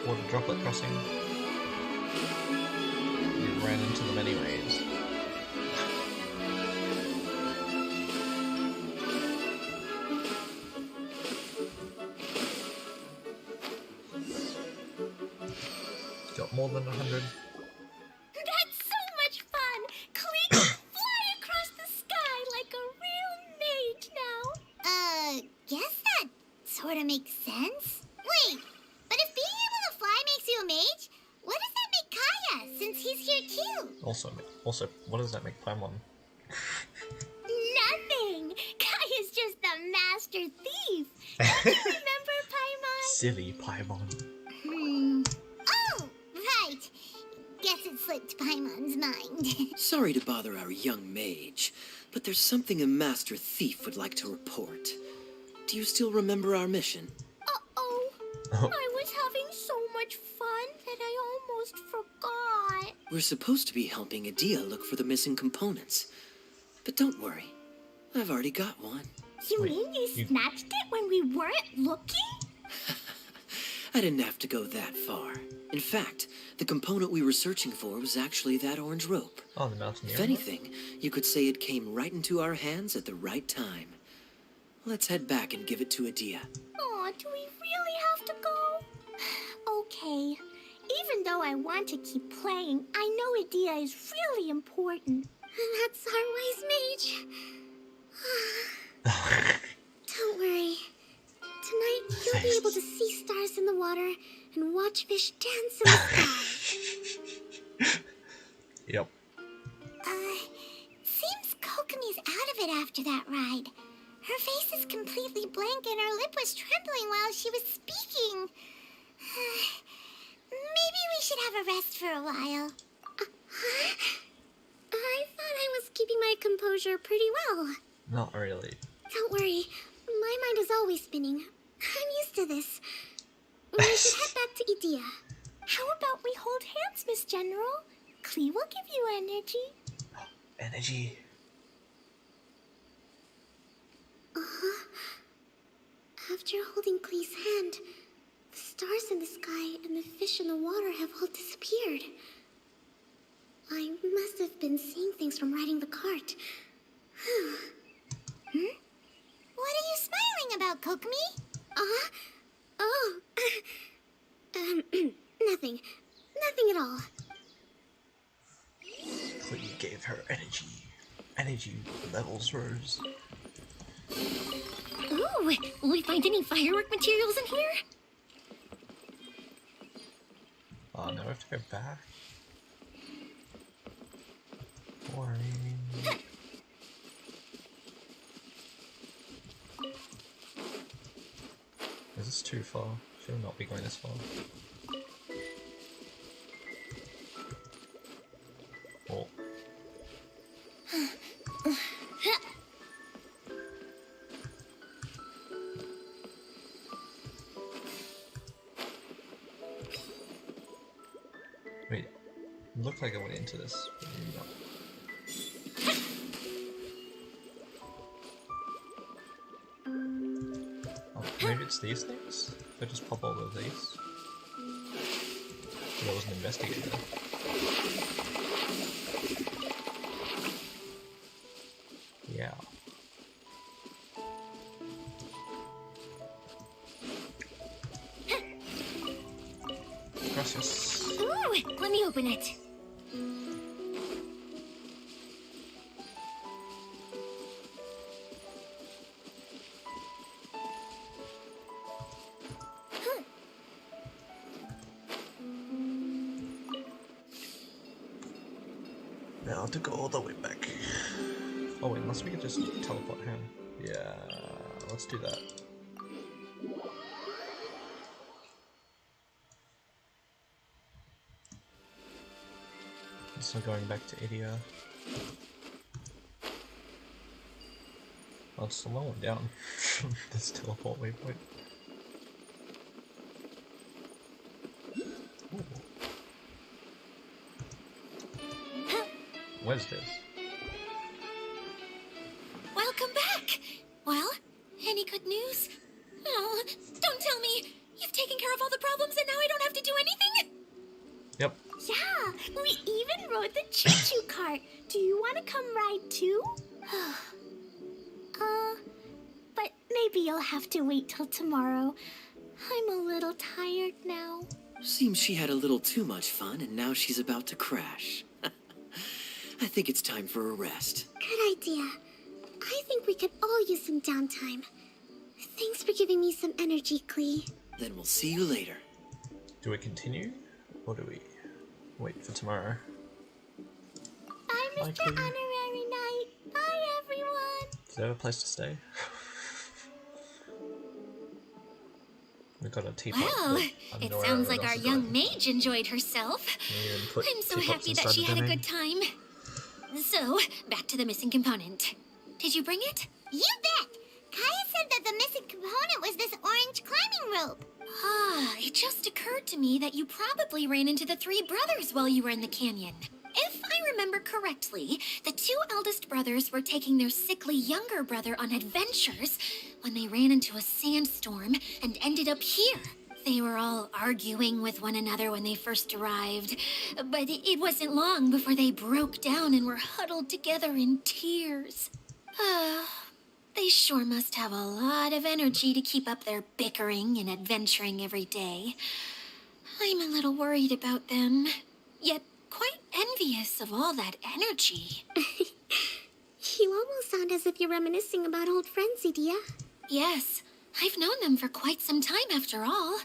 Water droplet crossing. You ran into them anyways. Got more than 100. That's so much fun! Klee can fly across the sky like a real mage now. Guess that sort of makes sense. Wait, but if being able to fly makes you a mage, what does that make Kaya, since he's here too? Also, what does that make Paimon? Nothing! Kaya's just the master thief! Don't you remember, Paimon? Silly Paimon. Oh, right. Guess it slipped Paimon's mind. Sorry to bother our young mage, but there's something a master thief would like to report. Do you still remember our mission? Uh-oh. I was having so much fun that I almost forgot. We're supposed to be helping Adia look for the missing components. But don't worry, I've already got one. You mean you snatched it when we weren't looking? I didn't have to go that far. In fact, the component we were searching for was actually that orange rope. Oh, the mountaineer. If anything, you could say it came right into our hands at the right time. Let's head back and give it to Adia. Aw, do we really have to go? Okay. Even though I want to keep playing, I know Adia is really important. That's our wise mage. Don't worry. Tonight, you'll be able to see stars in the water and watch fish dance in the sky. Yep. Seems Kokomi's out of it after that ride. Her face is completely blank and her lip was trembling while she was speaking. Maybe we should have a rest for a while. I thought I was keeping my composure pretty well. Not really. Don't worry. My mind is always spinning. I'm used to this. We should head back to Idia. How about we hold hands, Miss General? Klee will give you energy. Energy. After holding Klee's hand, the stars in the sky and the fish in the water have all disappeared. I must have been seeing things from riding the cart. What are you smiling about, Kokomi? Oh. Nothing. Nothing at all. Klee gave her energy. Energy levels rose. Ooh, will we find any firework materials in here? Oh, now I have to go back. Boring. Is this too far? Should not be going this far. Oh. Wait, it looked like I went into this, but maybe not. Oh, maybe it's these things? If I just pop all of these? There was an investigator. Yeah. Gracias. Ooh, let me open it. Now I have to go all the way back. Oh wait, unless we could just teleport him. Yeah, let's do that. So going back to Idia. Oh, it's a long way down from this teleport waypoint. Ooh. What is this? Welcome back! Well, any good news? Oh, don't tell me! You've taken care of all the problems and now I don't have to do anything? Yep. Yeah, we even rode the choo-choo cart. Do you want to come ride too? But maybe you'll have to wait till tomorrow. I'm a little tired now. Seems she had a little too much fun and now she's about to crash. I think it's time for a rest. Good idea. I think we could all use some downtime. Thanks for giving me some energy, Klee. Then we'll see you later. Do we continue? Or do we wait for tomorrow? Bye, Mr. Likely. Honorary Knight. Bye, everyone. Is there a place to stay? We got a teapot. Well, but I don't it know where sounds like everyone our else is young going. mage enjoyed herself. We even put I'm so teapots happy that inside she the had a domain. good time. So, back to the missing component. Did you bring it? You bet! Kaya said that the missing component was this orange climbing rope. Ah, it just occurred to me that you probably ran into the three brothers while you were in the canyon. If I remember correctly, the two eldest brothers were taking their sickly younger brother on adventures when they ran into a sandstorm and ended up here. They were all arguing with one another when they first arrived, but it wasn't long before they broke down and were huddled together in tears. They sure must have a lot of energy to keep up their bickering and adventuring every day. I'm a little worried about them, yet quite envious of all that energy. You almost sound as if you're reminiscing about old friends, Idia. Yes, I've known them for quite some time after all,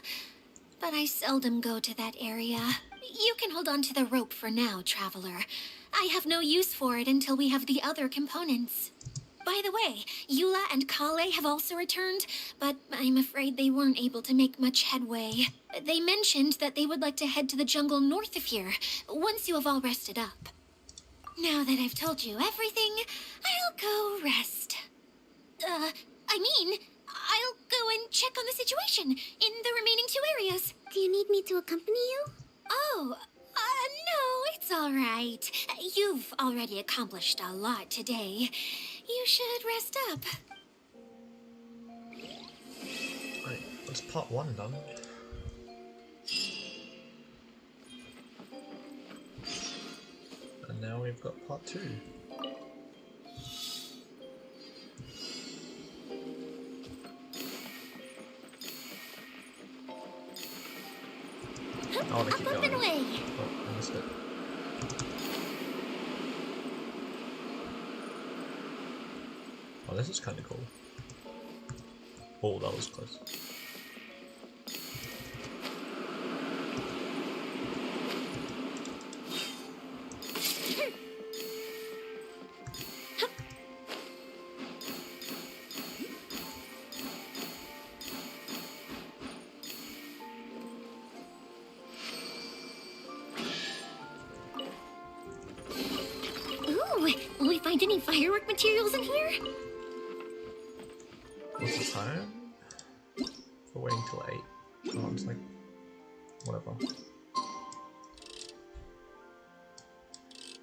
but I seldom go to that area. You can hold on to the rope for now, Traveler. I have no use for it until we have the other components. By the way, Eula and Kale have also returned, but I'm afraid they weren't able to make much headway. They mentioned that they would like to head to the jungle north of here, once you have all rested up. Now that I've told you everything, I'll go rest. I'll go and check on the situation in the remaining two areas. Do you need me to accompany you? Oh, no, it's all right. You've already accomplished a lot today. You should rest up. Right, that's part one done. And now we've got part two. Oh, they keep Up going. and away. Oh, I missed it. Oh, this is kind of cool. Oh, that was close. Ooh, will we find any firework materials in here? What's the time? We're waiting till 8. Oh, it's like... whatever.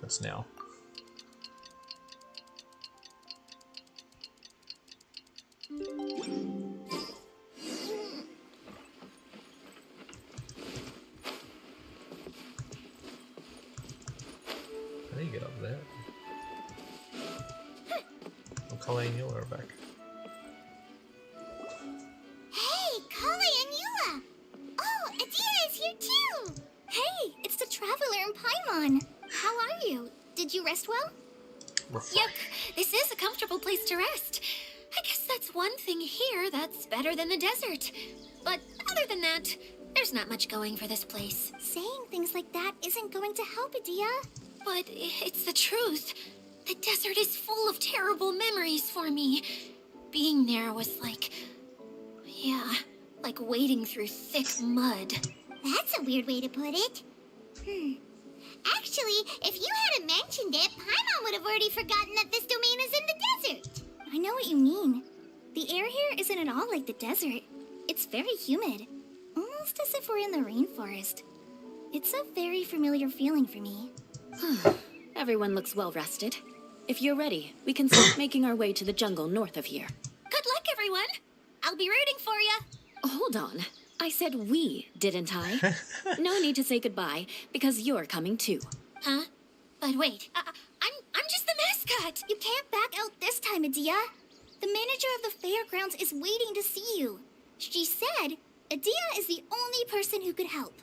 That's now. How do you get up there? Oh, Kale and Eula are back. Hey, Kale and Eula! Oh, Adia is here too! Hey, it's the Traveler and Paimon. How are you? Did you rest well? Yep, this is a comfortable place to rest. I guess that's one thing here that's better than the desert. But other than that, there's not much going for this place. Saying things like that isn't going to help, Adia. But it's the truth. The desert is full of terrible memories for me. Being there was like... yeah, like wading through thick mud. That's a weird way to put it. Actually, if you hadn't mentioned it, Paimon would have already forgotten that this domain is in the desert. I know what you mean. The air here isn't at all like the desert. It's very humid. Almost as if we're in the rainforest. It's a very familiar feeling for me. Everyone looks well rested. If you're ready, we can start making our way to the jungle north of here. Good luck, everyone. I'll be rooting for you. Hold on. I said we, didn't I? No need to say goodbye, because you're coming too. Huh? But wait, I'm just the mascot. You can't back out this time, Adia. The manager of the fairgrounds is waiting to see you. She said Adia is the only person who could help.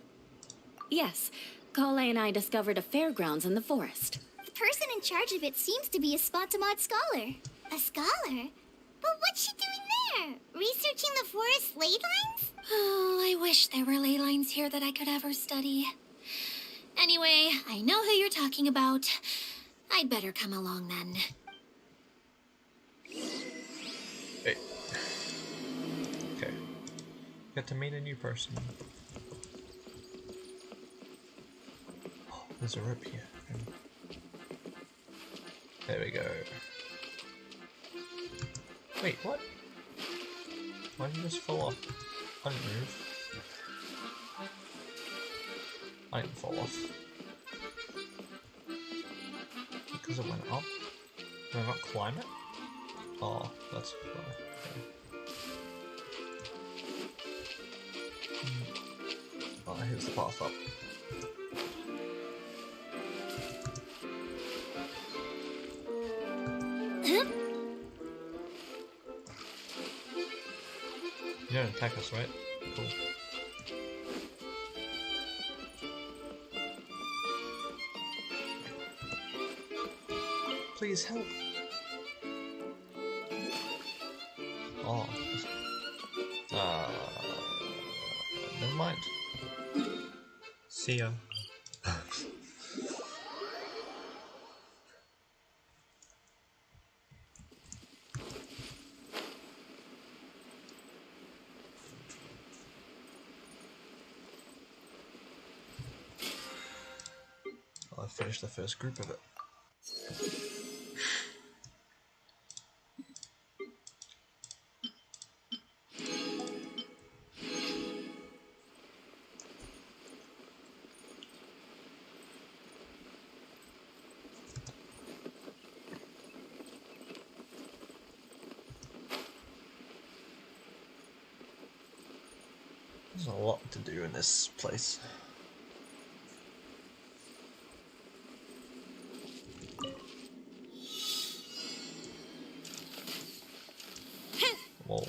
Yes, Kale and I discovered a fairgrounds in the forest. The person in charge of it seems to be a Spontamod scholar. A scholar? But what's she doing there? Researching the forest ley lines? Oh, I wish there were ley lines here that I could ever study. Anyway, I know who you're talking about. I'd better come along then. Hey. Okay. Got to meet a new person. Oh, there's a rope here. There we go. Wait, what? Why did you just fall off? I didn't move. I didn't fall off. Because it went up? Did I not climb it? Oh, that's why. Okay. Oh, here's the path up. You don't attack us, right? Cool. Please help. Oh. Never mind. See ya. I finished the first group of it. There's a lot to do in this place. Whoa.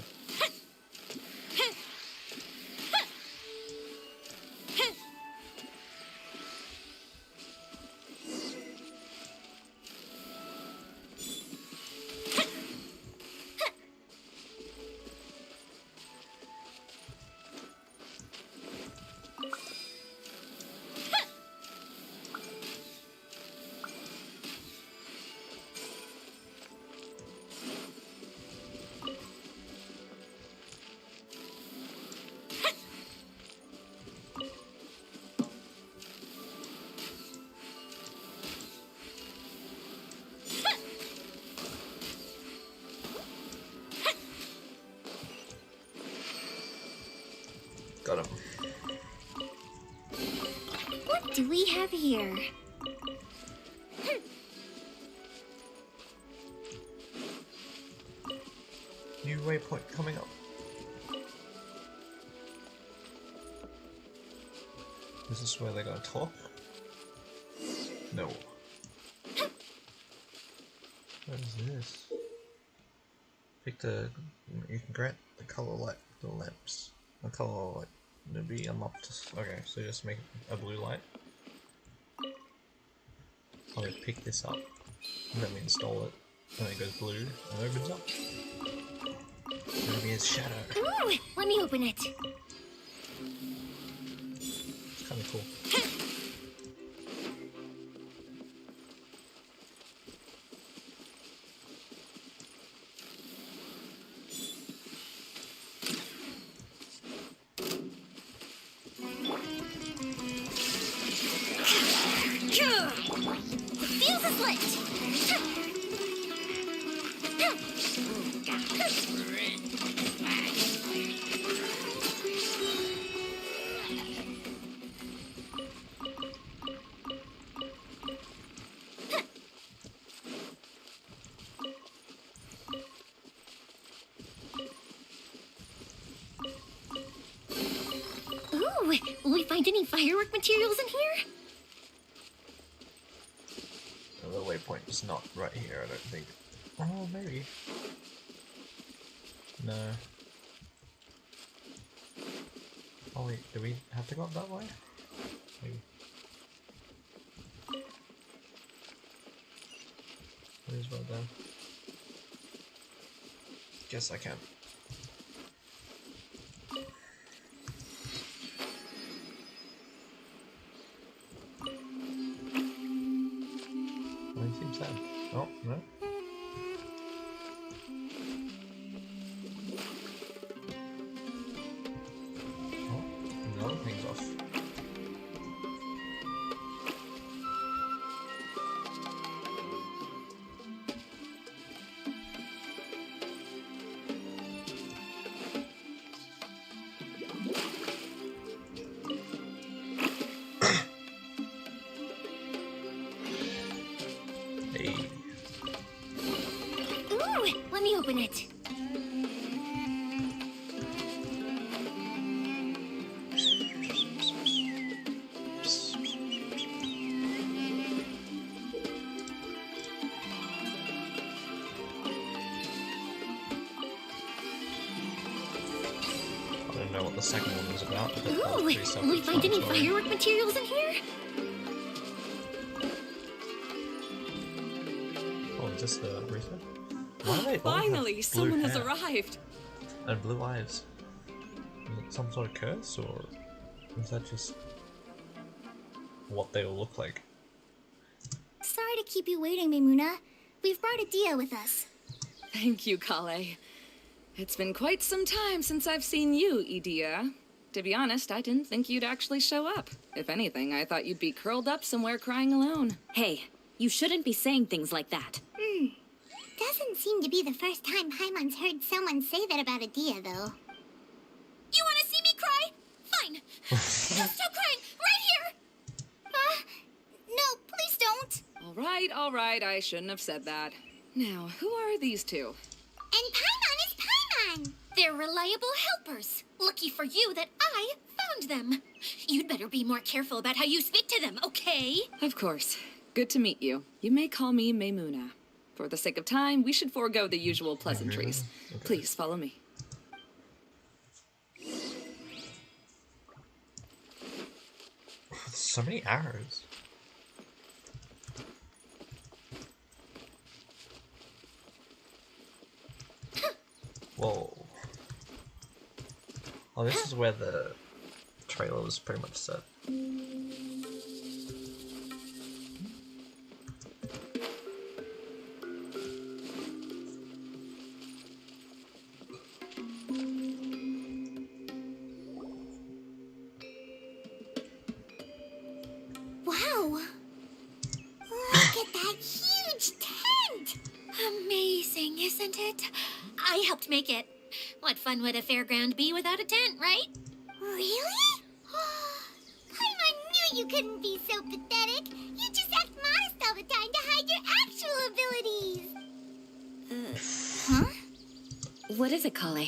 Got him. What do we have here? new waypoint coming up. Is this where they're gonna talk? No. What is this? Pick the. You can grant the color light the lamps. The color light to be unlocked. Okay, so just make a blue light. So we pick this up, and then we install it, and then it goes blue, and it opens up. It's gonna be his shadow. Ooh, let me open it. It's kind of cool. Fuse is lit. Ooh, will we find any firework materials in here? The waypoint is not right here, I don't think. Oh, maybe. No. Oh wait, do we have to go up that way? Maybe. It is right there. Guess I can. Well, he seems sad. Oh, no? Oh, the other thing's off. Hey. Ooh, let me open it. I don't know what the second one was about, but that was Ooh, pretty will we find any self-explanatory. firework materials in here? Oh, is this the reset? Why do they all Finally, have someone blue has hair arrived. and blue eyes? Is it some sort of curse, or is that just what they all look like? Sorry to keep you waiting, Maimuna. We've brought Adia with us. Thank you, Kale. It's been quite some time since I've seen you, Idia. To be honest, I didn't think you'd actually show up. If anything, I thought you'd be curled up somewhere crying alone. Hey, you shouldn't be saying things like that. Doesn't seem to be the first time Paimon's heard someone say that about Adia, though. You want to see me cry? Fine. Just stop crying right here. No, please don't. All right, I shouldn't have said that. Now, who are these two? And Paimon is Paimon. They're reliable helpers. Lucky for you that I found them. You'd better be more careful about how you speak to them, okay? Of course. Good to meet you. You may call me Maimuna. For the sake of time, we should forego the usual pleasantries. Okay. Please follow me. So many arrows. Whoa. Oh, this is where the trailer was pretty much set. Wow. Look at that huge tent. Amazing, isn't it? I helped make it. What fun would a fairground be without a tent, right? Really? Paimon knew you couldn't be so pathetic. You just act modest all the time to hide your actual abilities. What is it, Kale?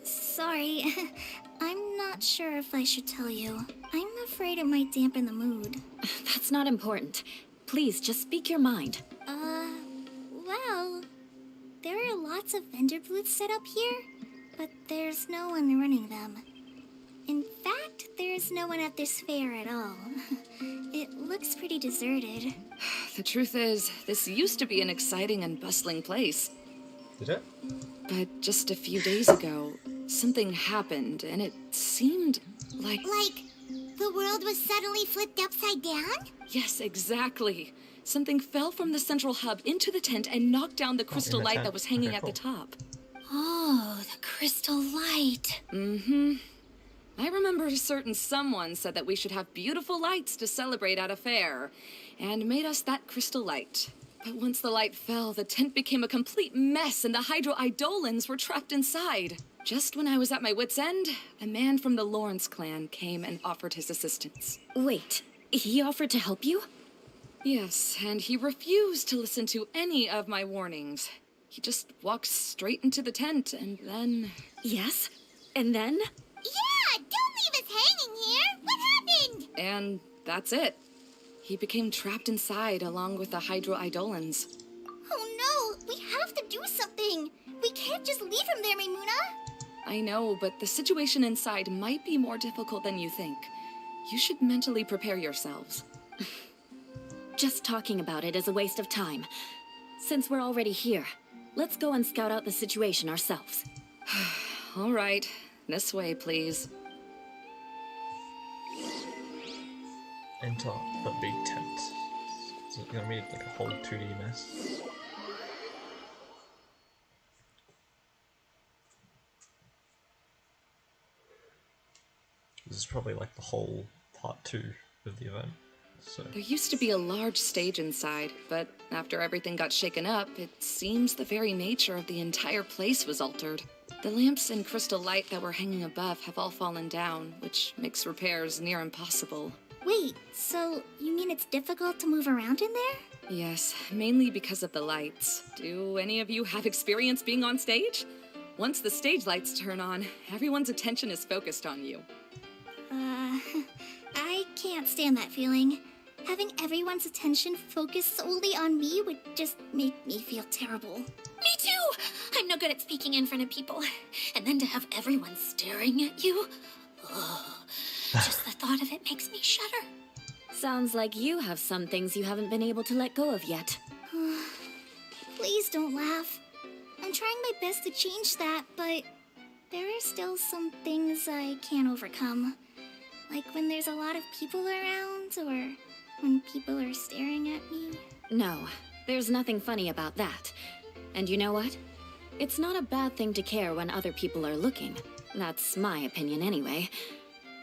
Sorry. I'm not sure if I should tell you. I'm afraid it might dampen the mood. That's not important. Please, just speak your mind. Well, there are lots of vendor booths set up here, but there's no one running them. In fact, there's no one at this fair at all. It looks pretty deserted. The truth is, this used to be an exciting and bustling place. Did it? But just a few days ago, something happened, and it seemed like... Like, the world was suddenly flipped upside down? Yes, exactly. Something fell from the central hub into the tent and knocked down the crystal light that was hanging at the top. Oh, the crystal light. Mm-hmm. I remember a certain someone said that we should have beautiful lights to celebrate at a fair, and made us that crystal light. But once the light fell, the tent became a complete mess and the Hydro-Eidolons were trapped inside. Just when I was at my wit's end, a man from the Lawrence clan came and offered his assistance. Wait, he offered to help you? Yes, and he refused to listen to any of my warnings. He just walked straight into the tent, and then... Yes? And then? Yeah, don't leave us hanging here. What happened? And that's it. He became trapped inside along with the Hydro-Eidolons. Oh no, we have to do something. We can't just leave him there, Maimuna. I know, but the situation inside might be more difficult than you think. You should mentally prepare yourselves. Just talking about it is a waste of time. Since we're already here, let's go and scout out the situation ourselves. All right, this way, please. Enter the big tent. Is it gonna be like a whole 2D mess? This is probably like the whole part 2 of the event. So. There used to be a large stage inside, but after everything got shaken up, it seems the very nature of the entire place was altered. The lamps and crystal light that were hanging above have all fallen down, which makes repairs near impossible. Wait, so you mean it's difficult to move around in there? Yes, mainly because of the lights. Do any of you have experience being on stage? Once the stage lights turn on, everyone's attention is focused on you. I can't stand that feeling. Having everyone's attention focused solely on me would just make me feel terrible. Me too! I'm no good at speaking in front of people. And then to have everyone staring at you. Ugh. Just the thought of it makes me shudder. Sounds like you have some things you haven't been able to let go of yet. Please don't laugh. I'm trying my best to change that, but there are still some things I can't overcome. Like when there's a lot of people around, or when people are staring at me. No, there's nothing funny about that. And you know what? It's not a bad thing to care when other people are looking. That's my opinion anyway.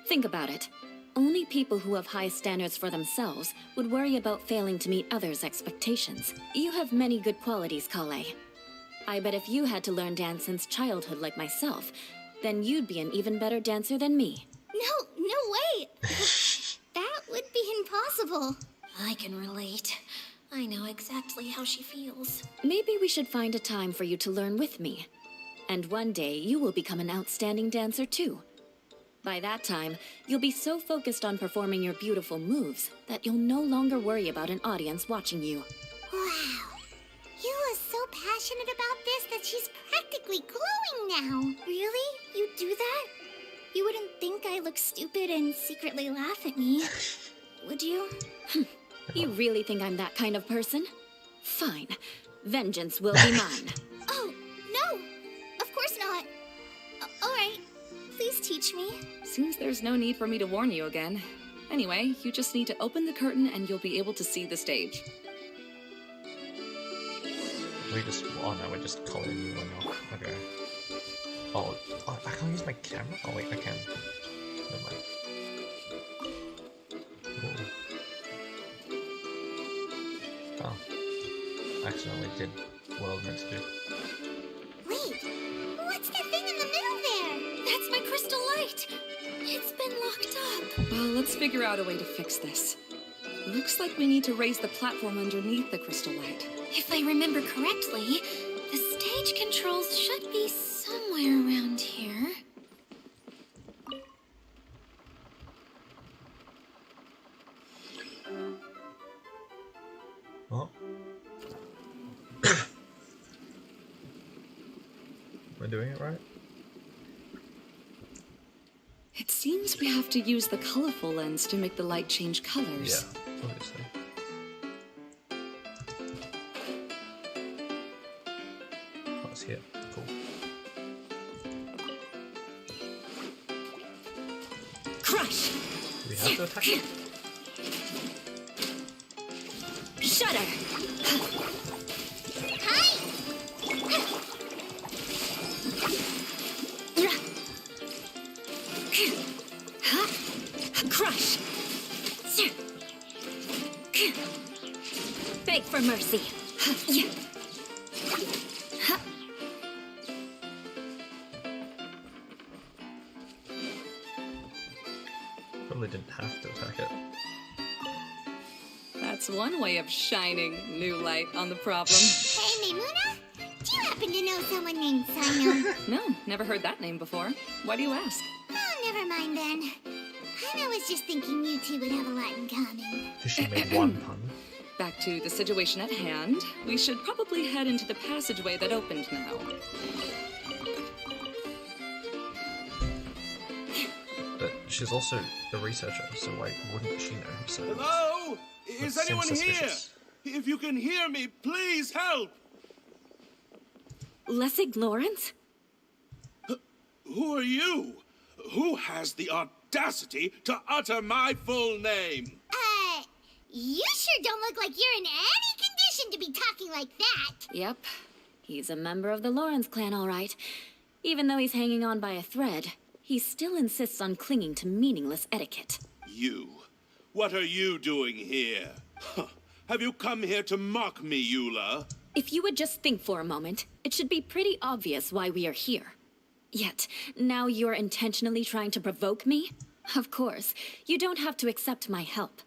Think about it. Only people who have high standards for themselves would worry about failing to meet others' expectations. You have many good qualities, Kale. I bet if you had to learn dance since childhood like myself, then you'd be an even better dancer than me. No way! That would be impossible. I can relate. I know exactly how she feels. Maybe we should find a time for you to learn with me. And one day, you will become an outstanding dancer too. By that time, you'll be so focused on performing your beautiful moves that you'll no longer worry about an audience watching you. Wow. You are so passionate about this that she's practically glowing now. Really? You do that? You wouldn't think I look stupid and secretly laugh at me, would you? You really think I'm that kind of person? Fine. Vengeance will be mine. Oh, no! Of course not. Alright, please teach me. Seems there's no need for me to warn you again. Anyway, you just need to open the curtain and you'll be able to see the stage. Oh no, we're just calling you one off. Okay. Oh, I can't use my camera? Oh wait, I can. Never mind. Oh. Accidentally did what I was meant to do. Wait, what's that thing in the middle there? That's my crystal light. It's been locked up. Well, let's figure out a way to fix this. Looks like we need to raise the platform underneath the crystal light. If I remember correctly, the stage stage controls should be somewhere around here. Oh. Am I doing it right? It seems we have to use the colorful lens to make the light change colors. Yeah, obviously. Oh, it's here. Cool. Crush! Do we have to attack it? Shudder! Hi! Crush! Beg for mercy. Probably didn't have to attack it. That's one way of shining new light on the problem. Hey, Maimuna? Do you happen to know someone named Sino? No, never heard that name before. Why do you ask? Oh, never mind then. I was just thinking you two would have a lot in common. Because she made one pun. Back to the situation at hand. We should probably head into the passageway that opened now. But she's also the researcher, so why wouldn't she know herself? Hello? Is That anyone seems here? suspicious. If you can hear me, please help! Lessig Lawrence? Who are you? Who has the audacity to utter my full name? You sure don't look like you're in any condition to be talking like that. Yep. He's a member of the Lawrence clan, all right. Even though he's hanging on by a thread, he still insists on clinging to meaningless etiquette. You. What are you doing here? Huh. Have you come here to mock me, Eula? If you would just think for a moment, it should be pretty obvious why we are here. Yet, now you're intentionally trying to provoke me? Of course, you don't have to accept my help.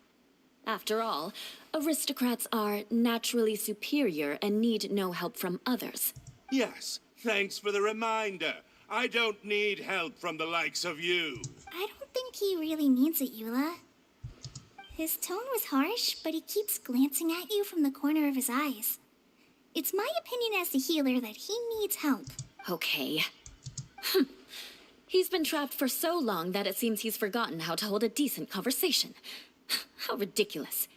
After all, aristocrats are naturally superior and need no help from others. Yes, thanks for the reminder. I don't need help from the likes of you. I don't think he really means it, Eula. His tone was harsh, but he keeps glancing at you from the corner of his eyes. It's my opinion as the healer that he needs help. Okay. He's been trapped for so long that it seems he's forgotten how to hold a decent conversation. How ridiculous.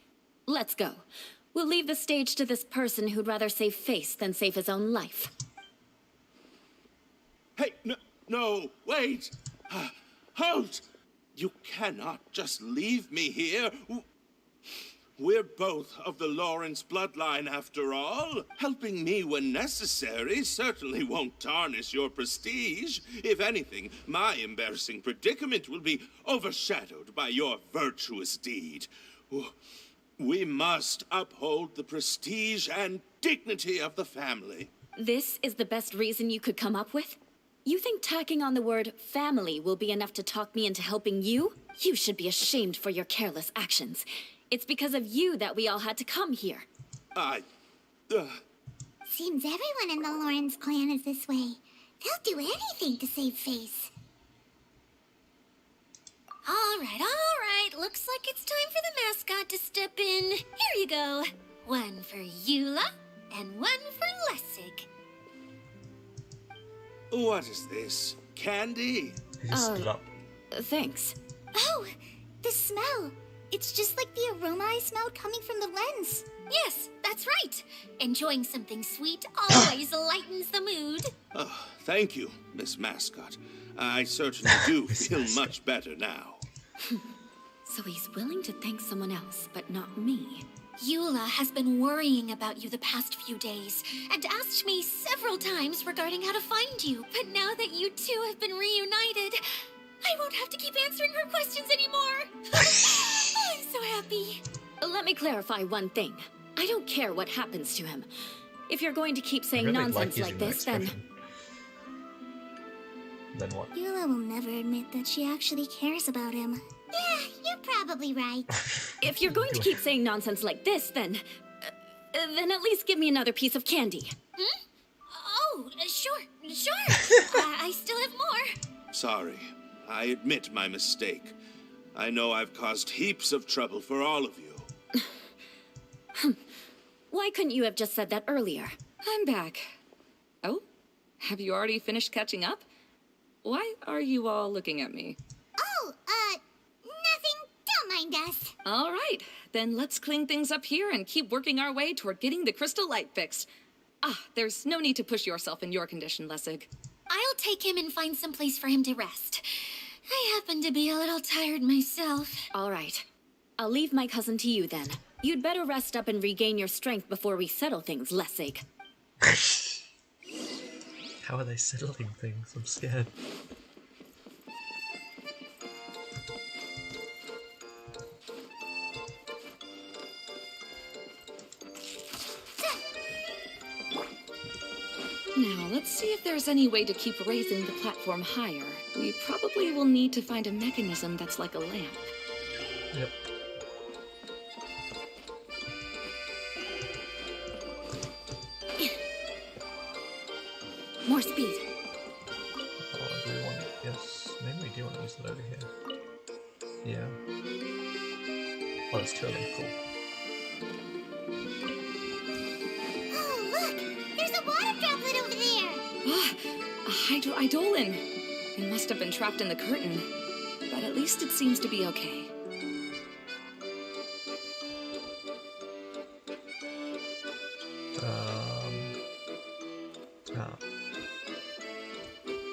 Let's go. We'll leave the stage to this person who'd rather save face than save his own life. Hey, no, wait! Halt! You cannot just leave me here. We're both of the Lawrence bloodline, after all. Helping me when necessary certainly won't tarnish your prestige. If anything, my embarrassing predicament will be overshadowed by your virtuous deed. We must uphold the prestige and dignity of the family. This is the best reason you could come up with? You think tacking on the word family will be enough to talk me into helping you? You should be ashamed for your careless actions. It's because of you that we all had to come here. Seems everyone in the Lawrence clan is this way. They'll do anything to save face. All right. Looks like it's time for the mascot to step in. Here you go. One for Eula and one for Lessig. What is this? Candy? He just stood up. Thanks. Oh, the smell. It's just like the aroma I smelled coming from the lens. Yes, that's right. Enjoying something sweet always lightens the mood. Oh, thank you, Miss Mascot. I certainly do feel much better now. So he's willing to thank someone else, but not me. Eula has been worrying about you the past few days and asked me several times regarding how to find you. But now that you two have been reunited, I won't have to keep answering her questions anymore. Oh, I'm so happy. Let me clarify one thing. I don't care what happens to him. If you're going to keep saying really nonsense like like this, then... Then what? Eula will never admit that she actually cares about him. Yeah, you're probably right. If you're going to keep saying nonsense like this, then at least give me another piece of candy. Hmm? Oh, Sure. I still have more. Sorry. I admit my mistake. I know I've caused heaps of trouble for all of you. Why couldn't you have just said that earlier? I'm back. Oh? Have you already finished catching up? Why are you all looking at me? Oh, nothing. Don't mind us. All right, then let's clean things up here and keep working our way toward getting the crystal light fixed. There's no need to push yourself in your condition, Lessig. I'll take him and find some place for him to rest. I happen to be a little tired myself. All right. I'll leave my cousin to you then. You'd better rest up and regain your strength before we settle things, Lessig. How are they settling things? I'm scared. Now, let's see if there's any way to keep raising the platform higher. We probably will need to find a mechanism that's like a lamp. Yep. More speed. Oh, do we want it? Yes. Maybe we do want to use it over here. Yeah. Oh, there's two of them. Cool. Oh, look! There's a water droplet over there! A hydroidolin. It must have been trapped in the curtain. But at least it seems to be okay.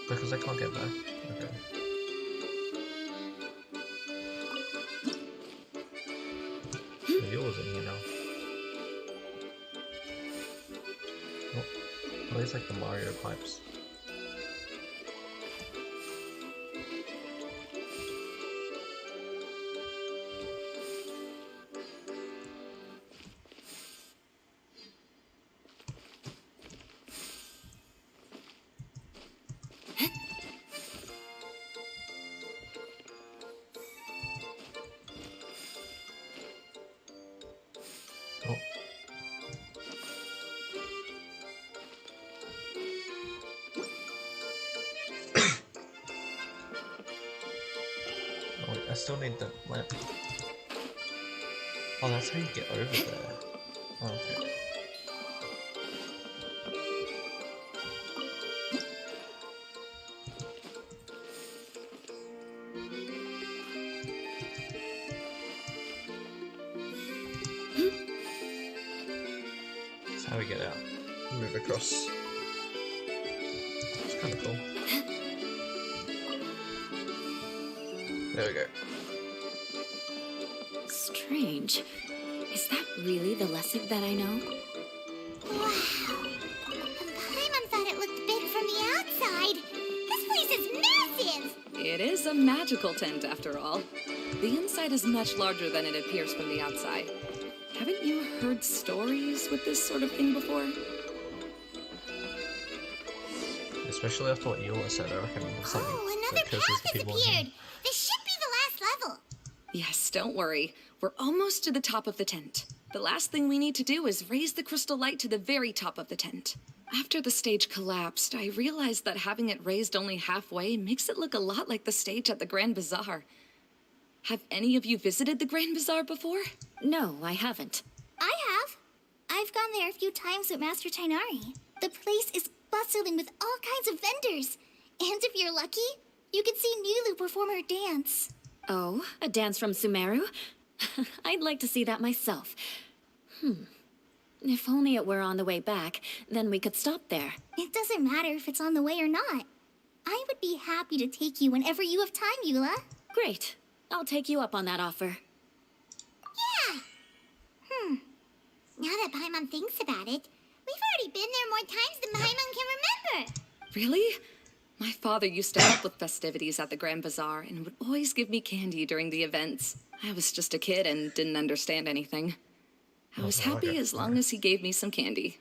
Because I can't get back. Okay. Yours in here now. Oh, these like the Mario pipes. I still need the lamp. Oh, that's how you get over there. Oh, okay. That's how we get out. Move across. It's kind of cool. There we go. Strange. Is that really the Lessig that I know? Wow. Paimon thought it looked big from the outside. This place is massive! It is a magical tent, after all. The inside is much larger than it appears from the outside. Haven't you heard stories with this sort of thing before? Especially after what Eula said, I reckon something another that curses path the people in disappeared. here. This should be the last level. Yes, don't worry. We're almost to the top of the tent. The last thing we need to do is raise the crystal light to the very top of the tent. After the stage collapsed, I realized that having it raised only halfway makes it look a lot like the stage at the Grand Bazaar. Have any of you visited the Grand Bazaar before? No, I haven't. I have. I've gone there a few times with Master Tainari. The place is bustling with all kinds of vendors. And if you're lucky, you can see Nulu perform her dance. Oh, a dance from Sumeru? I'd like to see that myself. If only it were on the way back, then we could stop there. It doesn't matter if it's on the way or not. I would be happy to take you whenever you have time, Eula. Great. I'll take you up on that offer. Yeah. Now that Paimon thinks about it, we've already been there more times than Paimon can remember. Really? My father used to help with festivities at the Grand Bazaar and would always give me candy during the events. I was just a kid and didn't understand anything. I was happy as long as he gave me some candy.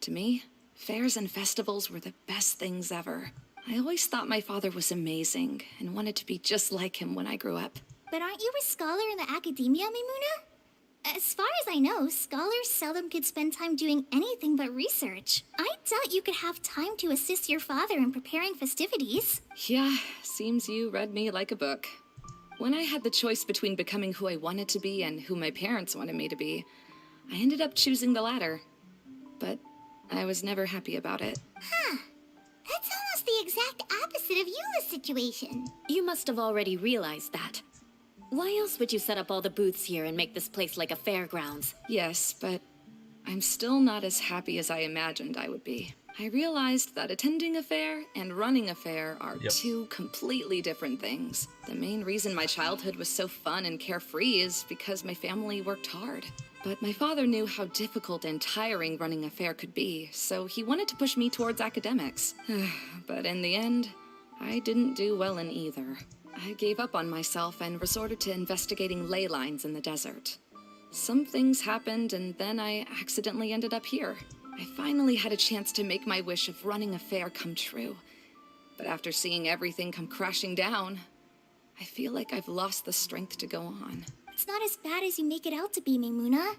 To me, fairs and festivals were the best things ever. I always thought my father was amazing and wanted to be just like him when I grew up. But aren't you a scholar in the academia, Mimuna? As far as I know, scholars seldom could spend time doing anything but research. I doubt you could have time to assist your father in preparing festivities. Yeah, seems you read me like a book. When I had the choice between becoming who I wanted to be and who my parents wanted me to be, I ended up choosing the latter. But I was never happy about it. Huh. That's almost the exact opposite of Eula's situation. You must have already realized that. Why else would you set up all the booths here and make this place like a fairgrounds? Yes, but I'm still not as happy as I imagined I would be. I realized that attending a fair and running a fair are two completely different things. The main reason my childhood was so fun and carefree is because my family worked hard. But my father knew how difficult and tiring running a fair could be, so he wanted to push me towards academics. But in the end, I didn't do well in either. I gave up on myself and resorted to investigating ley lines in the desert. Some things happened, and then I accidentally ended up here. I finally had a chance to make my wish of running a fair come true. But after seeing everything come crashing down, I feel like I've lost the strength to go on. It's not as bad as you make it out to be, Maimuna.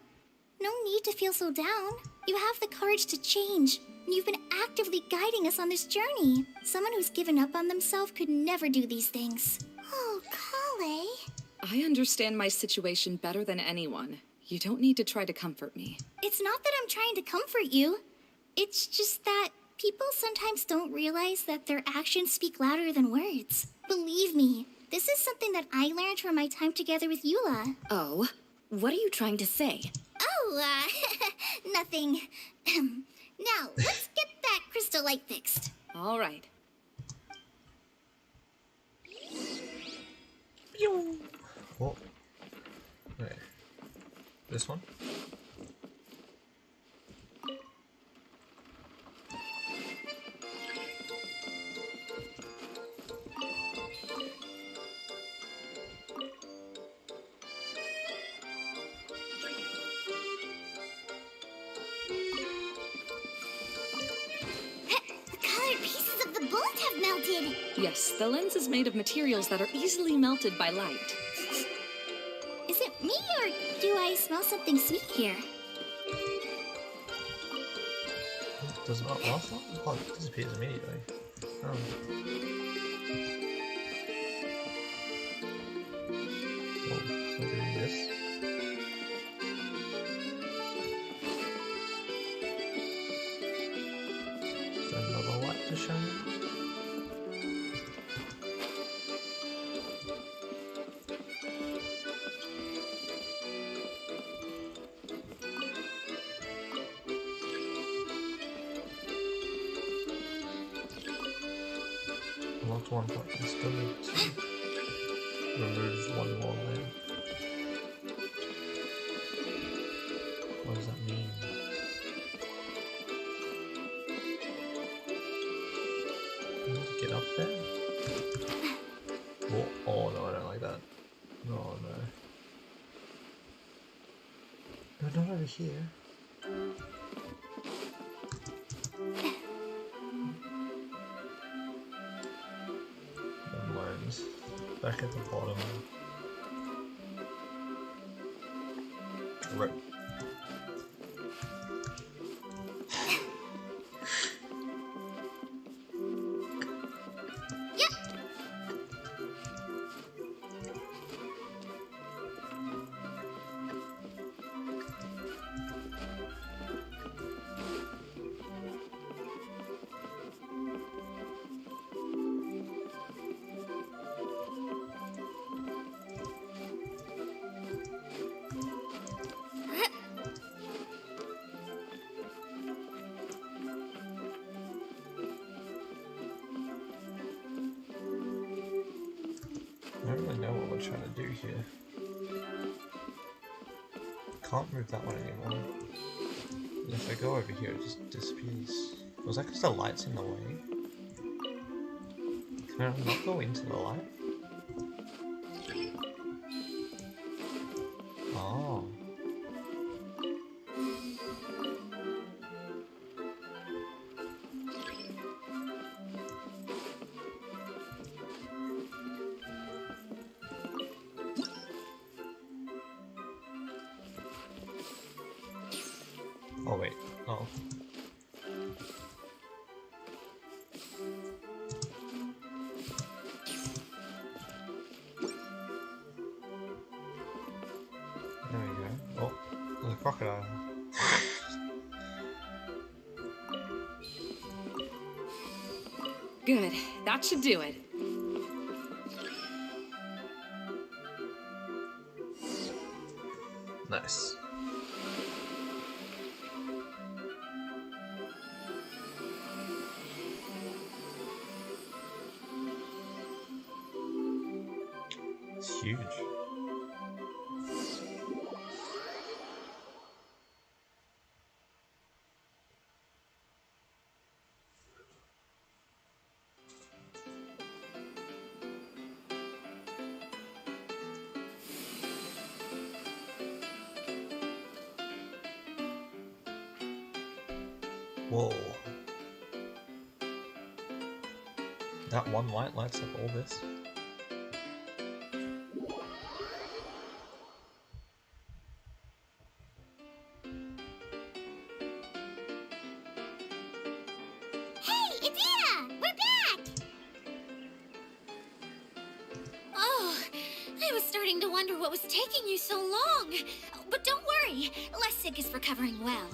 No need to feel so down. You have the courage to change, and you've been actively guiding us on this journey. Someone who's given up on themselves could never do these things. Oh, Kale. I understand my situation better than anyone. You don't need to try to comfort me. It's not that I'm trying to comfort you. It's just that people sometimes don't realize that their actions speak louder than words. Believe me, this is something that I learned from my time together with Eula. Oh? What are you trying to say? Oh, nothing. Now, let's get that crystal light fixed. All right. Oh. Wait. This one? The colored pieces of the bolt have melted. Yes, the lens is made of materials that are easily melted by light. Is it me, or do I smell something sweet here? Does not also? Oh, it disappears immediately. Oh. Oh, so doing this. Is there another light to show me? Unlocked one button, still need two. Removes one more layer. What does that mean? I need to get up there? Oh no, I don't like that. Oh no. No, not over here. Back at the bottom. Right. I don't really know what we're trying to do here. Can't move that one anymore. And if I go over here, it just disappears. Was that because the light's in the way? Can I not go into the light? Oh. Oh, wait. Oh. There we go. Oh, there's a crocodile. Good. That should do it. Nice. It's huge. Whoa. That one light lights up all this. Hey, Adina! We're back! Oh, I was starting to wonder what was taking you so long. But don't worry, Lessig is recovering well.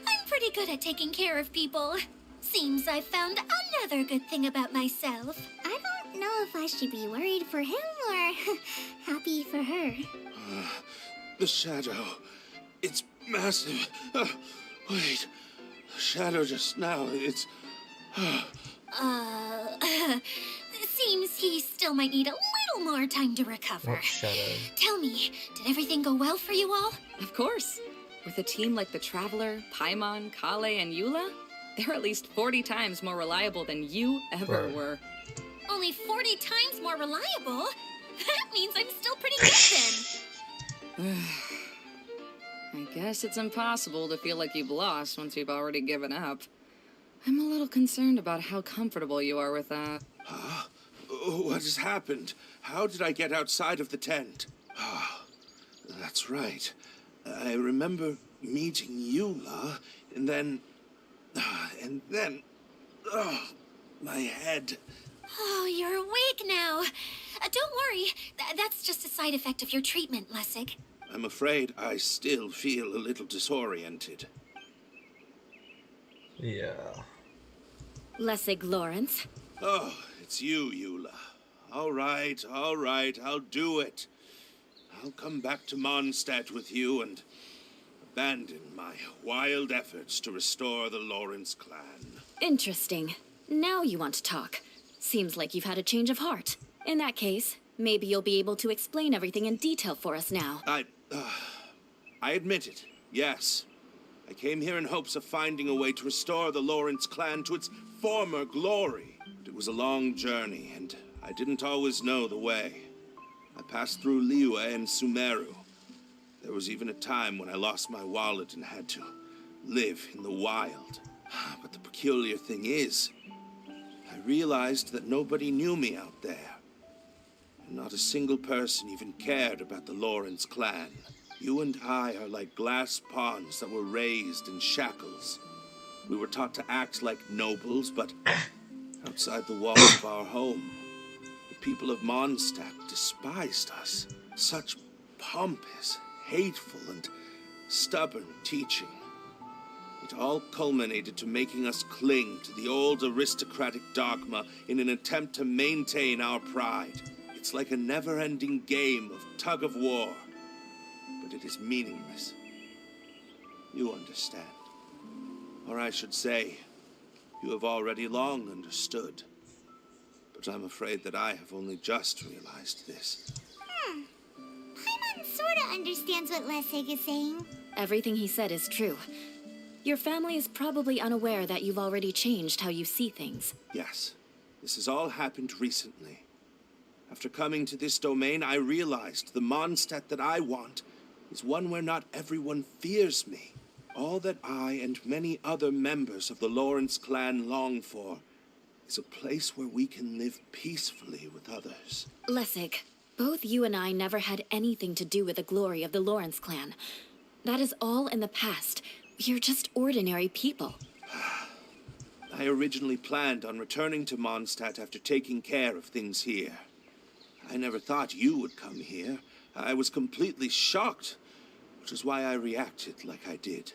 I'm pretty good at taking care of people. Seems I found another good thing about myself. I don't know if I should be worried for him or happy for her. The shadow. It's massive. Wait. The shadow just now. It's... Seems he still might need a little more time to recover. What shadow? Tell me, did everything go well for you all? Of course. With a team like the Traveler, Paimon, Kale, and Eula, they're at least 40 times more reliable than you ever were. Only 40 times more reliable? That means I'm still pretty good then. I guess it's impossible to feel like you've lost once you've already given up. I'm a little concerned about how comfortable you are with that. Huh? What has happened? How did I get outside of the tent? That's right. I remember meeting Eula, and then... my head. Oh, you're awake now. Don't worry. That's just a side effect of your treatment, Lessig. I'm afraid I still feel a little disoriented. Yeah. Lessig Lawrence. Oh, it's you, Eula. All right, I'll do it. I'll come back to Mondstadt with you and abandon my wild efforts to restore the Lawrence clan. Interesting. Now you want to talk. Seems like you've had a change of heart. In that case, maybe you'll be able to explain everything in detail for us now. I admit it, yes. I came here in hopes of finding a way to restore the Lawrence clan to its former glory. But it was a long journey, and I didn't always know the way. I passed through Liyue and Sumeru. There was even a time when I lost my wallet and had to live in the wild. But the peculiar thing is, I realized that nobody knew me out there. And not a single person even cared about the Lawrence clan. You and I are like glass pawns that were raised in shackles. We were taught to act like nobles, but outside the walls of our home, the people of Mondstadt despised us. Such pompous, hateful, and stubborn teaching. It all culminated to making us cling to the old aristocratic dogma in an attempt to maintain our pride. It's like a never-ending game of tug-of-war, but it is meaningless. You understand. Or I should say, you have already long understood. But I'm afraid that I have only just realized this. Paimon sorta understands what Lessig is saying. Everything he said is true. Your family is probably unaware that you've already changed how you see things. Yes, this has all happened recently. After coming to this domain, I realized the Mondstadt that I want is one where not everyone fears me. All that I and many other members of the Lawrence clan long for is a place where we can live peacefully with others. Lessig, both you and I never had anything to do with the glory of the Lawrence clan. That is all in the past. You're just ordinary people. I originally planned on returning to Mondstadt after taking care of things here. I never thought you would come here. I was completely shocked, which is why I reacted like I did.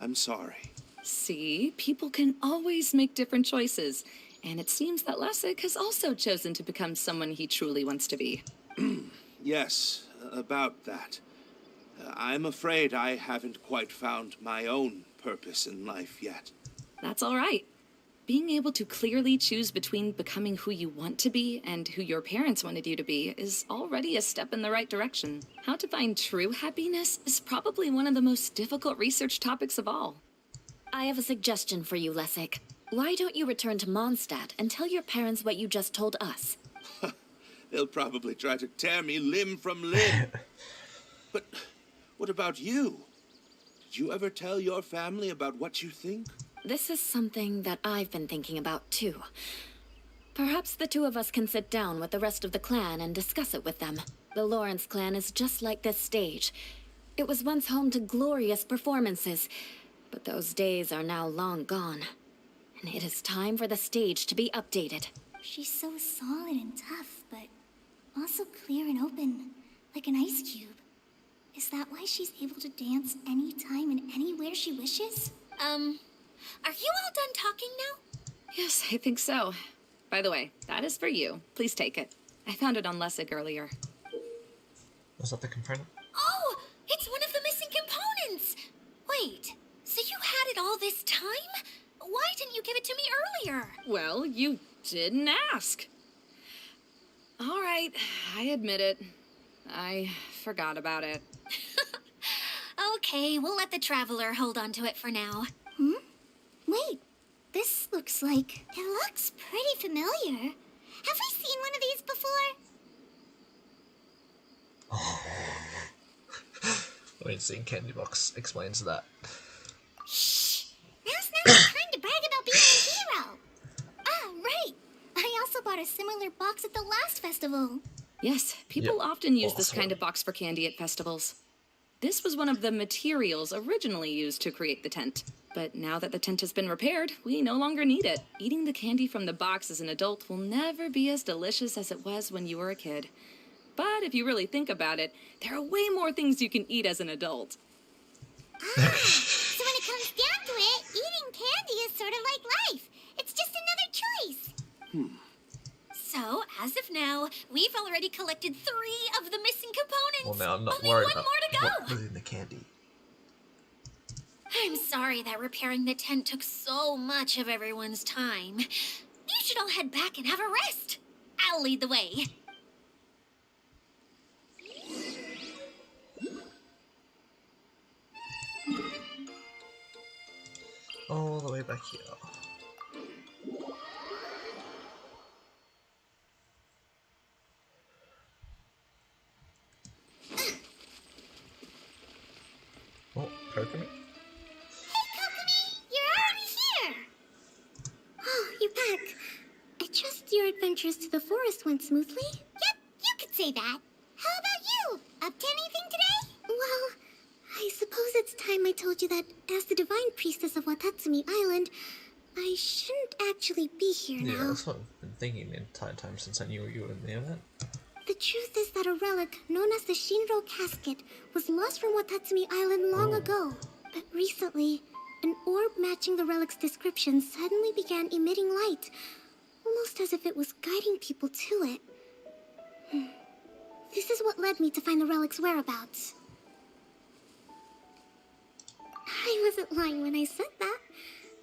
I'm sorry. See, people can always make different choices. And it seems that Lessig has also chosen to become someone he truly wants to be. Yes, about that. I'm afraid I haven't quite found my own purpose in life yet. That's all right. Being able to clearly choose between becoming who you want to be and who your parents wanted you to be is already a step in the right direction. How to find true happiness is probably one of the most difficult research topics of all. I have a suggestion for you, Lessig. Why don't you return to Mondstadt and tell your parents what you just told us? They'll probably try to tear me limb from limb. But what about you? Did you ever tell your family about what you think? This is something that I've been thinking about, too. Perhaps the two of us can sit down with the rest of the clan and discuss it with them. The Lawrence clan is just like this stage. It was once home to glorious performances, but those days are now long gone. And it is time for the stage to be updated. She's so solid and tough, but also clear and open, like an ice cube. Is that why she's able to dance anytime and anywhere she wishes? Are you all done talking now? Yes, I think so. By the way, that is for you. Please take it. I found it on Lessig earlier. Was that the component? Oh, it's one of the missing components! Wait, so you had it all this time? Why didn't you give it to me earlier? Well, you didn't ask. All right, I admit it. I forgot about it. Okay, we'll let the Traveler hold on to it for now. Wait, this looks like... It looks pretty familiar. Have we seen one of these before? Wait, seeing Candy Box explains that. Shh! Now's not the time to brag about being a hero! Ah, right! I also bought a similar box at the last festival. Yes, people Yep. often use this Awesome. kind of box for candy at festivals. This was one of the materials originally used to create the tent. But now that the tent has been repaired, we no longer need it. Eating the candy from the box as an adult will never be as delicious as it was when you were a kid. But if you really think about it, there are way more things you can eat as an adult. So when it comes down to it, eating candy is sort of like life. It's just another choice. So, as of now, we've already collected 3 of the missing components. Well, now I'm not Only worried one about more to go. what was in the candy. I'm sorry that repairing the tent took so much of everyone's time. You should all head back and have a rest. I'll lead the way. All the way back here. Oh, Kokomi? Hey, Kokomi! You're already here! Oh, you're back. I trust your adventures to the forest went smoothly? Yep, you could say that. How about you? Up to anything today? Well, I suppose it's time I told you that as the divine priestess of Watatsumi Island, I shouldn't actually be here Yeah, now. that's what I've been thinking the entire time since I knew you were in the event. The truth is that a relic known as the Shinro Casket was lost from Watatsumi Island long ago. But recently, an orb matching the relic's description suddenly began emitting light, almost as if it was guiding people to it. This is what led me to find the relic's whereabouts. I wasn't lying when I said that.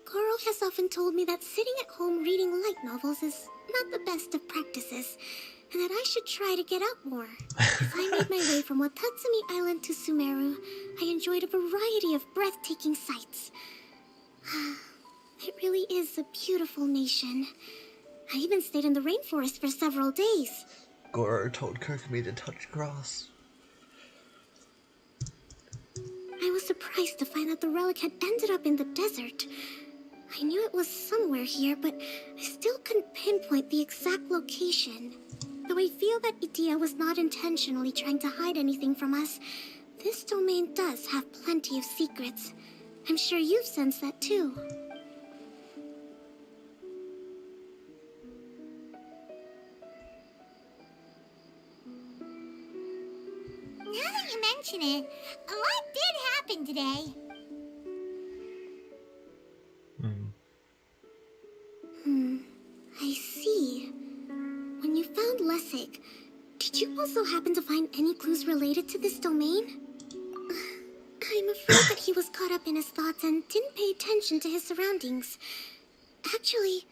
Goro has often told me that sitting at home reading light novels is not the best of practices, and that I should try to get out more. As I made my way from Watatsumi Island to Sumeru, I enjoyed a variety of breathtaking sights. It really is a beautiful nation. I even stayed in the rainforest for several days. Goro told Kokomi to touch grass. I was surprised to find that the relic had ended up in the desert. I knew it was somewhere here, but I still couldn't pinpoint the exact location. Though I feel that Idia was not intentionally trying to hide anything from us, This domain does have plenty of secrets. I'm sure you've sensed that too. Now that you mention it, a lot did happen today. I see. When you found Lessig, did you also happen to find any clues related to this domain? I'm afraid that he was caught up in his thoughts and didn't pay attention to his surroundings. Actually,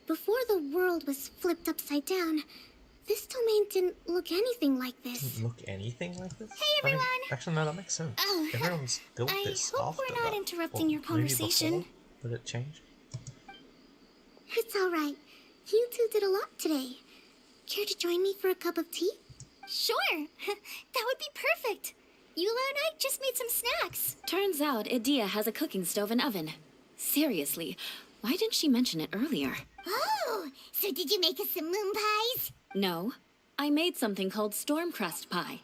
before the world was flipped upside down, this domain didn't look anything like this. Doesn't look anything like this? Hey, everyone! Actually, no, that makes sense. Oh, Everyone's built I this hope after we're not that. interrupting Or your maybe conversation. before? Did it change? It's alright. You two did a lot today. Care to join me for a cup of tea? Sure. That would be perfect. Eula and I just made some snacks. Turns out Idea has a cooking stove and oven. Seriously, why didn't she mention it earlier? Oh, so did you make us some moon pies? No, I made something called storm crust pie.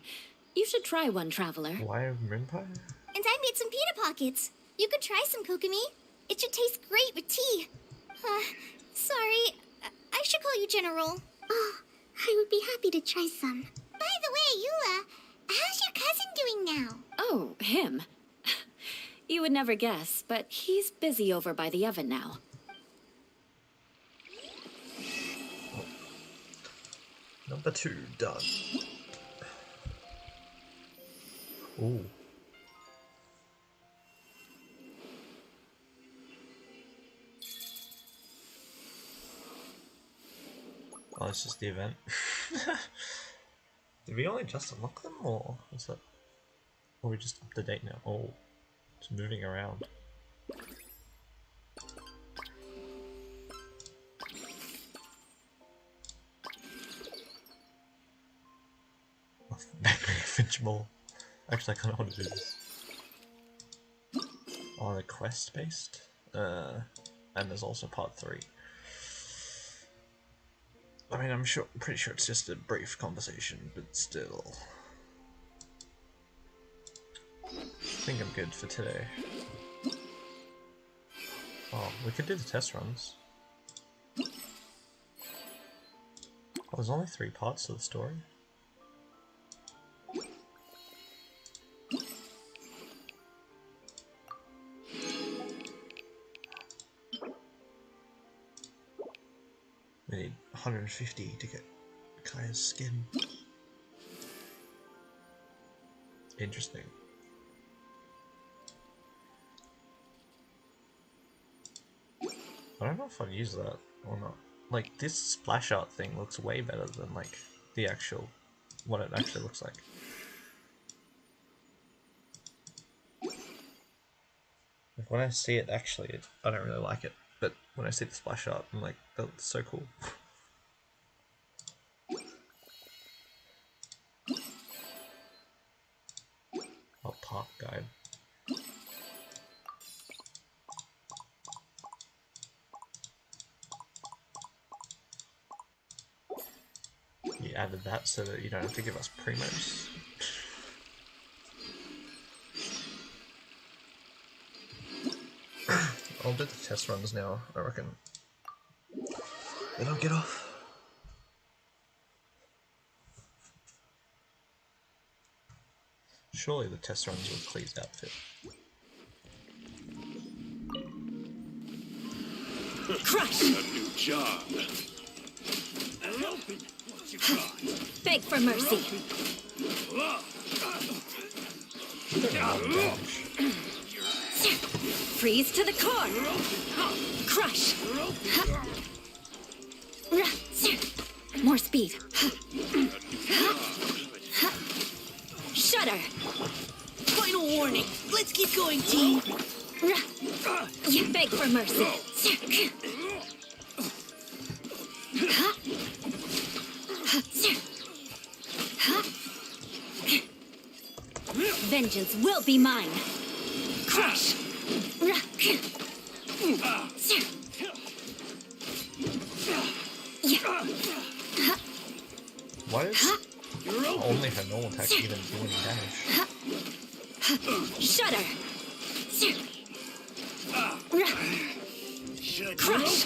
You should try one, Traveler. Why a moon pie? And I made some pita pockets. You could try some, Kokomi. It should taste great with tea. Sorry. I should call you General. Oh, I would be happy to try some. By the way, Eula, how's your cousin doing now? Oh, him. You would never guess, but he's busy over by the oven now. Number 2 done. Ooh. Oh, it's just the event. Did we only just unlock them, or is that? Or are we just up to date now? Oh, it's moving around. Finch Mall. Actually, I kind of want to do this. Oh, the quest based? And there's also part 3. I mean, I'm pretty sure it's just a brief conversation, but still. I think I'm good for today. Oh, we could do the test runs. Oh, there's only 3 parts to the story. We need 150 to get Kaya's skin. Interesting. I don't know if I've used that or not. Like, this splash art thing looks way better than, like, the actual, what it actually looks like. Like, when I see it actually, I don't really like it. But when I see the splash art, I'm like, that looks so cool. Oh, park guide. You added that so that you don't have to give us primos. I'll do the test runs now, I reckon. Then I'll get off. Surely the test runs with Klee's outfit. Crush! A new job. Beg for mercy. Freeze to the core. Crush. More speed. Shudder. Final warning. Let's keep going, team. Beg for mercy. Vengeance will be mine. Crush. Why is only her normal attack even doing damage? Shudder! Crush!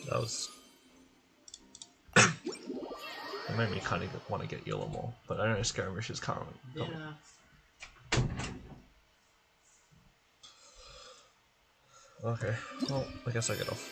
That was... It made me kind of want to get you a little more, but I don't know Skirmish is currently. Yeah. Okay, well, I guess I get off.